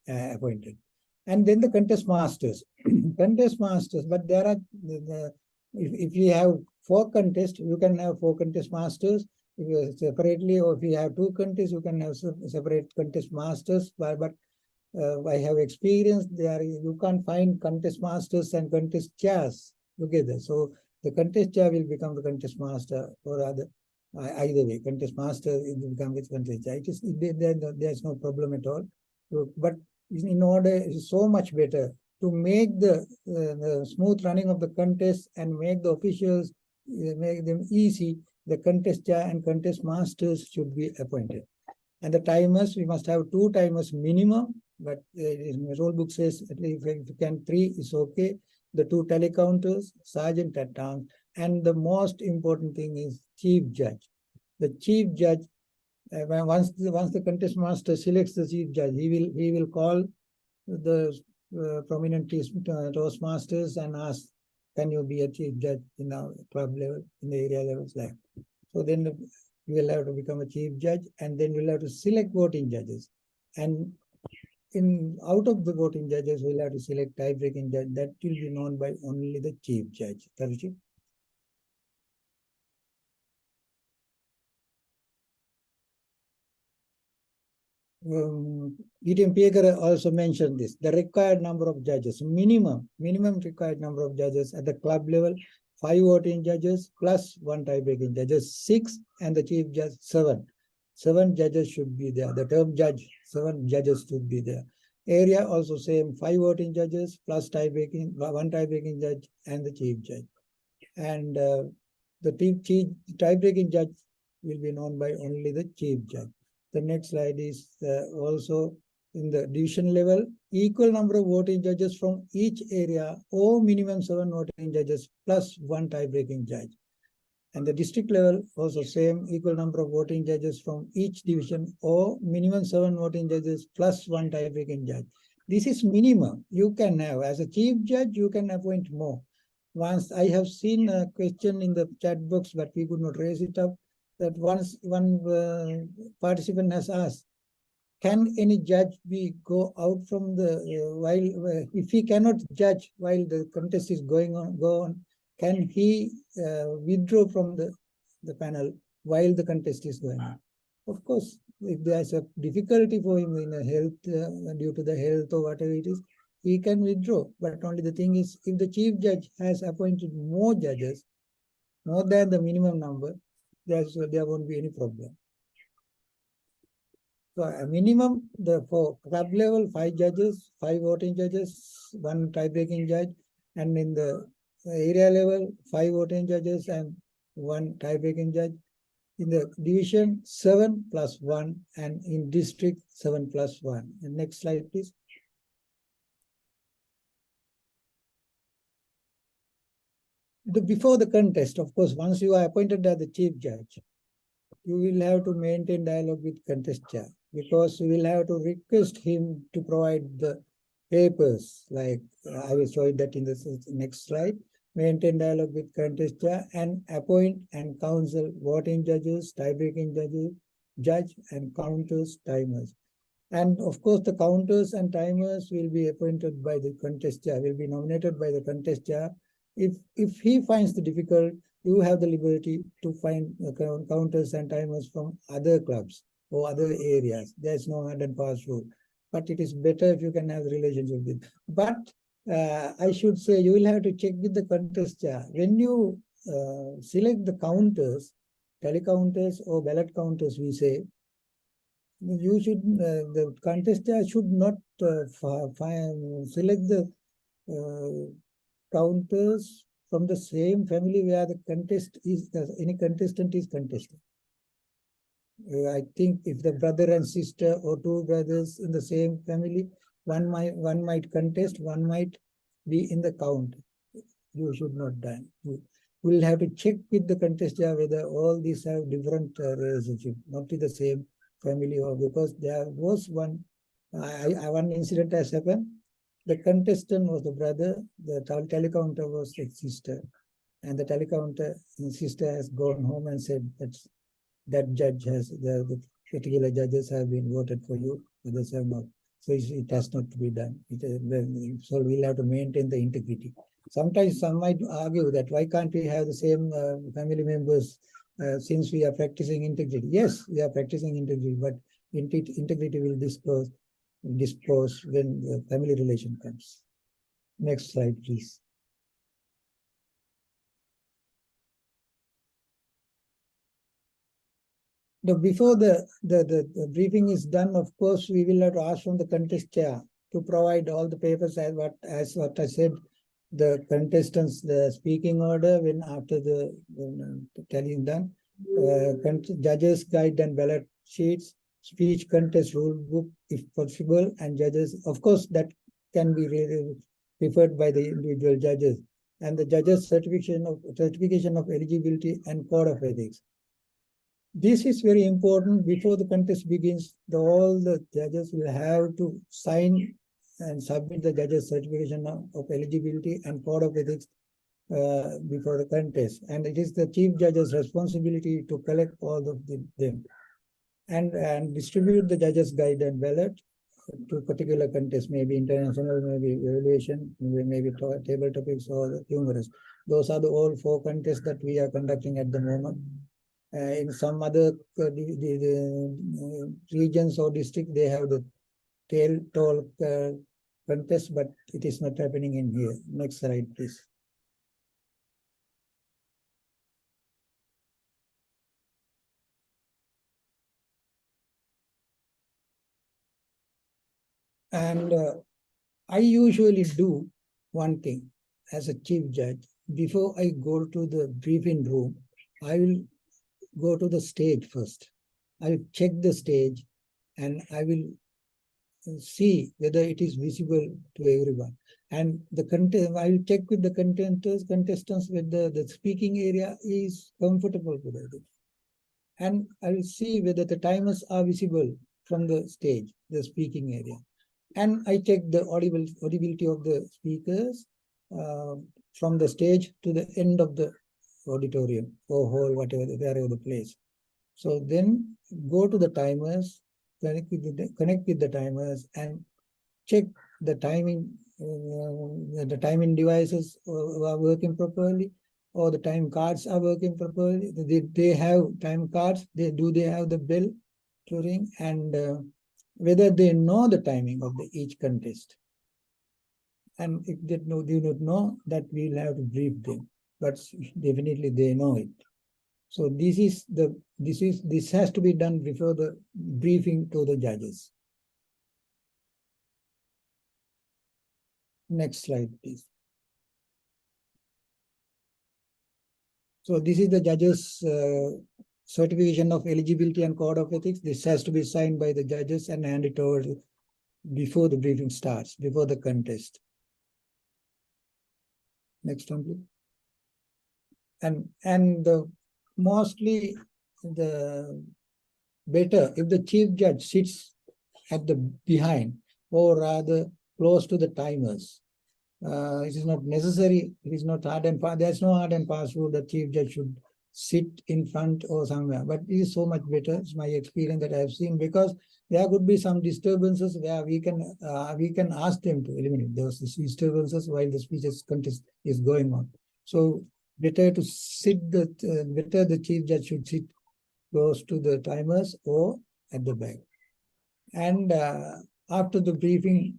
appointed. And then the contest masters. Contest masters, but there are, if you have 4 contests, you can have 4 contest masters. If you separately, or if you have 2 contests, you can have separate contest masters. But I have experienced there, you can't find contest masters and contest chairs together. So the contest chair will become the contest master, or other. Either way, contest master will become with contest chair. There's no problem at all. So, but in order, it's so much better to make the smooth running of the contest and make the officials, make them easy. The contest chair and contest masters should be appointed. And the timers, we must have 2 timers minimum, but in the rule book says at least if you can 3 is okay. The 2 tally counters, sergeant at arms, and the most important thing is chief judge. The chief judge, once the contest master selects the chief judge, he will call the prominent Toastmasters and ask, can you be a chief judge in our club level, in the area levels like. So then you will have to become a chief judge, and then we'll have to select voting judges. And out of the voting judges, we'll have to select tie-breaking judge. That will be known by only the chief judge. Tarushi? DTM Piekara also mentioned this, the required number of judges, minimum required number of judges at the club level, 5 voting judges plus 1 tie-breaking judges, 6, and the chief judge 7. 7 judges should be there. The term judge, 7 judges should be there. Area also same, 5 voting judges plus 1 tie-breaking judge and the chief judge. And the tie-breaking judge will be known by only the chief judge. The next slide is also in the division level, equal number of voting judges from each area, or minimum 7 voting judges plus 1 tie-breaking judge. And the district level also same, equal number of voting judges from each division, or minimum 7 voting judges plus 1 tie-breaking judge. This is minimum. You can have, as a chief judge, you can appoint more. Once I have seen a question in the chat box, but we could not raise it up, that once one participant has asked, can any judge go out from the, if he cannot judge while the contest is going on, can he withdraw from the panel while the contest is going on? Of course, if there's a difficulty for him in a health, due to the health or whatever it is, he can withdraw. But only the thing is, if the chief judge has appointed more judges, more than the minimum number, there won't be any problem. So a minimum, for club level, 5 judges, 5 voting judges, 1 tie-breaking judge, and in the area level, 5 voting judges and 1 tie-breaking judge. In the division, 7 plus 1, and in district, 7 plus 1. And next slide, please. before the contest, of course, once you are appointed as the chief judge, you will have to maintain dialogue with contest chair, because you will have to request him to provide the papers, like I will show you that in the next slide. Maintain dialogue with contest chair and appoint and counsel voting judges, tie-breaking judges, judge and counters, timers. And of course, the counters and timers will be appointed by the contest chair, will be nominated by the contest chair. If he finds the difficult, you have the liberty to find counters and timers from other clubs or other areas. There's no hard and fast rule, but it is better if you can have a relationship with. But I should say you will have to check with the contest chair. When you select the counters, telecounters or ballot counters, we say, you should, the contester should not select the counters from the same family where the contest is, any contestant is contesting. I think if the brother and sister or two brothers in the same family, one might contest, one might be in the count. You should not done. You will have to check with the contestant whether all these have different relationship, not to the same family, or because there was one incident has happened. The contestant was the brother, the telecounter was the sister, and the telecounter sister has gone home and said that judge has, the particular judges have been voted for you, others have not. So it has not to be done. So we'll have to maintain the integrity. Sometimes some might argue that why can't we have the same family members since we are practicing integrity? Yes, we are practicing integrity, but integrity will dispose when the family relation comes. Next slide, please. Before the briefing is done, of course, we will have to ask from the contest chair to provide all the papers as what I said. The contestants, the speaking order, when after the tallying done, judges guide and ballot sheets, speech contest rule book if possible, and judges, of course, that can be referred by the individual judges, and the judges certification of eligibility and code of ethics. This is very important. Before the contest begins, all the judges will have to sign and submit the judges' certification of eligibility and code of ethics before the contest. And it is the chief judge's responsibility to collect all of them and distribute the judges' guide and ballot to particular contests, maybe international, maybe evaluation, maybe table topics or humorous. Those are the all 4 contests that we are conducting at the moment. In some other regions or district, they have the tail talk contest, but it is not happening in here. Next slide, please. And I usually do one thing as a chief judge. Before I go to the briefing room, I will go to the stage first. I will check the stage and I will see whether it is visible to everyone. And I will check with the contestants whether the speaking area is comfortable for them. And I will see whether the timers are visible from the stage, the speaking area. And I check the audibility of the speakers from the stage to the end of the auditorium or hall, wherever the place. So then go to the timers, connect with the timers and check the timing, the timing devices are working properly, or the time cards are working properly. They have time cards. Do they have the bell to ring, and whether they know the timing of each contest. And if they do not know, that we'll have to brief them. But definitely they know it. So this has to be done before the briefing to the judges. Next slide, please. So this is the judges' certification of eligibility and code of ethics. This has to be signed by the judges and handed over before the briefing starts, before the contest. Next one, please. and the mostly the better if the chief judge sits at the behind or rather close to the timers. It is not necessary. It is not hard and fast. There's no hard and fast rule that chief judge should sit in front or somewhere. But it is so much better. It's my experience that I have seen, because there could be some disturbances where we can ask them to eliminate those disturbances while the speeches contest is going on. So better to sit better the chief judge should sit close to the timers or at the back. And after the briefing,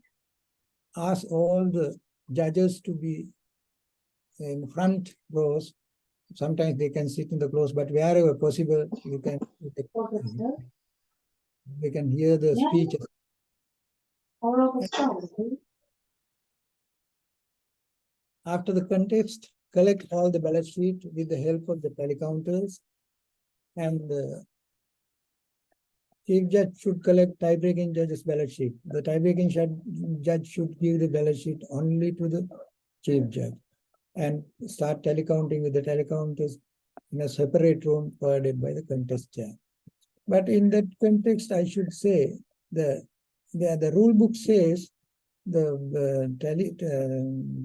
ask all the judges to be in front rows. Sometimes they can sit in the close, but wherever possible, we can hear the speeches. After the contest, collect all the ballot sheet with the help of the telecounters, and chief judge should collect tie-breaking judge's ballot sheet. The tie-breaking judge should give the ballot sheet only to the chief judge and start telecounting with the telecounters in a separate room provided by the contest chair. But in that context, I should say the rule book says the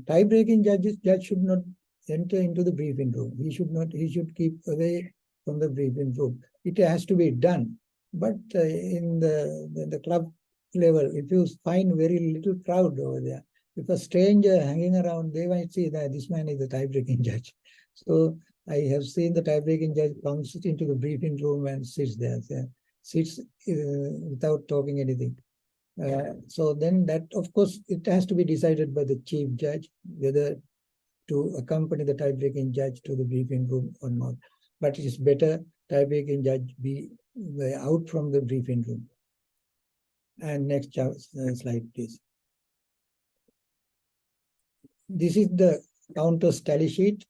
tie-breaking judge should not enter into the briefing room. He should keep away from the briefing room. It has to be done. But in the club level, if you find very little crowd over there, if a stranger hanging around, they might see that this man is the tie-breaking judge. So I have seen the tie-breaking judge comes into the briefing room and sits there, sits without talking anything. So then that, of course, it has to be decided by the chief judge whether to accompany the tie-breaking judge to the briefing room or not. But it is better tie-breaking judge be out from the briefing room. And next slide, please. This is the counters tally sheet.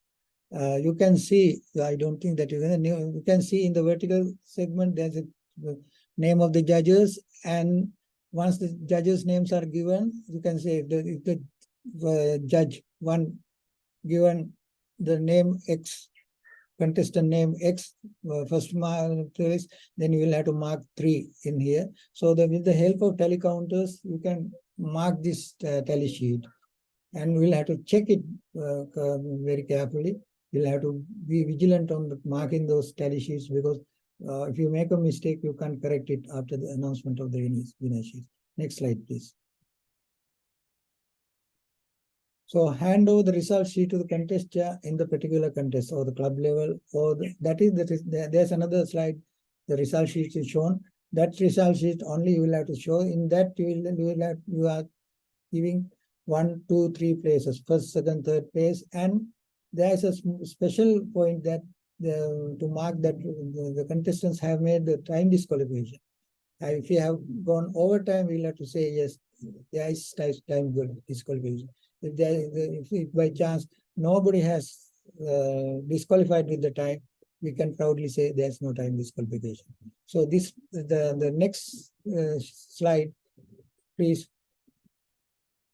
You can see, I don't think that you can see in the vertical segment, there's the name of the judges. And once the judges' names are given, you can say if the judge one given the name X, contestant name X, first place, then you will have to mark 3 in here. So with the help of telecounters, you can mark this tally sheet. And we'll have to check it very carefully. You'll have to be vigilant on marking those tally sheets, because if you make a mistake, you can't correct it after the announcement of the winner sheet. Next slide, please. So hand over the result sheet to the contest chair in the particular contest or the club level, or there's another slide. The result sheet is shown. That result sheet only you will have to show. In that you are giving 1, 2, 3 places, first, second, third place, and there is a special point that to mark that the contestants have made the time disqualification. And if you have gone over time, we'll have to say yes, there is time disqualification. If by chance nobody has disqualified with the time, we can proudly say there's no time disqualification. So this the next slide, please.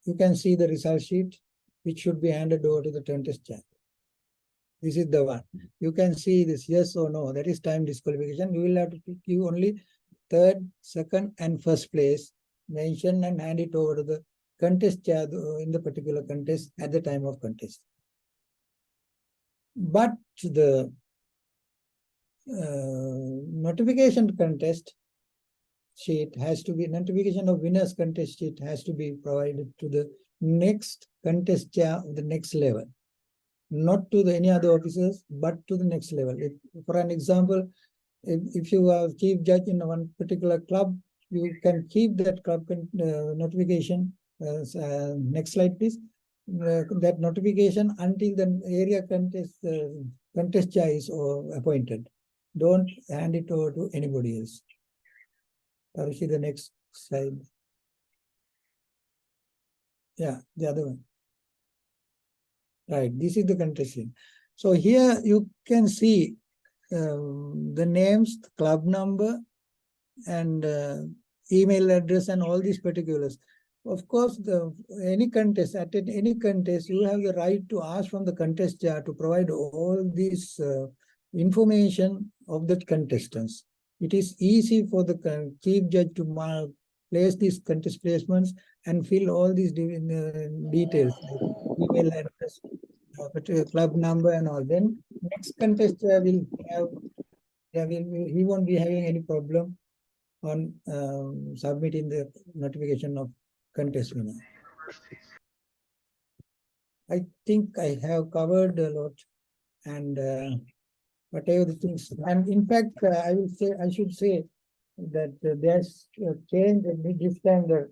You can see the result sheet, which should be handed over to the contest chair. This is the one. You can see this yes or no. That is time disqualification. You will have to give only third, second, and first place, mention and hand it over to the contest chair in the particular contest at the time of contest. But the notification contest sheet has to be, notification of winners contest sheet has to be provided to the next contest chair of the next level, not to any other officers, but to the next level. For an example, if you are chief judge in one particular club, you can keep that club notification. Next slide, please. That notification until the area contest chair is appointed. Don't hand it over to anybody else. I'll see the next slide. Yeah, the other one. Right, this is the contestant. So here you can see the names, the club number, and email address, and all these particulars. Of course, any contest, any contest, you have the right to ask from the contest jar to provide all this information of the contestants. It is easy for the chief judge to place these contest placements and fill all these details, like email address, club number, and all. Then next contest will have, he won't be having any problem on submitting the notification of contest winner. I think I have covered a lot, and whatever the things, and in fact, I should say that there's a change this time. The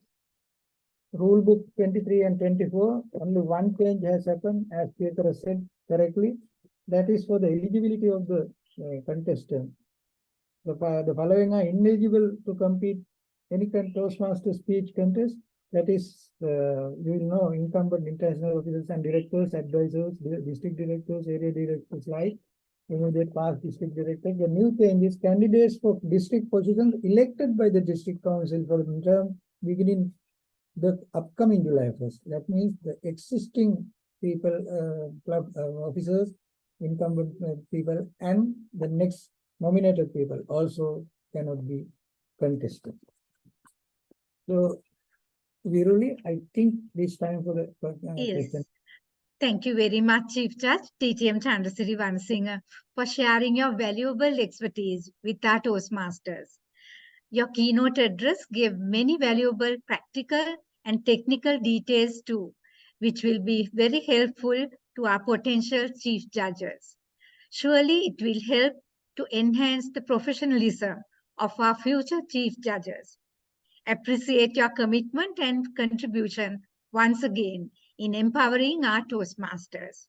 rule book 23 and 24, only one change has happened, as Peter said correctly. That is for the eligibility of the contestant. The following are ineligible to compete any Toastmaster speech contest. That is, you will know, incumbent international officers and directors, advisors, district directors, area directors, like immediate past district director. The new change is candidates for district positions elected by the district council for the term beginning the upcoming July 1st. That means the existing people, club officers, incumbent people, and the next nominated people also cannot be contested. So, Viruli, I think this time for the Yes. question. Thank you very much, Chief Judge DTM Chandrasiri Vanasinghe, for sharing your valuable expertise with our Toastmasters. Your keynote address gave many valuable practical and technical details too, which will be very helpful to our potential chief judges. Surely it will help to enhance the professionalism of our future chief judges. Appreciate your commitment and contribution once again in empowering our Toastmasters.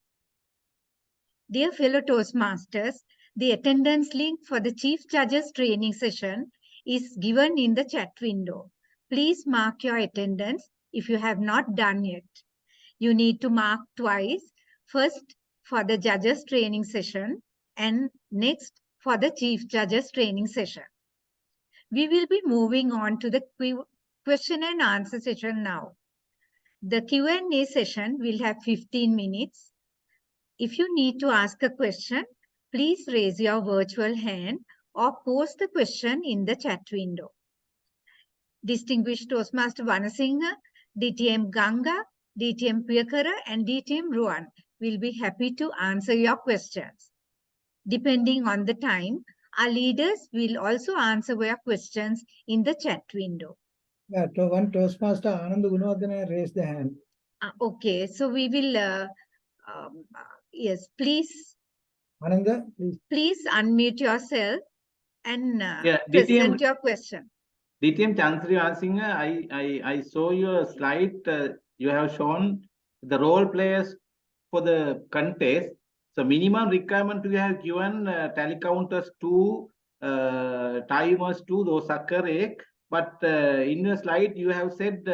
Dear fellow Toastmasters, the attendance link for the Chief Judges training session is given in the chat window. Please mark your attendance if you have not done yet. You need to mark twice, first for the Judges training session and next for the Chief Judges training session. We will be moving on to the question and answer session now. The Q&A session will have 15 minutes. If you need to ask a question, please raise your virtual hand or post the question in the chat window. Distinguished Toastmaster Vanasinghe, DTM Ganga, DTM Priyakara, and DTM Ruan will be happy to answer your questions. Depending on the time, our leaders will also answer your questions in the chat window. Yeah, so one Toastmaster, Anand Gunawardena, raised the hand. Okay, so we will, yes, please. Ananda, please. Please unmute yourself and Yeah, present your question. DTM Chandrasiri Vanasinghe, I saw your slide. You have shown the role players for the contest. So minimum requirement you have given tally counters 2, timers 2, those are correct. But in your slide you have said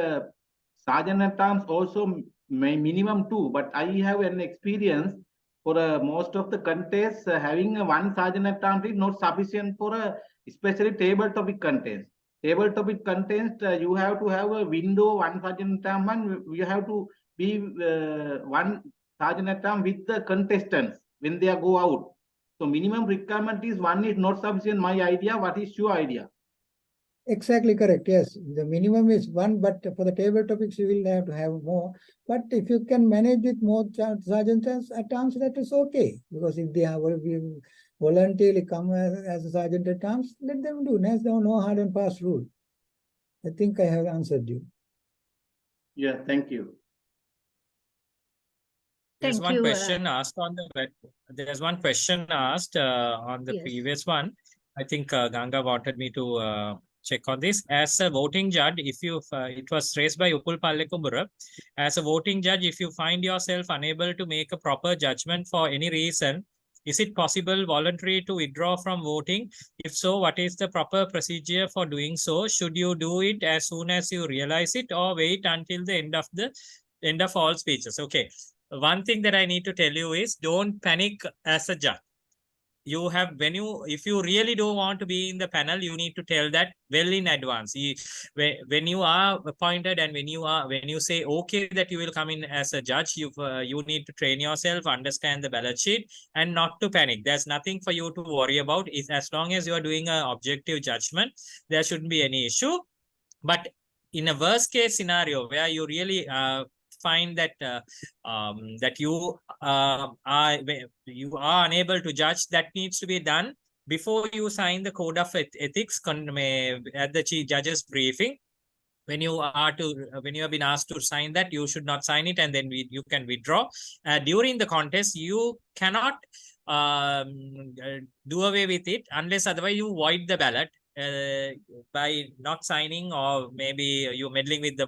sergeant at arms also minimum 2. But I have an experience for most of the contests having one sergeant at arms is not sufficient for especially table topic contest. Table topic contest, you have to have a window, one sergeant at arms, and you have to be one sergeant at arms with the contestants when they go out. So minimum requirement is 1 is not sufficient. My idea. What is your idea? Exactly correct. Yes, the minimum is 1, but for the table topics, you will have to have more. But if you can manage with more sergeants at arms, that is okay. Because if they have voluntarily come as a sergeant at arms, let them do. There's no hard and fast rule. I think I have answered you. Yeah, thank you. There's Thank one you. question asked on the there's one question asked on the Yes. previous one. I think Ganga wanted me to check on this. As a voting judge, if you it was raised by Upul Pallekumbura, as a voting judge, if you find yourself unable to make a proper judgment for any reason, is it possible voluntary to withdraw from voting? If so, what is the proper procedure for doing so? Should you do it as soon as you realize it, or wait until the end of all speeches? Okay. One thing that I need to tell you is don't panic as a judge. you have, if you really don't want to be in the panel, you need to tell that well in advance. When you are appointed and when you say okay that you will come in as a judge, you need to train yourself, understand the ballot sheet, and not to panic. There's nothing for you to worry about. As long as you are doing an objective judgment, there shouldn't be any issue. But in a worst case scenario where you really find that that you are unable to judge, that needs to be done before you sign the code of ethics at the chief judge's briefing. When you have been asked to sign that, you should not sign it, and then you can withdraw. During the contest, you cannot do away with it unless otherwise you void the ballot by not signing, or maybe you meddling with the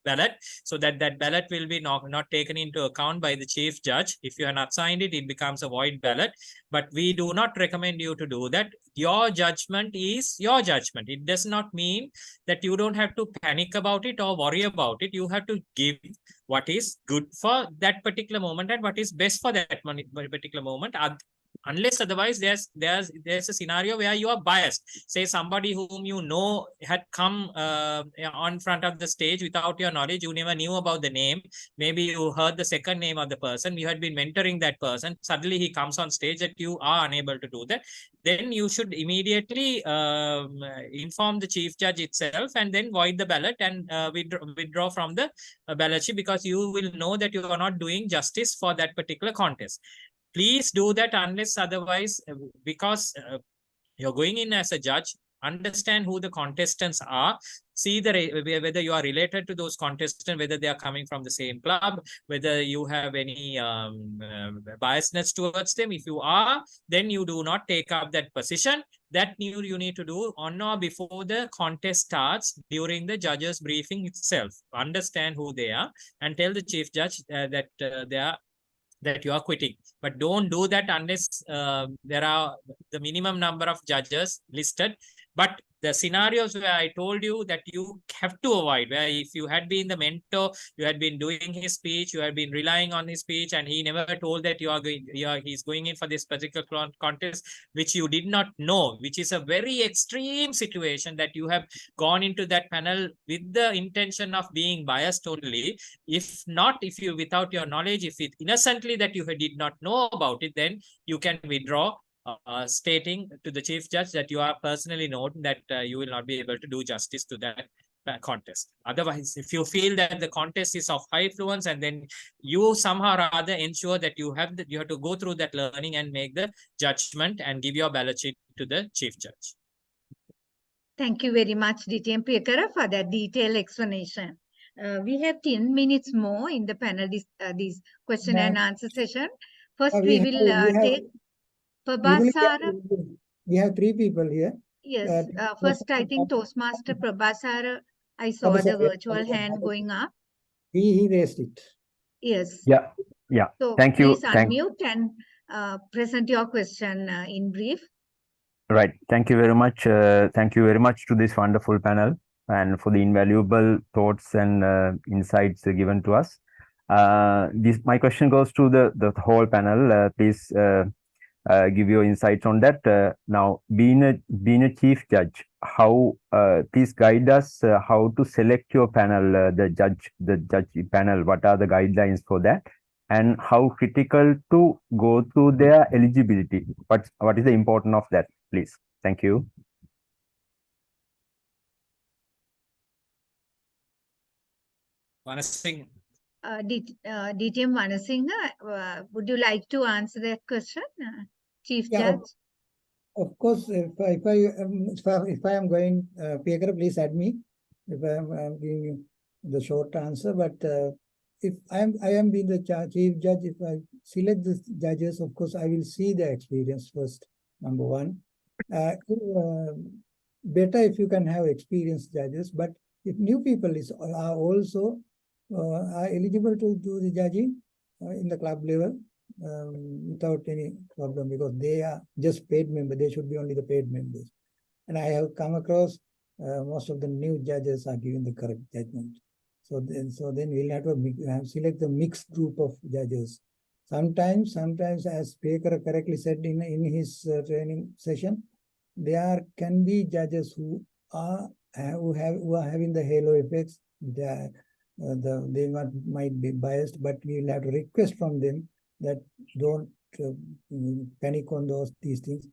ballot, so that ballot will be not taken into account by the chief judge. If you have not signed it, it becomes a void ballot. But we do not recommend you to do that. Your judgment is your judgment. It does not mean that you don't have to panic about it or worry about it. You have to give what is good for that particular moment and what is best for that particular moment. Unless otherwise there's a scenario where you are biased. Say somebody whom you know had come on front of the stage without your knowledge. You never knew about the name. Maybe you heard the second name of the person. You had been mentoring that person. Suddenly he comes on stage that you are unable to do that. Then you should immediately inform the chief judge itself and then void the ballot and withdraw from the ballot sheet, because you will know that you are not doing justice for that particular contest. Please do that unless otherwise, because you're going in as a judge. Understand who the contestants are. See whether you are related to those contestants, whether they are coming from the same club, whether you have any biasness towards them. If you are, then you do not take up that position. That you need to do on or before the contest starts, during the judge's briefing itself. Understand who they are and tell the chief judge that you are quitting. But don't do that unless there are the minimum number of judges listed. But the scenarios where I told you that you have to avoid, where if you had been the mentor, you had been doing his speech, you had been relying on his speech, and he never told that he's going in for this particular contest, which you did not know, which is a very extreme situation, that you have gone into that panel with the intention of being biased only. If not, if you without your knowledge, if it innocently that you did not know about it, then you can withdraw, stating to the chief judge that you are personally known that you will not be able to do justice to that contest. Otherwise, if you feel that the contest is of high influence, and then you somehow or other ensure that you have to go through that learning and make the judgment and give your ballot sheet to the chief judge. Thank you very much, DTM Priyakara, for that detailed explanation. We have 10 minutes more in the panel, this question and answer session. First, we will take Prabhasara. We have 3 people here. Yes, first I think Toastmaster Prabhasara, I saw the virtual hand going up. He raised it. Yes. Yeah. So Thank you. please unmute and present your question in brief. Right. Thank you very much. Thank you very much to this wonderful panel and for the invaluable thoughts and insights given to us. My question goes to the whole panel. Please give your insights on that. Now, being a chief judge, how please guide us how to select your panel, the judge panel. What are the guidelines for that, and how critical to go through their eligibility? What is the importance of that, please? Thank you. Manasinghe. DTM Manasinghe, would you like to answer that question, Chief Judge? Of course, if I am going, Priyakara, please add me if I am giving you the short answer. But if I am being the chief judge, if I select the judges, of course, I will see the experience first. Number one, better if you can have experienced judges. But if new people are also are eligible to do the judging in the club level without any problem, because they are just paid members. They should be only the paid members. And I have come across most of the new judges are giving the correct judgment. So then we'll have to select the mixed group of judges Sometimes, as Baker correctly said in his training session, there can be judges who are having the halo effects. They might be biased, but we will have to request from them that don't panic on these things.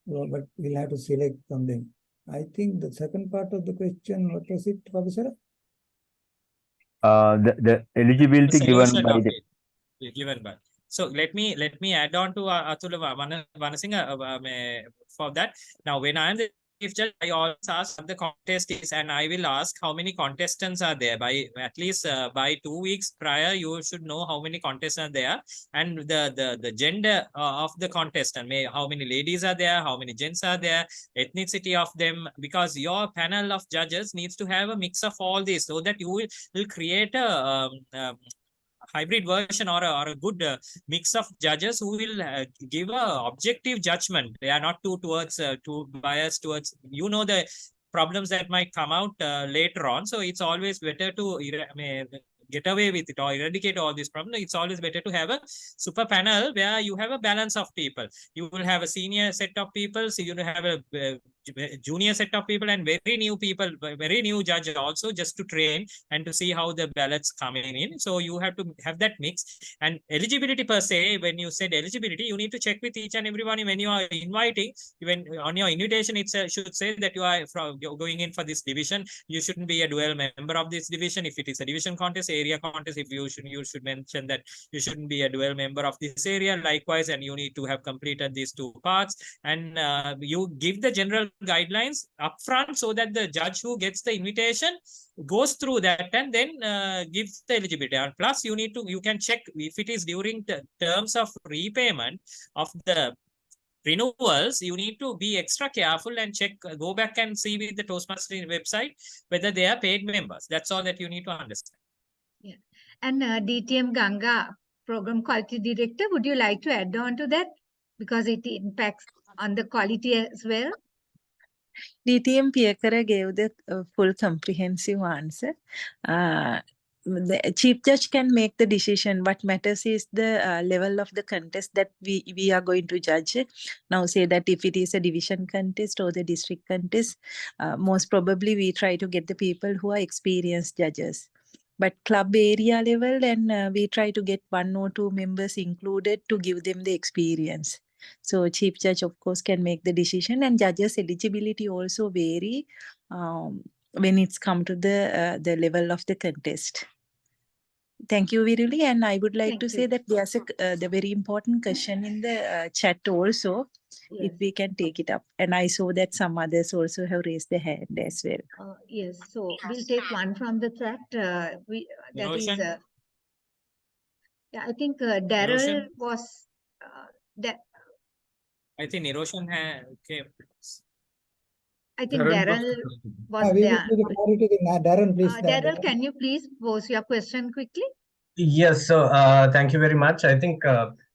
But we'll have to select from them. I think the second part of the question, what was it, Professor? The eligibility given Solution by of the it, given by. So let me add on to Atul Vanasinghe for that. Now, when I am the chief judge, I always ask what the contest is, and I will ask how many contestants are there. By at least by 2 weeks prior, you should know how many contestants are there, and the gender of the contestant. How many ladies are there, how many gents are there, ethnicity of them, because your panel of judges needs to have a mix of all this, so that you will create a hybrid version or a good mix of judges who will give a objective judgment. They are not too biased towards, the problems that might come out later on. So it's always better to get away with it or eradicate all these problems. It's always better to have a super panel where you have a balance of people. You will have a senior set of people, so you will have a junior set of people and very new people, very new judge also, just to train and to see how the ballots coming in. So you have to have that mix. And eligibility per se, when you said eligibility, you need to check with each and everyone when you are inviting. Even on your invitation, it should say that you're going in for this division. You shouldn't be a dual member of this division. If it is a division contest, area contest, if you should mention that you shouldn't be a dual member of this area. Likewise, and you need to have completed these 2 parts. And you give the general guidelines upfront, so that the judge who gets the invitation goes through that and then gives the eligibility. And plus, you can check if it is during the terms of repayment of the renewals. You need to be extra careful and check, go back and see with the Toastmasters website whether they are paid members. That's all that you need to understand. Yeah. And DTM Ganga, Program Quality Director, would you like to add on to that? Because it impacts on the quality as well. DTM Piekara gave the full comprehensive answer. The chief judge can make the decision. What matters is the level of the contest that we are going to judge. Now, say that if it is a division contest or the district contest, most probably we try to get the people who are experienced judges. But club area level, and we try to get 1 or 2 members included to give them the experience. So chief judge, of course, can make the decision, and judges' eligibility also vary when it's come to the level of the contest. Thank you, Viruli. And I would like to say that there's the very important question in the chat also, if we can take it up. And I saw that some others also have raised their hand as well. Yes, so we'll take one from the chat. I think Daryl was that. I think Niroshan had came. I think Daryl was there. Darren, please. Daryl, can you please pose your question quickly? Yes, so thank you very much. I think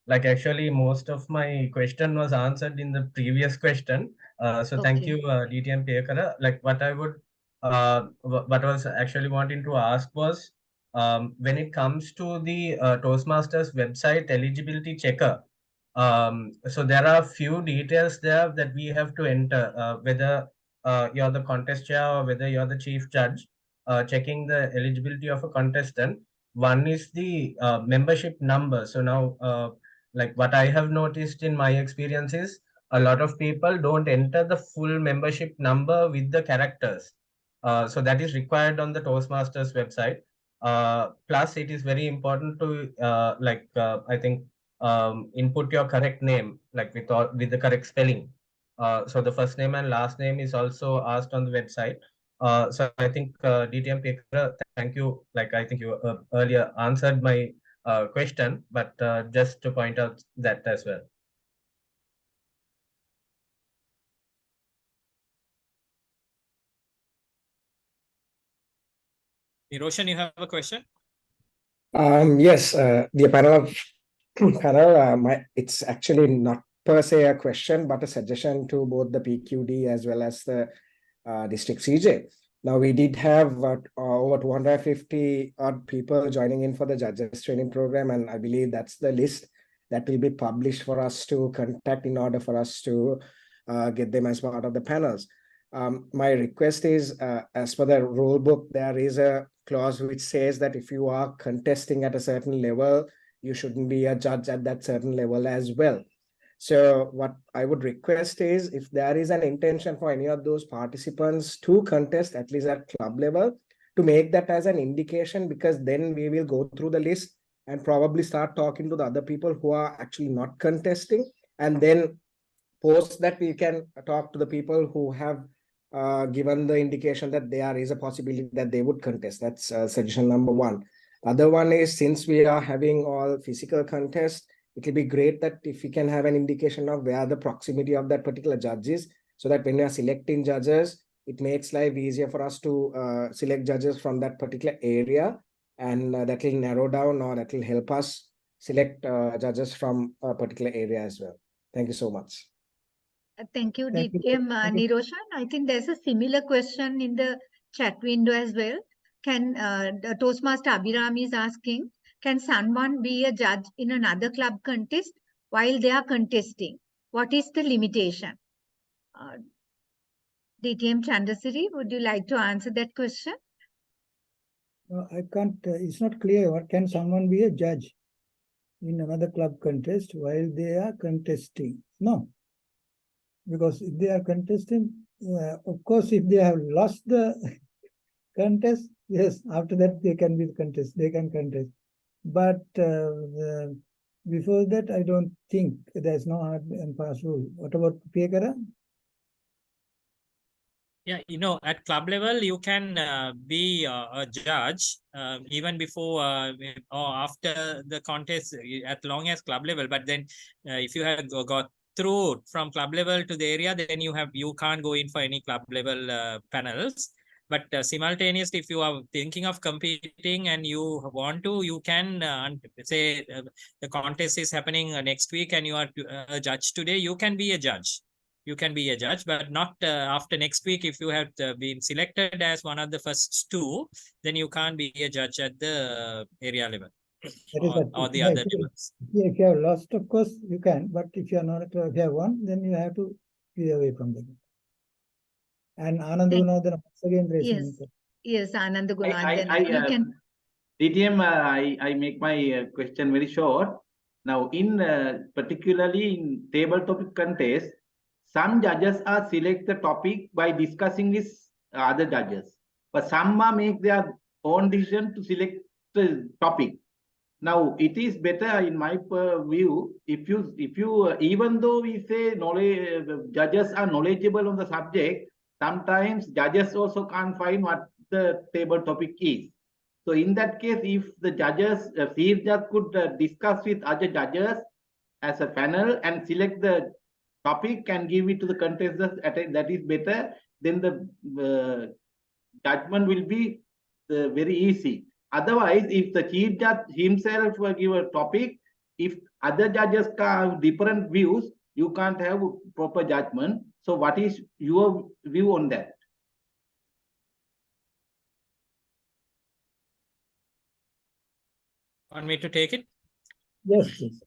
like actually most of my question was answered in the previous question. So thank you, DTM Pekara. Like what I would, what I was actually wanting to ask was, when it comes to the Toastmasters website eligibility checker, so there are few details there that we have to enter, whether you're the contest chair or whether you're the chief judge, checking the eligibility of a contestant. One is the membership number. So now, like what I have noticed in my experience is a lot of people don't enter the full membership number with the characters. So that is required on the Toastmasters website. Plus, it is very important to I think input your correct name, like with the correct spelling. So the first name and last name is also asked on the website. So I think DTM Pekara, thank you. Like I think you earlier answered my question, but just to point out that as well. Niroshan, you have a question? Yes, the panel, it's actually not per se a question, but a suggestion to both the PQD as well as the district CJ. Now, we did have over 250 odd people joining in for the judges training program, and I believe that's the list. that will be published for us to contact in order for us to get them as part of the panels. My request is, as per the rule book, there is a clause which says that if you are contesting at a certain level, you shouldn't be a judge at that certain level as well. So what I would request is, if there is an intention for any of those participants to contest, at least at club level, to make that as an indication, because then we will go through the list and probably start talking to the other people who are actually not contesting. And then post that, we can talk to the people who have given the indication that there is a possibility that they would contest. That's suggestion number one. Other one is, since we are having all physical contests, it will be great that if we can have an indication of where the proximity of that particular judge is, so that when we are selecting judges, it makes life easier for us to select judges from that particular area, and that will narrow down, or that will help us select judges from a particular area as well. Thank you so much. Thank you, Thank you. DTM Niroshan. I think there's a similar question in the chat window as well. Can the Toastmaster Abhiram is asking, can someone be a judge in another club contest while they are contesting? What is the limitation? DTM Chandasiri, would you like to answer that question? No, I can't, it's not clear. What can someone be a judge in another club contest while they are contesting? No. Because if they are contesting, of course, if they have lost the contest, yes, after that they can be contest, they can contest. But before that, I don't think there's no hard and fast rule. What about Pekara? Yeah, at club level, you can be a judge even before or after the contest, as long as club level. But then if you have got through from club level to the area, then you can't go in for any club level panels. But simultaneously, if you are thinking of competing and you want to, you can say the contest is happening next week and you are a judge today, you can be a judge. You can be a judge, but not after next week. If you have been selected as one of the first two, then you can't be a judge at the area level or the other levels. If you have lost, of course, you can. But if you are not, if you have won, then you have to be away from the game. And Anand Gunadhan once again raising. Yes, Anand Gunadhan. You can. DTM, I make my question very short. Now, particularly in table topic contest, some judges are select the topic by discussing with other judges, but some are make their own decision to select the topic. Now, it is better, in my view, if you even though we say judges are knowledgeable on the subject, sometimes judges also can't find what the table topic is. So in that case, if the judges, chief judge could discuss with other judges as a panel and select the topic and give it to the contestants, that is better. Then the judgment will be very easy. Otherwise, if the chief judge himself will give a topic, if other judges have different views, you can't have proper judgment. So what is your view on that? Want me to take it? Yes, please.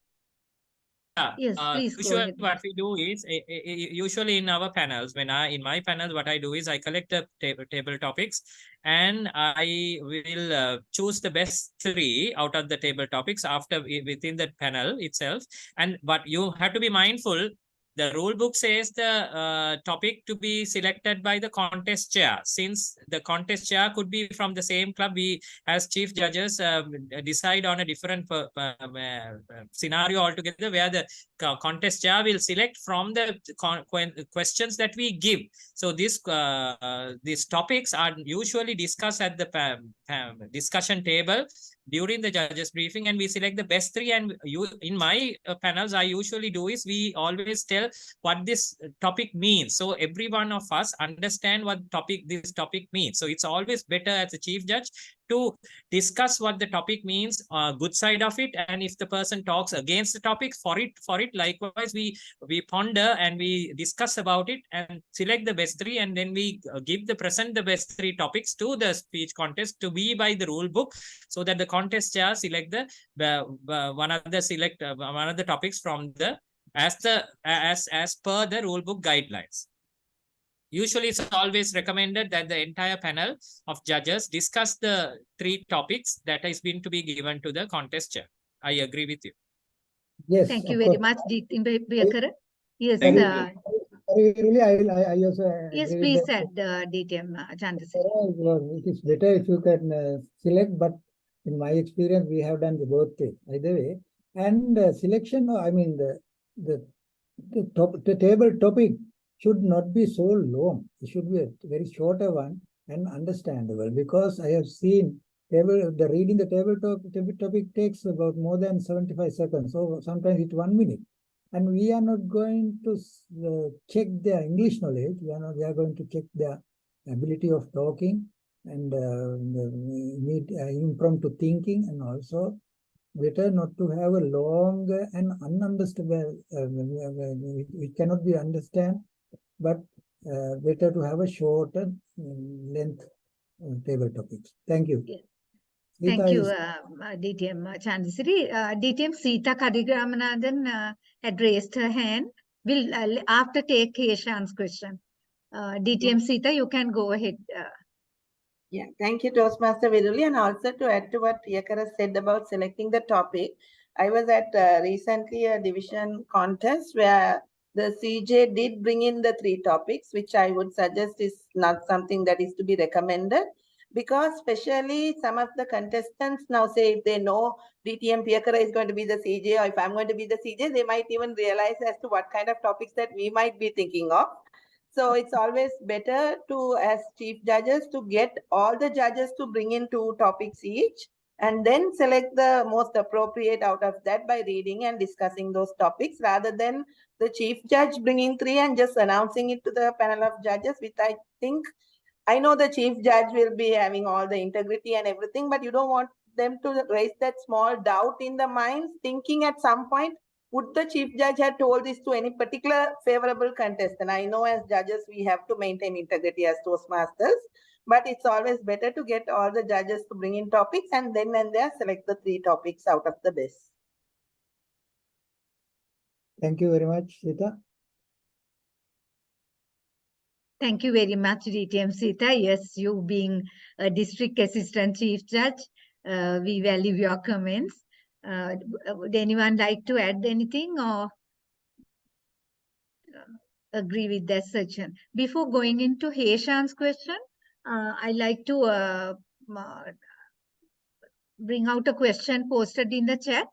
Yes, please. Usually what we do is, usually in our panels, in my panels, what I do is I collect the table topics and I will choose the best 3 out of the table topics within the panel itself. But you have to be mindful. The rule book says the topic to be selected by the contest chair. Since the contest chair could be from the same club, we as chief judges decide on a different scenario altogether, where the contest chair will select from the questions that we give. So these topics are usually discussed at the discussion table during the judges briefing, and we select the best 3. And in my panels, I usually do is we always tell what this topic means, so every one of us understand what this topic means. So it's always better as a chief judge to discuss what the topic means, good side of it, and if the person talks against the topic, for it likewise we ponder and we discuss about it and select the best three, and then we present the best three topics to the speech contest to be by the rule book, so that the contest chair select one of the topics from the as per the rule book guidelines. Usually, it's always recommended that the entire panel of judges discuss the three topics that is been to be given to the contest chair. I agree with you. Yes. Thank of you very course. much, Priyakara. Yes, Thank you. Really, I also yes, agree with please that. add DTM Chandrasekhar. It is better if you can select, but in my experience, we have done both things either way. And selection, I mean, the table topic should not be so long. It should be a very shorter one and understandable, because I have seen reading the table topic takes about more than 75 seconds. So sometimes it's 1 minute. And we are not going to check their English knowledge. We are going to check their ability of talking and impromptu thinking, and also better not to have a long and ununderstandable, it cannot be understand, but better to have a shorter length table topics. Thank you. Yeah. Sita Thank you, is- DTM Chandrasekhar. DTM Sita Kadigramanathan had raised her hand. We'll after take Keshan's question. DTM Sita, you can go ahead. Yeah, thank you, Toastmaster Viruli. And also to add to what Priyakara said about selecting the topic, I was at recently a division contest where the CJ did bring in the 3 topics, which I would suggest is not something that is to be recommended, because especially some of the contestants now say if they know DTM Priyakara is going to be the CJ, or if I'm going to be the CJ, they might even realize as to what kind of topics that we might be thinking of. So it's always better to, as chief judges, to get all the judges to bring in 2 topics each, and then select the most appropriate out of that by reading and discussing those topics, rather than the chief judge bringing 3 and just announcing it to the panel of judges, which I know the chief judge will be having all the integrity and everything, but you don't want them to raise that small doubt in the minds, thinking at some point, would the chief judge have told this to any particular favorable contestant? I know as judges, we have to maintain integrity as Toastmasters, but it's always better to get all the judges to bring in topics and then and there select the 3 topics out of the best. Thank you very much, Sita. Thank you very much, DTM Sita. Yes, you being a district assistant chief judge, we value your comments. Would anyone like to add anything or agree with that section? Before going into Heshan's question, I like to bring out a question posted in the chat.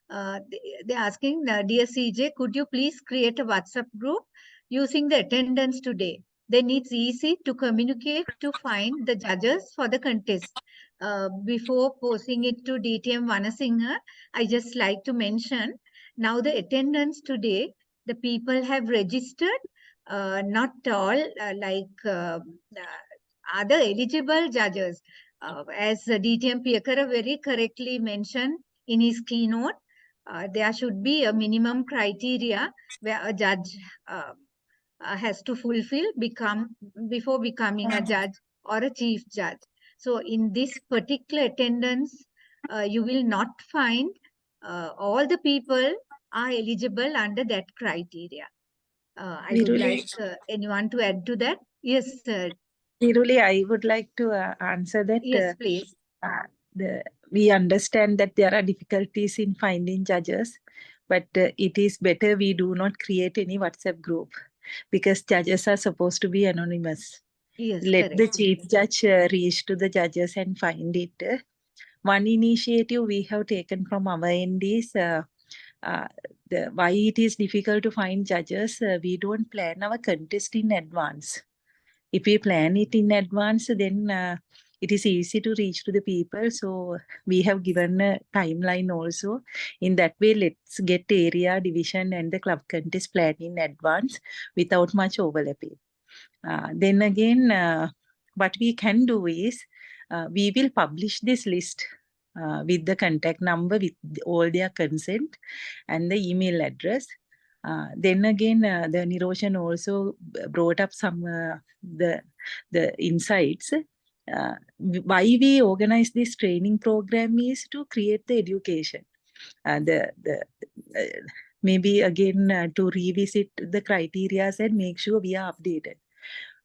They're asking, dear CJ, could you please create a WhatsApp group using the attendance today? Then it's easy to communicate to find the judges for the contest. Before posting it to DTM Vanasinghe, I just like to mention, now the attendance today, the people have registered, not all other eligible judges. As DTM Priyakara very correctly mentioned in his keynote, there should be a minimum criteria where a judge has to fulfill before becoming a judge or a chief judge. So in this particular attendance, you will not find all the people are eligible under that criteria. I would like anyone to add to that. Yes, sir. Viruli, I would like to answer that. Yes, please. We understand that there are difficulties in finding judges, but it is better we do not create any WhatsApp group, because judges are supposed to be anonymous. Yes, Let correct. the chief judge reach to the judges and find it. One initiative we have taken from our end is why it is difficult to find judges. We don't plan our contest in advance. If we plan it in advance, then it is easy to reach to the people. So we have given a timeline also. In that way, let's get area, division and the club contest planned in advance without much overlapping. Then again, what we can do is, we will publish this list with the contact number, with all their consent and the email address. Then again, the Niroshan also brought up some the insights. Why we organize this training program is to create the education. Maybe again to revisit the criteria and make sure we are updated.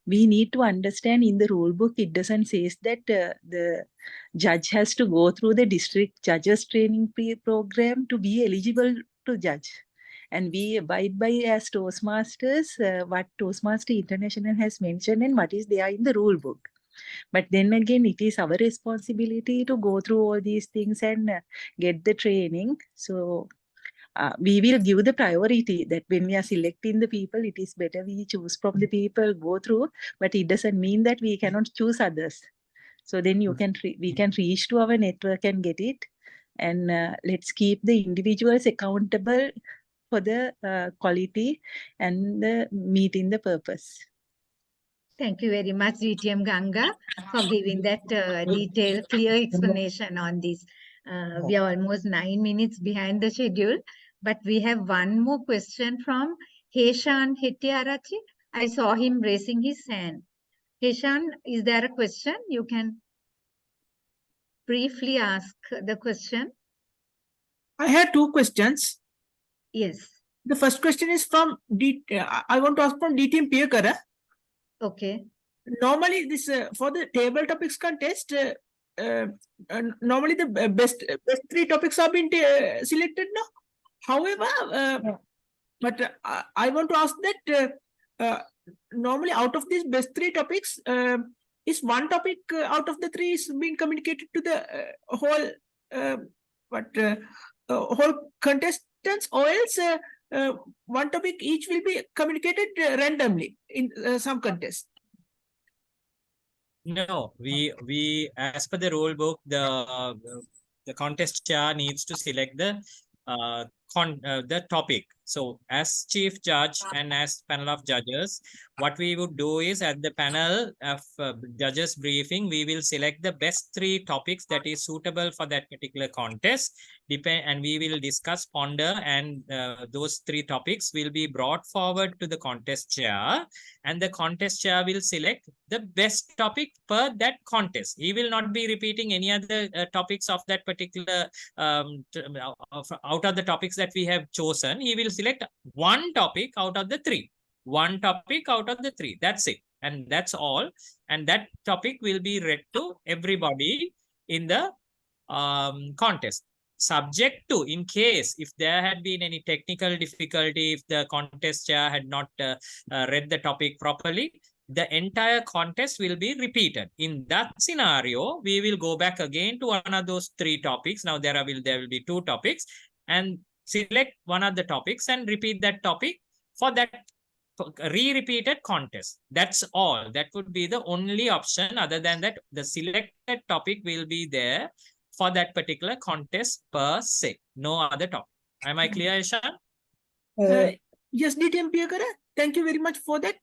We need to understand in the rule book, it doesn't say that the judge has to go through the district judges training program to be eligible to judge. And we abide by as Toastmasters, what Toastmaster International has mentioned and what is there in the rule book. But then again, it is our responsibility to go through all these things and get the training. So we will give the priority that when we are selecting the people, it is better we choose from the people, go through, but it doesn't mean that we cannot choose others. So then we can reach to our network and get it. And let's keep the individuals accountable for the quality and meeting the purpose. Thank you very much, DTM Ganga, for giving that detailed, clear explanation on this. We are almost 9 minutes behind the schedule, but we have one more question from Heshan Hettiarachi. I saw him raising his hand. Heshan, is there a question? You can briefly ask the question. I had two questions. Yes. The first question is from I want to ask from DTM Piyakara. Okay. Normally, this for the table topics contest, normally the best three topics are being selected now. However, but I want to ask that normally out of these best three topics, is one topic out of the three is being communicated to the whole contestants, or else one topic each will be communicated randomly in some contest? No, we as per the rule book, the contest chair needs to select the topic. So as chief judge and as panel of judges, what we would do is at the panel of judges briefing, we will select the best three topics that is suitable for that particular contest. And we will discuss, ponder, and those three topics will be brought forward to the contest chair, and the contest chair will select the best topic per that contest. He will not be repeating any other topics of that particular out of the topics that we have chosen. He will select one topic out of the three. One topic out of the three. That's it. And that's all. And that topic will be read to everybody in the contest. Subject to, in case if there had been any technical difficulty, if the contest chair had not read the topic properly, the entire contest will be repeated. In that scenario, we will go back again to one of those three topics. Now there will be two topics, and select one of the topics and repeat that topic for that repeated contest. That's all. That would be the only option. Other than that, the selected topic will be there for that particular contest per se. No other topic. Am I clear, Ishan? Yes, DTM Piyakara. Thank you very much for that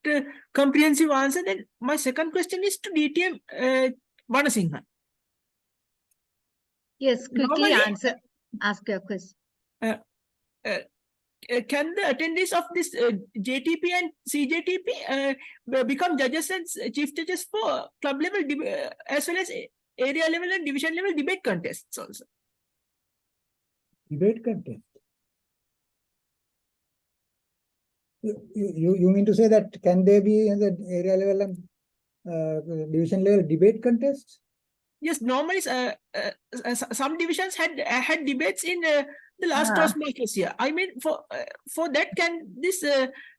comprehensive answer. Then my second question is to DTM Vanasinghe. Yes, quickly ask your question. Can the attendees of this JTP and CJTP become judges and chief judges for club level as well as area level and division level debate contests also? Debate contest? You mean to say that can they be in the area level and division level debate contests? Yes, normally some divisions had debates in the last Toastmasters year. I mean, for that, can this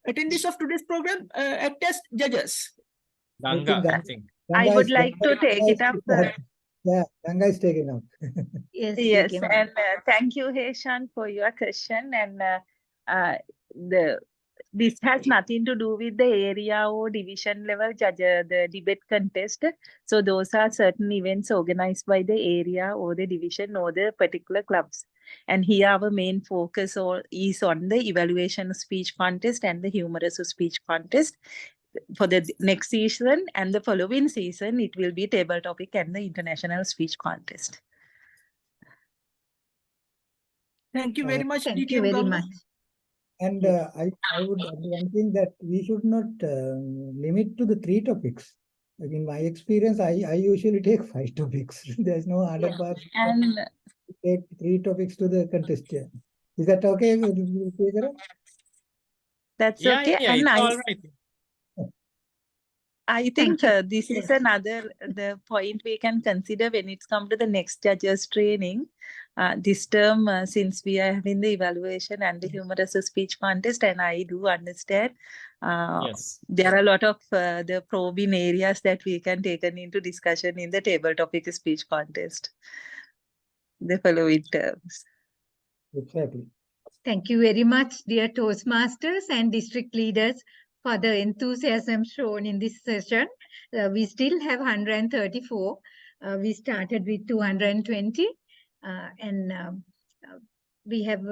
attendees of today's program act as judges? Ganga, I think. I would like to take it up. Yeah, Ganga is taking up. Yes, and thank you, Heshan, for your question. And this has nothing to do with the area or division level judge, the debate contest. So those are certain events organized by the area or the division or the particular clubs. And here our main focus is on the evaluation speech contest and the humorous speech contest. for the next season and the following season, it will be table topic and the international speech contest. Thank you very much, Thank you DTM very Ganga. much. And I would add one thing that we should not limit to the 3 topics. Like in my experience, I usually take 5 topics. There's no other part. And Take 3 topics to the contestant. Is that okay? that's Yeah, okay. yeah, And it's all right. I think this is another the point we can consider when it's come to the next judges training. This term, since we are having the evaluation and the humorous speech contest, and I do understand Yes. there are a lot of the probing areas that we can take into discussion in the table topic speech contest. The following terms. Exactly. Thank you very much, dear Toastmasters and district leaders, for the enthusiasm shown in this session. We still have 134. We started with 220. We have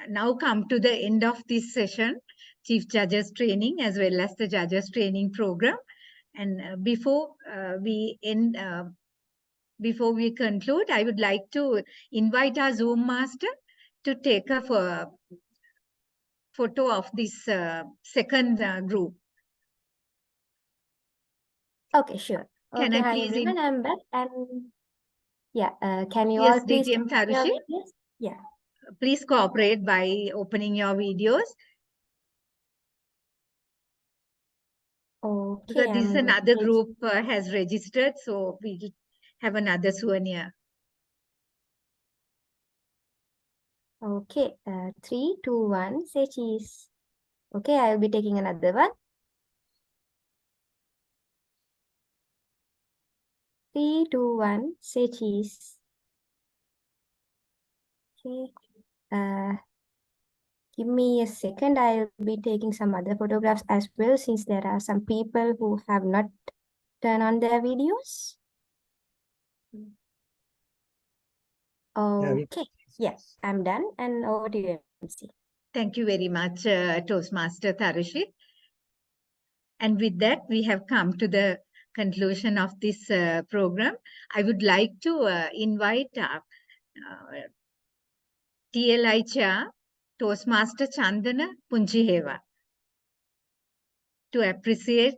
now come to the end of this session, Chief Judges Training, as well as the Judges Training Program. And before we conclude, I would like to invite our Zoom master to take a photo of this second group. Okay, sure. Can Okay, I hi please everyone, I'm back. And yeah, can you Yes, all please DTM open your Tarushi? videos? Yeah. Please cooperate by opening your videos. Okay, Because this I'm going another to group has registered, so we have another souvenir. Okay, 3, 2, 1, say cheese. Okay, I will be taking another one. 3, 2, 1, say cheese. Okay. Give me a second. I'll be taking some other photographs as well, since there are some people who have not turned on their videos. Okay, yes, I'm done. And over to you, MC. Thank you very much, Toastmaster Tarushi. And with that, we have come to the conclusion of this program. I would like to invite TLI Chair, Toastmaster Chandana Punjiheva, to appreciate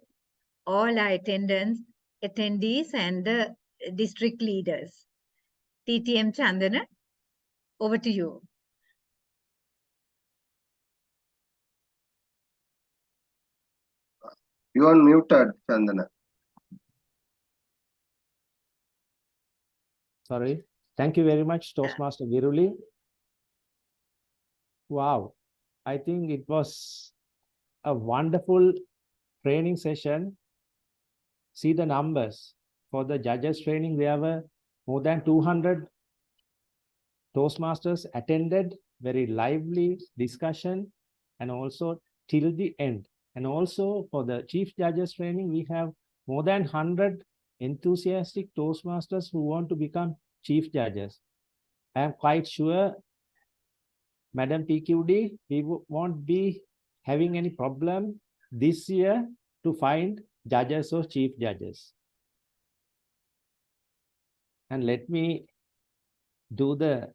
all our attendees and the district leaders. TTM Chandana, over to you. You are muted, Chandana. Sorry. Thank you very much, Toastmaster Viruli. Wow. I think it was a wonderful training session. See the numbers. For the judges training, there were more than 200 Toastmasters attended, very lively discussion, and also till the end. And also for the chief judges training, we have more than 100 enthusiastic Toastmasters who want to become chief judges. I am quite sure, Madam PQD, we won't be having any problem this year to find judges or chief judges. And let me do the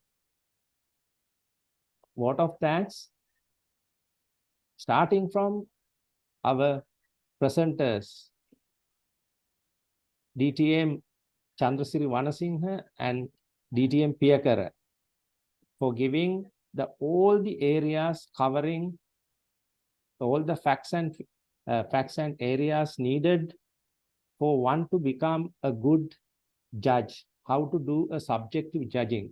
vote of thanks, starting from our presenters, DTM Chandrasiri Vanasinghe and DTM Piyakara, for giving all the areas, covering all the facts and areas needed for one to become a good judge, how to do a subjective judging.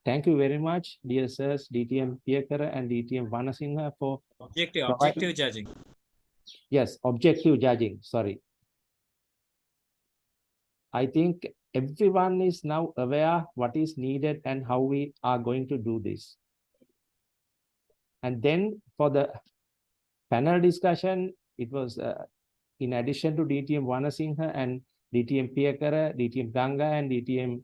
Thank you very much, dear sirs, DTM Piyakara and DTM Vanasinghe, for objective judging. Yes, objective judging, sorry. I think everyone is now aware what is needed and how we are going to do this. And then for the panel discussion, it was in addition to DTM Vanasinghe and DTM Piyakara, DTM Ganga and DTM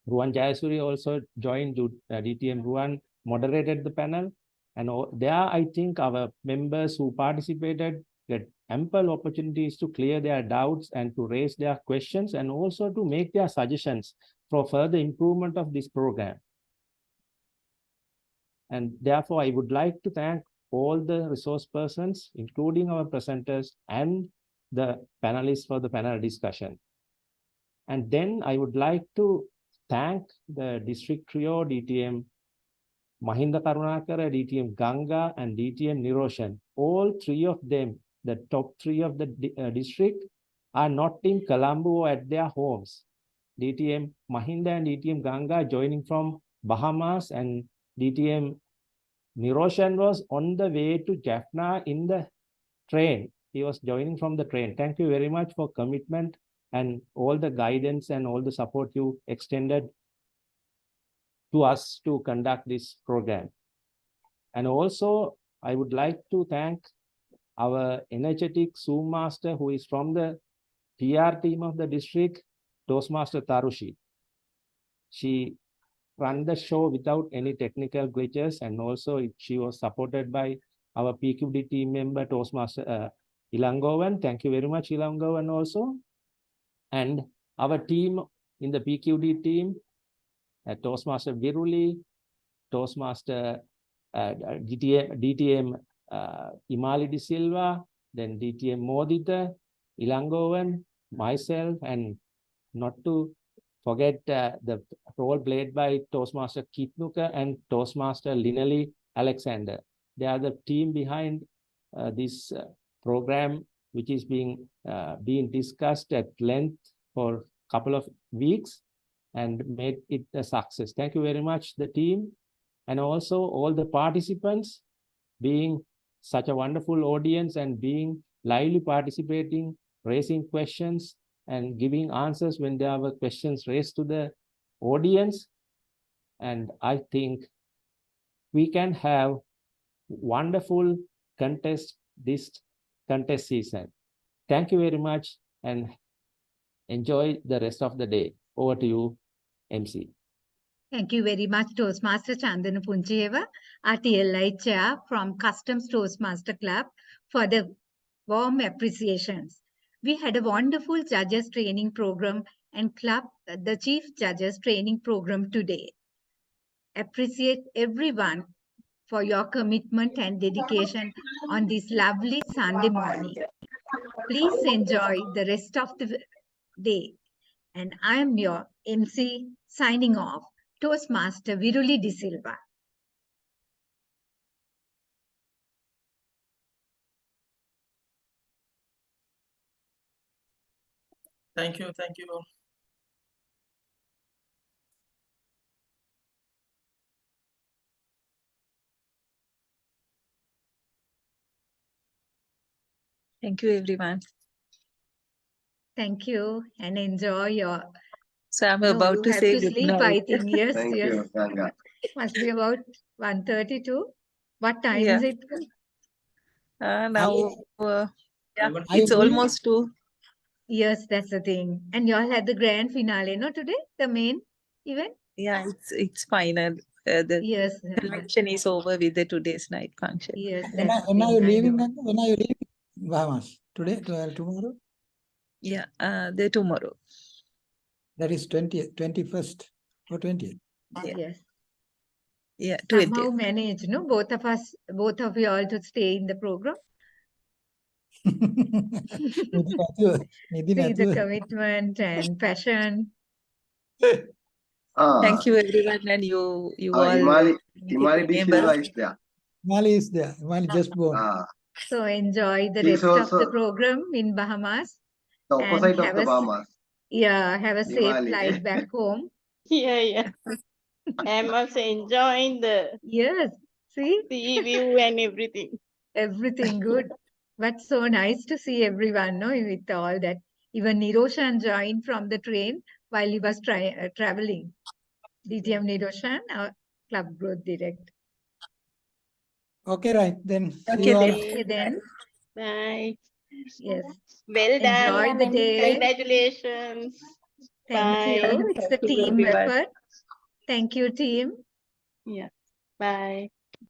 Ruan Jayasuri also joined. DTM Ruan moderated the panel. And there, I think our members who participated get ample opportunities to clear their doubts and to raise their questions and also to make their suggestions for further improvement of this program. And therefore, I would like to thank all the resource persons, including our presenters and the panelists for the panel discussion. And then I would like to thank the district trio, DTM Mahinda Karunakara, DTM Ganga, and DTM Niroshan. All three of them, the top three of the district, are not in Colombo or at their homes. DTM Mahinda and DTM Ganga joining from Bahamas, and DTM Niroshan was on the way to Jaffna in the train. He was joining from the train. Thank you very much for commitment and all the guidance and all the support you extended to us to conduct this program. And also, I would like to thank our energetic Zoom master who is from the PR team of the district, Toastmaster Tarushi. She ran the show without any technical glitches, and also she was supported by our PQD team member, Toastmaster Ilangovan. Thank you very much, Ilangovan also. And our team in the PQD team, Toastmaster Viruli, Toastmaster DTM Imali De Silva, then DTM Modita, Ilangovan, myself, and not to forget the role played by Toastmaster Kitnuka and Toastmaster Linali Alexander. They are the team behind this program, which is being discussed at length for a couple of weeks and made it a success. Thank you very much, the team, and also all the participants being such a wonderful audience and being lively participating, raising questions and giving answers when there were questions raised to the audience. And I think we can have wonderful contest this contest season. Thank you very much and enjoy the rest of the day. Over to you, MC. Thank you very much, Toastmaster Chandana Puncheva, our TLI chair from Customs Toastmaster Club, for the warm appreciations. We had a wonderful judges training program and club, the chief judges training program today. Appreciate everyone for your commitment and dedication on this lovely Sunday morning. Please enjoy the rest of the day. And I am your MC signing off, Toastmaster Viruli De Silva. Thank you. Thank you. Thank you, everyone. Thank you and enjoy your. So I'm No, about you to have say to good sleep, night. I think. Yes, Thank yes. you, Ganga. Must be about 1:32. What time Yeah. is it? Now yeah, Are it's you free? almost 2. Yes, that's the thing. And you all had the grand finale, no, today? The main event? Yeah, it's final. The Yes. convention is over with the today's night function. Yes, When that's the are you thing. I leaving? know. Ganga? When are you leaving Bahamas? Today, tomorrow? Yeah, the tomorrow. That is 20th, 21st or 20th. Yeah. Yes. Yeah, Somehow 20th. manage, no? Both of you all to stay in the program. See the commitment and passion. Thank you, everyone, and you all. Imali De members. Silva is there. Imali is there. Imali just born. So enjoy the He's rest of the also program in Bahamas. the And opposite of have the a Bahamas. have a safe Imali. flight back home. Yeah. I'm also enjoying the Yes. See? sea view and everything. Everything good. But so nice to see everyone, no, with all that. Even Niroshan joined from the train while he was traveling. DTM Niroshan, our club growth director. Okay, right. Then see Okay, you all. then. Okay, then. Bye. Yes. Well Enjoy done. the day. Congratulations. Thank Bye. you. It's the Thank you, team everyone. effort. Thank you, team. Yeah. Bye.